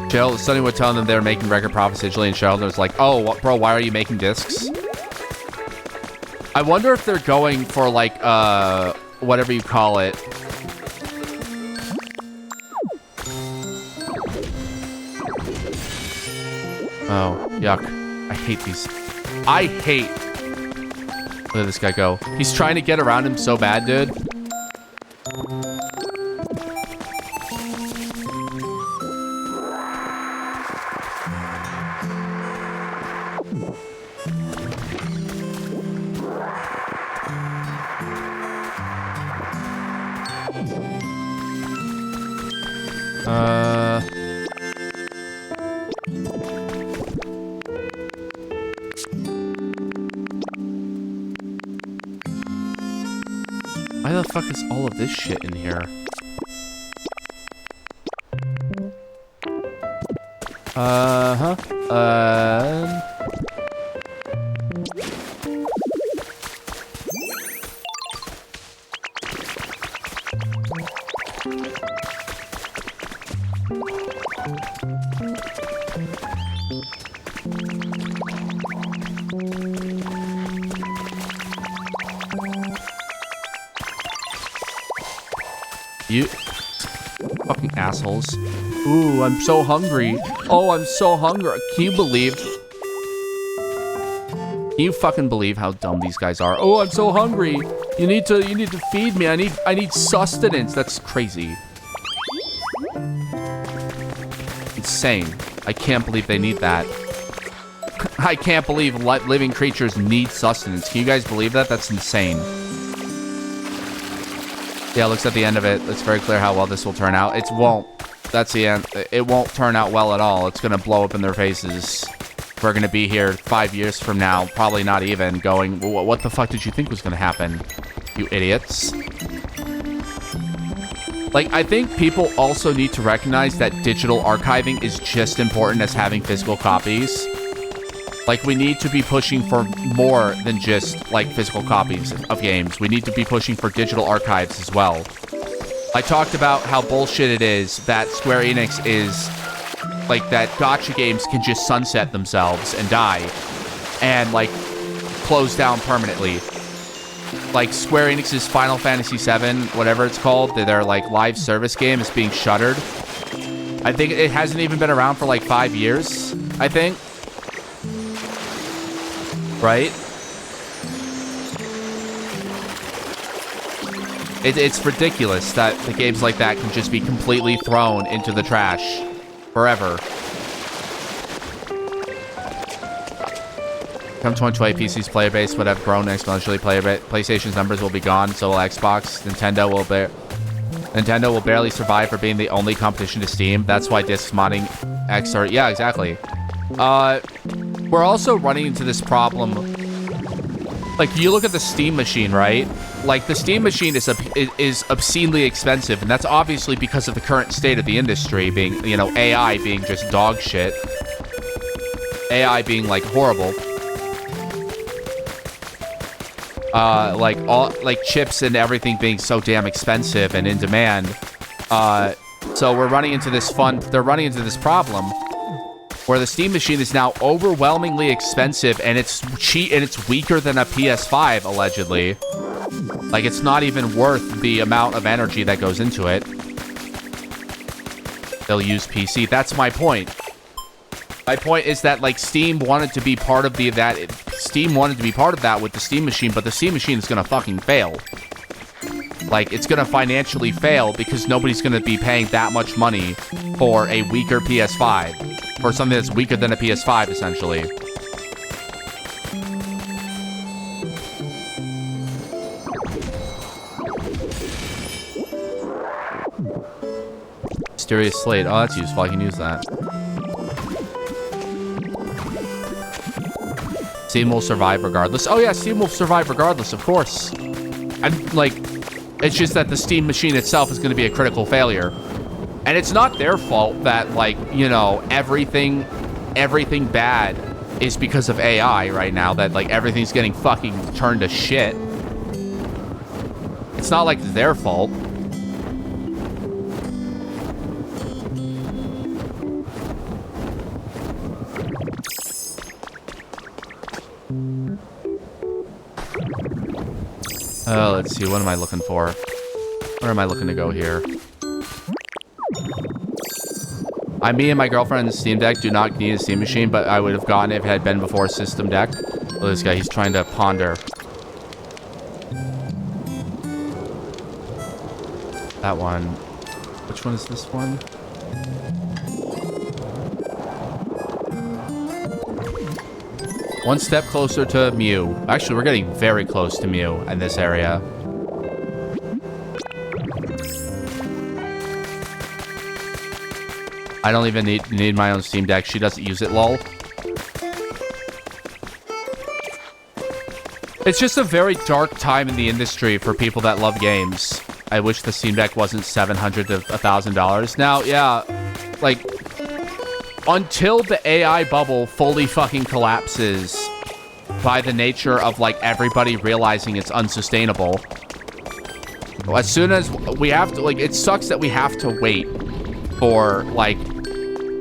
Sony would tell them they were making record profits digitally, and Sheldon was like, "Oh, bro, why are you making discs?" I wonder if they're going for like whatever you call it. Oh, yuck. I hate these. I hate. Look at this guy go. He's trying to get around him so bad, dude. Why the fuck is all of this shit in here? You fucking assholes. Ooh, I'm so hungry. Oh, I'm so hungry. Can you fucking believe how dumb these guys are? Oh, I'm so hungry. You need to feed me. I need sustenance. That's crazy. Insane. I can't believe they need that. I can't believe living creatures need sustenance. Can you guys believe that? That's insane. Yeah, it looks at the end of it. It's very clear how well this will turn out. It won't. That's the end. It won't turn out well at all. It's going to blow up in their faces. We're going to be here 5 years from now, probably not even, going, what the fuck did you think was going to happen, you idiots? Like, I think people also need to recognize that digital archiving is just important as having physical copies. Like, we need to be pushing for more than just, like, physical copies of games. We need to be pushing for digital archives as well. I talked about how bullshit it is that Square Enix is, like, that gacha games can just sunset themselves and die and, like, close down permanently. Like, Square Enix's Final Fantasy VII, whatever it's called, their, like, live service game is being shuttered. I think it hasn't even been around for, like, 5 years, I think. Right? It's ridiculous that the games like that can just be completely thrown into the trash forever. Come 2020, PC's player base would have grown exponentially. PlayStation's numbers will be gone, so will Xbox. Nintendo will barely survive for being the only competition to Steam. That's why disc modding X are... Yeah, exactly. We're also running into this problem. Like, you look at the Steam machine, right? Like, the Steam machine is obscenely expensive, and that's obviously because of the current state of the industry being, you know, AI being just dog shit. AI being, like, horrible. Like chips and everything being so damn expensive and in demand. So we're running into this they're running into this problem where the Steam machine is now overwhelmingly expensive, and it's cheap, and it's weaker than a PS5, allegedly. Like, it's not even worth the amount of energy that goes into it. They'll use PC. That's my point. My point is that, like, Steam wanted to be part of Steam wanted to be part of that with the Steam machine, but the Steam machine is gonna fucking fail. Like, it's gonna financially fail because nobody's gonna be paying that much money for a weaker PS5. For something that's weaker than a PS5, essentially. Mysterious Slate. Oh, that's useful. I can use that. Steam will survive regardless. Oh, yeah, Steam will survive regardless, of course. And, like, it's just that the Steam machine itself is going to be a critical failure. And it's not their fault that, like, you know, everything bad is because of AI right now. That, like, everything's getting fucking turned to shit. It's not like it's their fault. Let's see. What am I looking for? Where am I looking to go here? Me and my girlfriend's Steam Deck do not need a Steam machine, but I would have gotten it if it had been before System Deck. Look at this guy. He's trying to ponder. That one. Which one is this one? One step closer to Mew. Actually, we're getting very close to Mew in this area. I don't even need my own Steam Deck. She doesn't use it, lol. It's just a very dark time in the industry for people that love games. I wish the Steam Deck wasn't $700 to $1,000. Now, yeah, like, until the AI bubble fully fucking collapses by the nature of, like, everybody realizing it's unsustainable. As soon as we have to, like, it sucks that we have to wait for, like,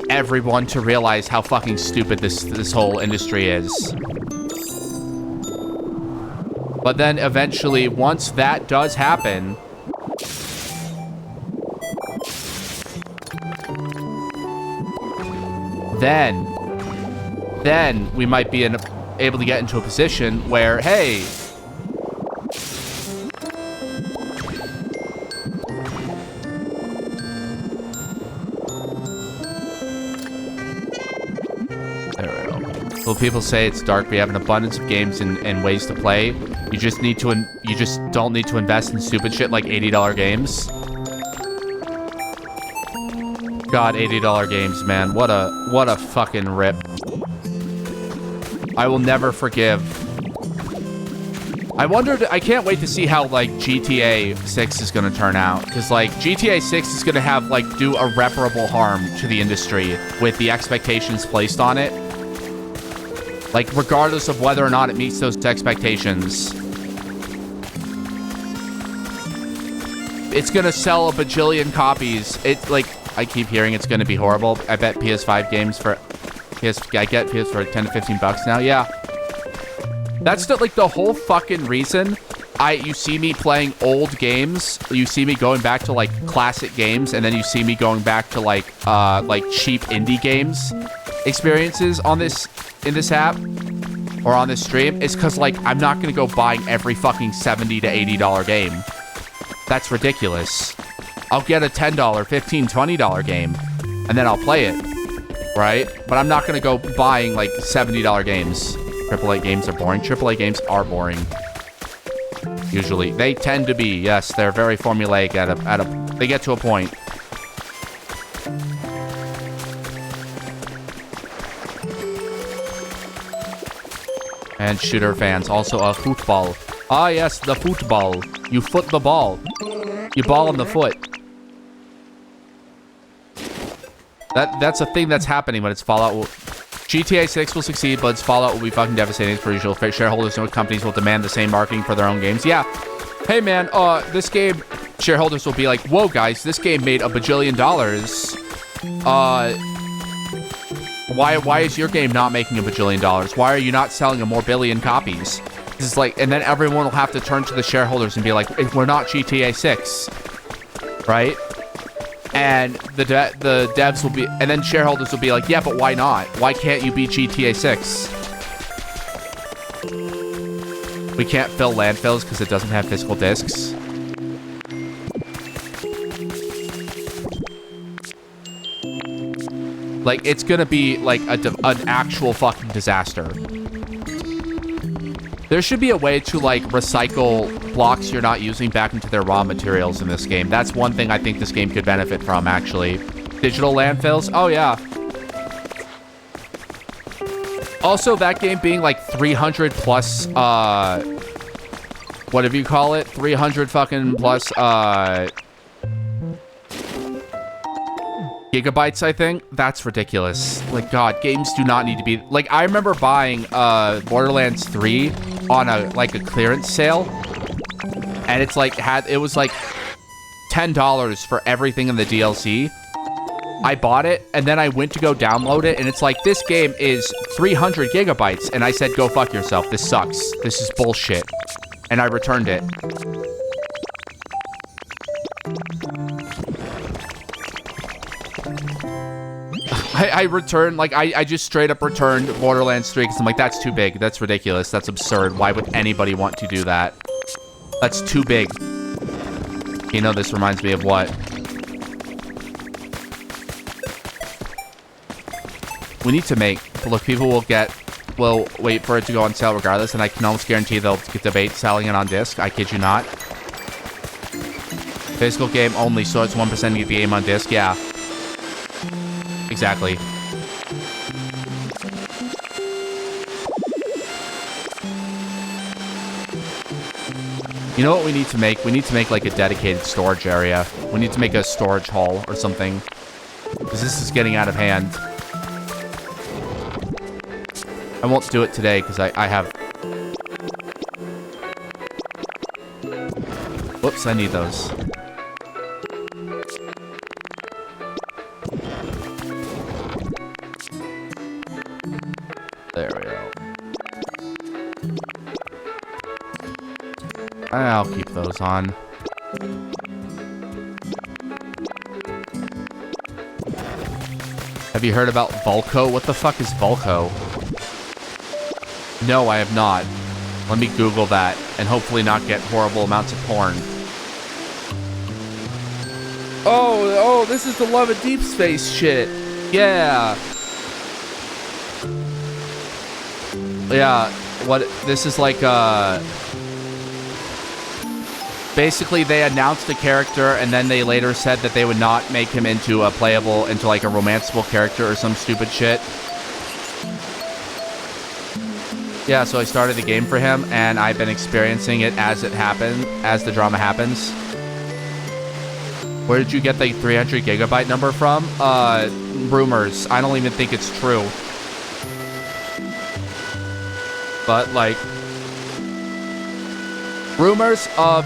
everyone to realize how fucking stupid this whole industry is. But then eventually, once that does happen, then we might be able to get into a position where, hey, there we go. Well, people say it's dark. We have an abundance of games and ways to play. You just don't need to invest in stupid shit like $80 games. God, $80 games, man. What a fucking rip. I will never forgive. I can't wait to see how, like, GTA 6 is going to turn out. Because, like, GTA 6 is going to have, like, do irreparable harm to the industry with the expectations placed on it. Like, regardless of whether or not it meets those expectations. It's going to sell a bajillion copies. I keep hearing it's going to be horrible. I bet PS5 games for... I get PS for 10 to 15 bucks now. Yeah. That's the whole fucking reason you see me playing old games. You see me going back to, like, classic games, and then you see me going back to, like cheap indie games experiences in this app or on this stream. Is because, like, I'm not going to go buying every fucking $70 to $80 game. That's ridiculous. I'll get a $10, $15, $20 game, and then I'll play it. Right? But I'm not going to go buying, like, $70 games. AAA games are boring. AAA games are boring. Usually. They tend to be, yes. They're very formulaic they get to a point. And shooter fans. Also a football. Ah, yes, the football. You foot the ball. You ball on the foot. That's a thing that's happening when it's Fallout. GTA 6 will succeed, but its Fallout will be fucking devastating for usual. Shareholders and companies will demand the same marketing for their own games. Yeah. Hey, man, this game, shareholders will be like, whoa, guys, this game made $1 bajillion. Why is your game not making $1 bajillion? Why are you not selling a more billion copies? This is like, and then everyone will have to turn to the shareholders and be like, we're not GTA 6, right? And the devs will be, and then shareholders will be like, yeah, but why not? Why can't you be GTA 6? We can't fill landfills because it doesn't have physical discs. Like, it's gonna be like an actual fucking disaster. There should be a way to, like, recycle blocks you're not using back into their raw materials in this game. That's one thing I think this game could benefit from, actually. Digital landfills? Oh, yeah. Also, that game being, like, 300 plus, whatever you call it, 300 fucking plus, gigabytes, I think. That's ridiculous. Like, God, games do not need to be... Like, I remember buying Borderlands 3 on a clearance sale, and it's like it was like $10 for everything in the DLC. I bought it, and then I went to go download it, and it's like, this game is 300 gigabytes, and I said, go fuck yourself. This sucks. This is bullshit. And I returned it. I returned, like, I just straight up returned Borderlands 3 because I'm like, that's too big. That's ridiculous. That's absurd. Why would anybody want to do that? That's too big. You know, this reminds me of what? We need to make... Look, people will wait for it to go on sale regardless, and I can almost guarantee they'll debate selling it on disc. I kid you not. Physical game only, so it's 1% of the game on disc. Yeah. Exactly. You know what we need to make? We need to make, like, a dedicated storage area. We need to make a storage hall or something. Because this is getting out of hand. I won't do it today because I have... Whoops, I need those. There we go. I'll keep those on. Have you heard about Vulko? What the fuck is Vulko? No, I have not. Let me Google that and hopefully not get horrible amounts of porn. Oh, this is the Love of Deep Space shit. Yeah. Yeah, this is like, basically they announced a character and then they later said that they would not make him into a into like a romanceable character or some stupid shit. Yeah, so I started the game for him and I've been experiencing it as it happened, as the drama happens. Where did you get the 300 gigabyte number from? Rumors. I don't even think it's true. But, like, rumors of...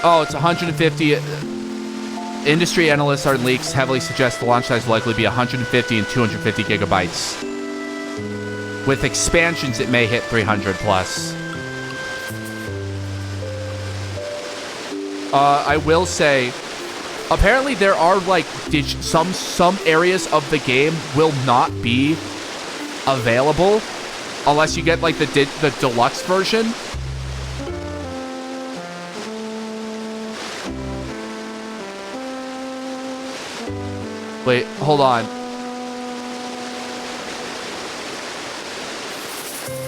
Oh, it's 150... Industry analysts and leaks heavily suggest the launch size will likely be 150 and 250 gigabytes. With expansions, it may hit 300 plus. I will say, apparently there are, like, some areas of the game will not be available unless you get like the deluxe version. Wait, hold on.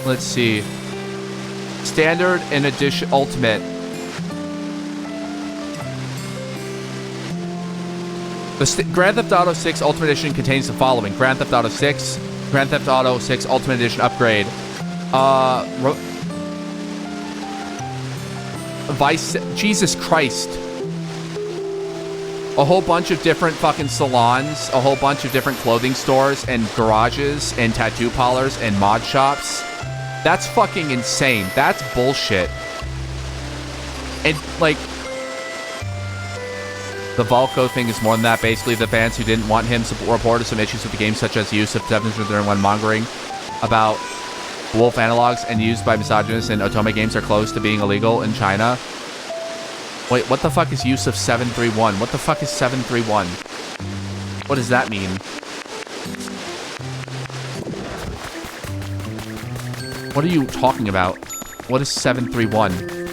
Let's see. Standard and Edition Ultimate. The Grand Theft Auto 6 Ultimate Edition contains the following: Grand Theft Auto 6, Grand Theft Auto 6 Ultimate Edition upgrade, Jesus Christ, a whole bunch of different fucking salons, a whole bunch of different clothing stores and garages and tattoo parlors and mod shops. That's fucking insane. That's bullshit. And like, the Vulko thing is more than that. Basically, the fans who didn't want him reported some issues with the game, such as the use of 701 mongering about wolf analogs and used by misogynists in otome games are close to being illegal in China. Wait, what the fuck is use of 731? What the fuck is 731? What does that mean? What are you talking about? What is 731?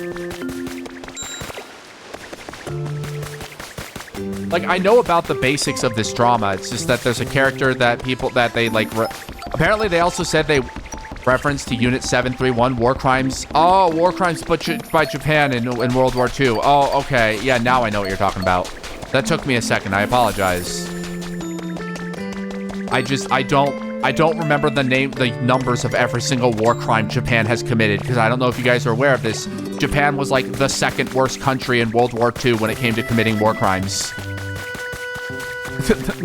Like, I know about the basics of this drama. It's just that there's a character that they, like... Apparently, they also said they referenced to Unit 731, war crimes. Oh, war crimes by Japan in World War II. Oh, okay. Yeah, now I know what you're talking about. That took me a second. I apologize. I don't remember the numbers of every single war crime Japan has committed, because I don't know if you guys are aware of this. Japan was, like, the second worst country in World War II when it came to committing war crimes.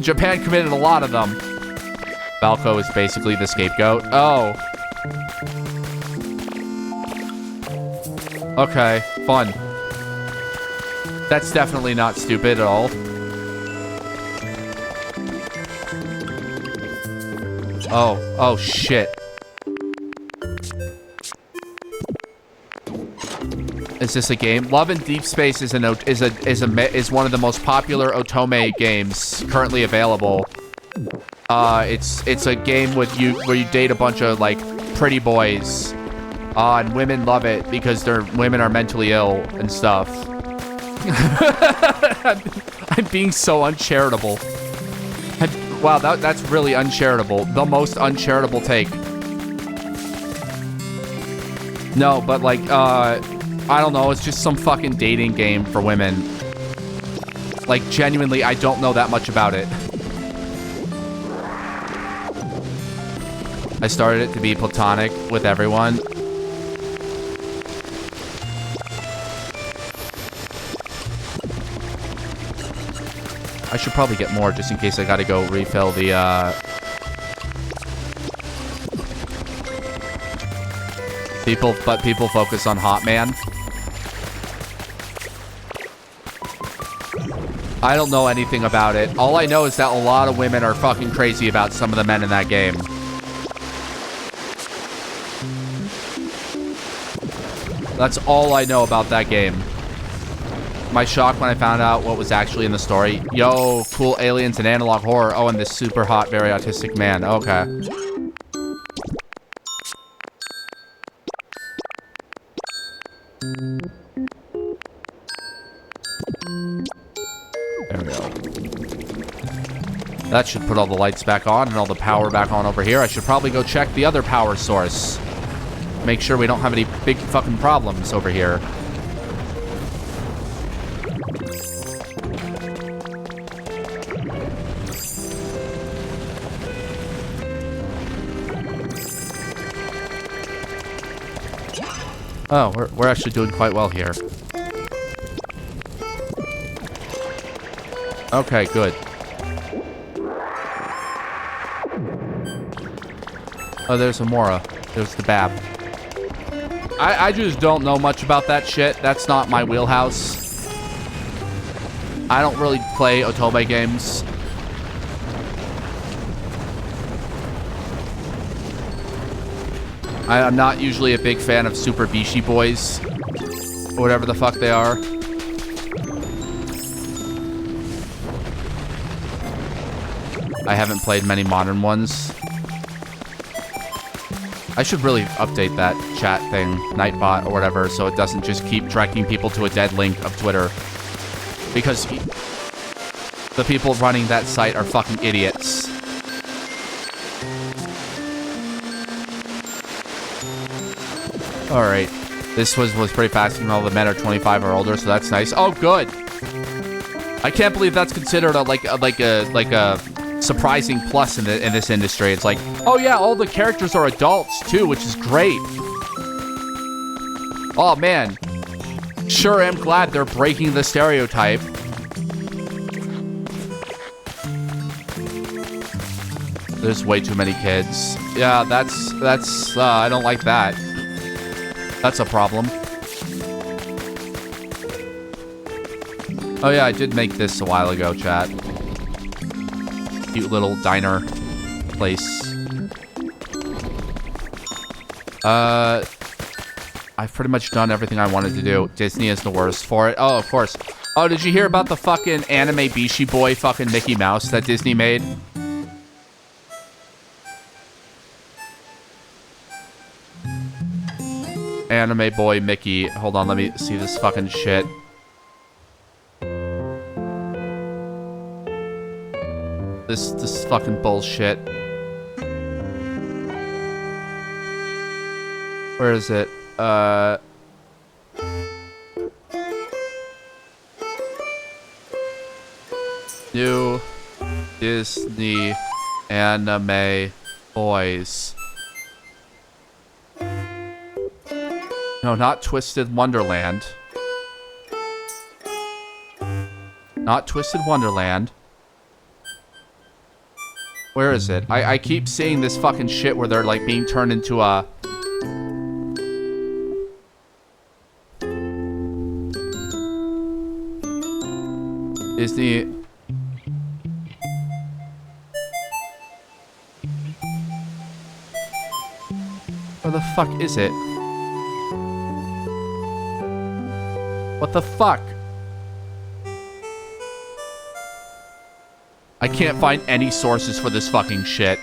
Japan committed a lot of them. Vulko is basically the scapegoat. Oh. Okay, fun. That's definitely not stupid at all. Oh shit. Is this a game? Love and Deep Space is one of the most popular otome games currently available. It's a game where you date a bunch of like pretty boys, and women love it because women are mentally ill and stuff. I'm being so uncharitable. Wow, that's really uncharitable. The most uncharitable take. No, but like, I don't know. It's just some fucking dating game for women. Like, genuinely, I don't know that much about it. I started it to be platonic with everyone. I should probably get more just in case I gotta go refill the, But people focus on Hot Man. I don't know anything about it. All I know is that a lot of women are fucking crazy about some of the men in that game. That's all I know about that game. My shock when I found out what was actually in the story. Yo, cool aliens and analog horror. Oh, and this super hot, very autistic man. Okay. There we go. That should put all the lights back on and all the power back on over here. I should probably go check the other power source. Make sure we don't have any big fucking problems over here. Oh, we're actually doing quite well here. Okay, good. Oh, there's Amora. There's the Bab. I just don't know much about that shit. That's not my wheelhouse. I don't really play Otome games. I'm not usually a big fan of Super Bishi Boys. Or whatever the fuck they are. I haven't played many modern ones. I should really update that chat thing, Nightbot or whatever, so it doesn't just keep directing people to a dead link of Twitter. Because the people running that site are fucking idiots. Alright. This was pretty fast, and all the men are 25 or older, so that's nice. Oh, good! I can't believe that's considered a surprising plus in this industry. It's like, oh yeah, all the characters are adults too, which is great. Oh man, sure am glad they're breaking the stereotype. There's way too many kids. Yeah, that's I don't like that. That's a problem. Oh yeah, I did make this a while ago, chat. Cute little diner place. I've pretty much done everything I wanted to do. Disney is the worst for it. Oh, of course. Oh, did you hear about the fucking anime Bishi Boy fucking Mickey Mouse that Disney made? Anime boy Mickey. Hold on, let me see this fucking shit. This fucking bullshit. Where is it? New Disney anime boys. No, not Twisted Wonderland. Not Twisted Wonderland. Where is it? I keep seeing this fucking shit where they're like being turned into a... Disney... Where the fuck is it? What the fuck? I can't find any sources for this fucking shit.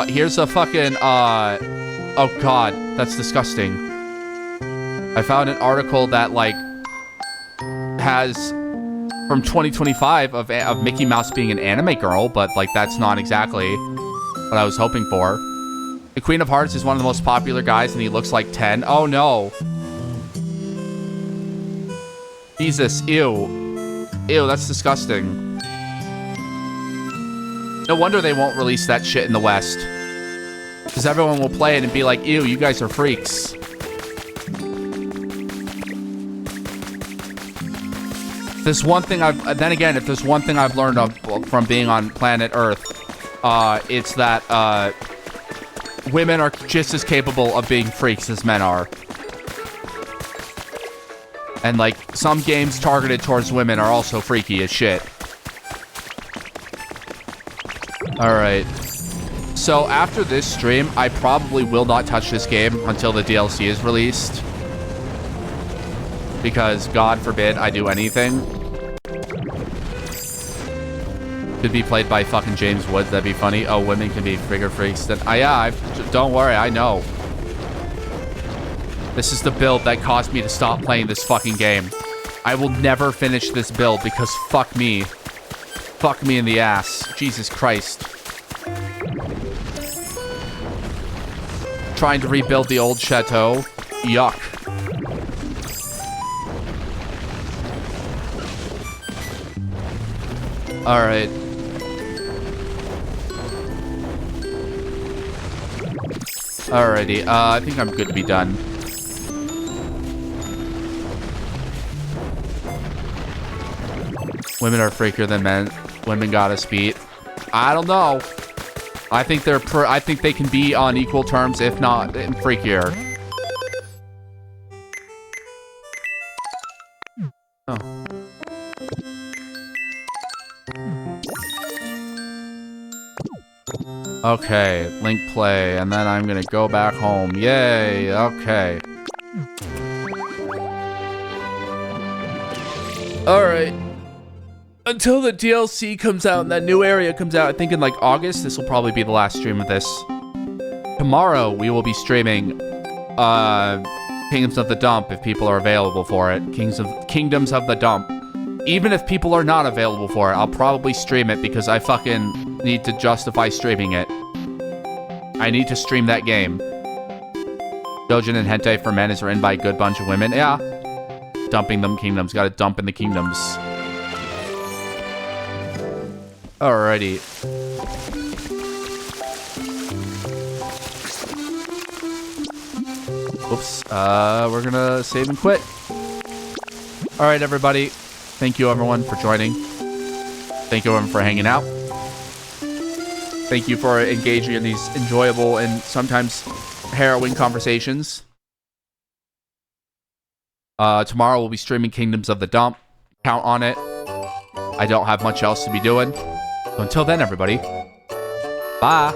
Here's a fucking, oh god, that's disgusting. I found an article that, like, has from 2025 of Mickey Mouse being an anime girl, but, like, that's not exactly what I was hoping for. The Queen of Hearts is one of the most popular guys, and he looks like 10. Oh, no. Jesus, ew. Ew, that's disgusting. No wonder they won't release that shit in the West. Because everyone will play it and be like, ew, you guys are freaks. There's one thing if there's one thing I've learned from being on planet Earth, It's that women are just as capable of being freaks as men are. And, like, some games targeted towards women are also freaky as shit. Alright. So, after this stream, I probably will not touch this game until the DLC is released. Because, God forbid, I do anything. Could be played by fucking James Woods, that'd be funny. Oh, women can be bigger freaks than... don't worry, I know. This is the build that caused me to stop playing this fucking game. I will never finish this build because fuck me. Fuck me in the ass. Jesus Christ. Trying to rebuild the old chateau. Yuck. Alright. Alrighty, I think I'm good to be done. Women are freakier than men. Women got us beat. I don't know. I think I think they can be on equal terms, if not freakier. Oh. Okay, link play, and then I'm gonna go back home. Yay, okay. Alright. Until the DLC comes out and that new area comes out, I think in like August, this will probably be the last stream of this. Tomorrow, we will be streaming Kingdoms of the Dump if people are available for it. Kingdoms of the Dump. Even if people are not available for it, I'll probably stream it because I fucking need to justify streaming it. I need to stream that game. Dojin and Hentai for Men is written by a good bunch of women. Yeah. Dumping them kingdoms. Gotta dump in the kingdoms. Alrighty. Oops. We're gonna save and quit. Alright, everybody. Thank you, everyone, for joining. Thank you, everyone, for hanging out. Thank you for engaging in these enjoyable and sometimes harrowing conversations. Tomorrow we'll be streaming Kingdoms of the Dump. Count on it. I don't have much else to be doing. So until then, everybody. Bye.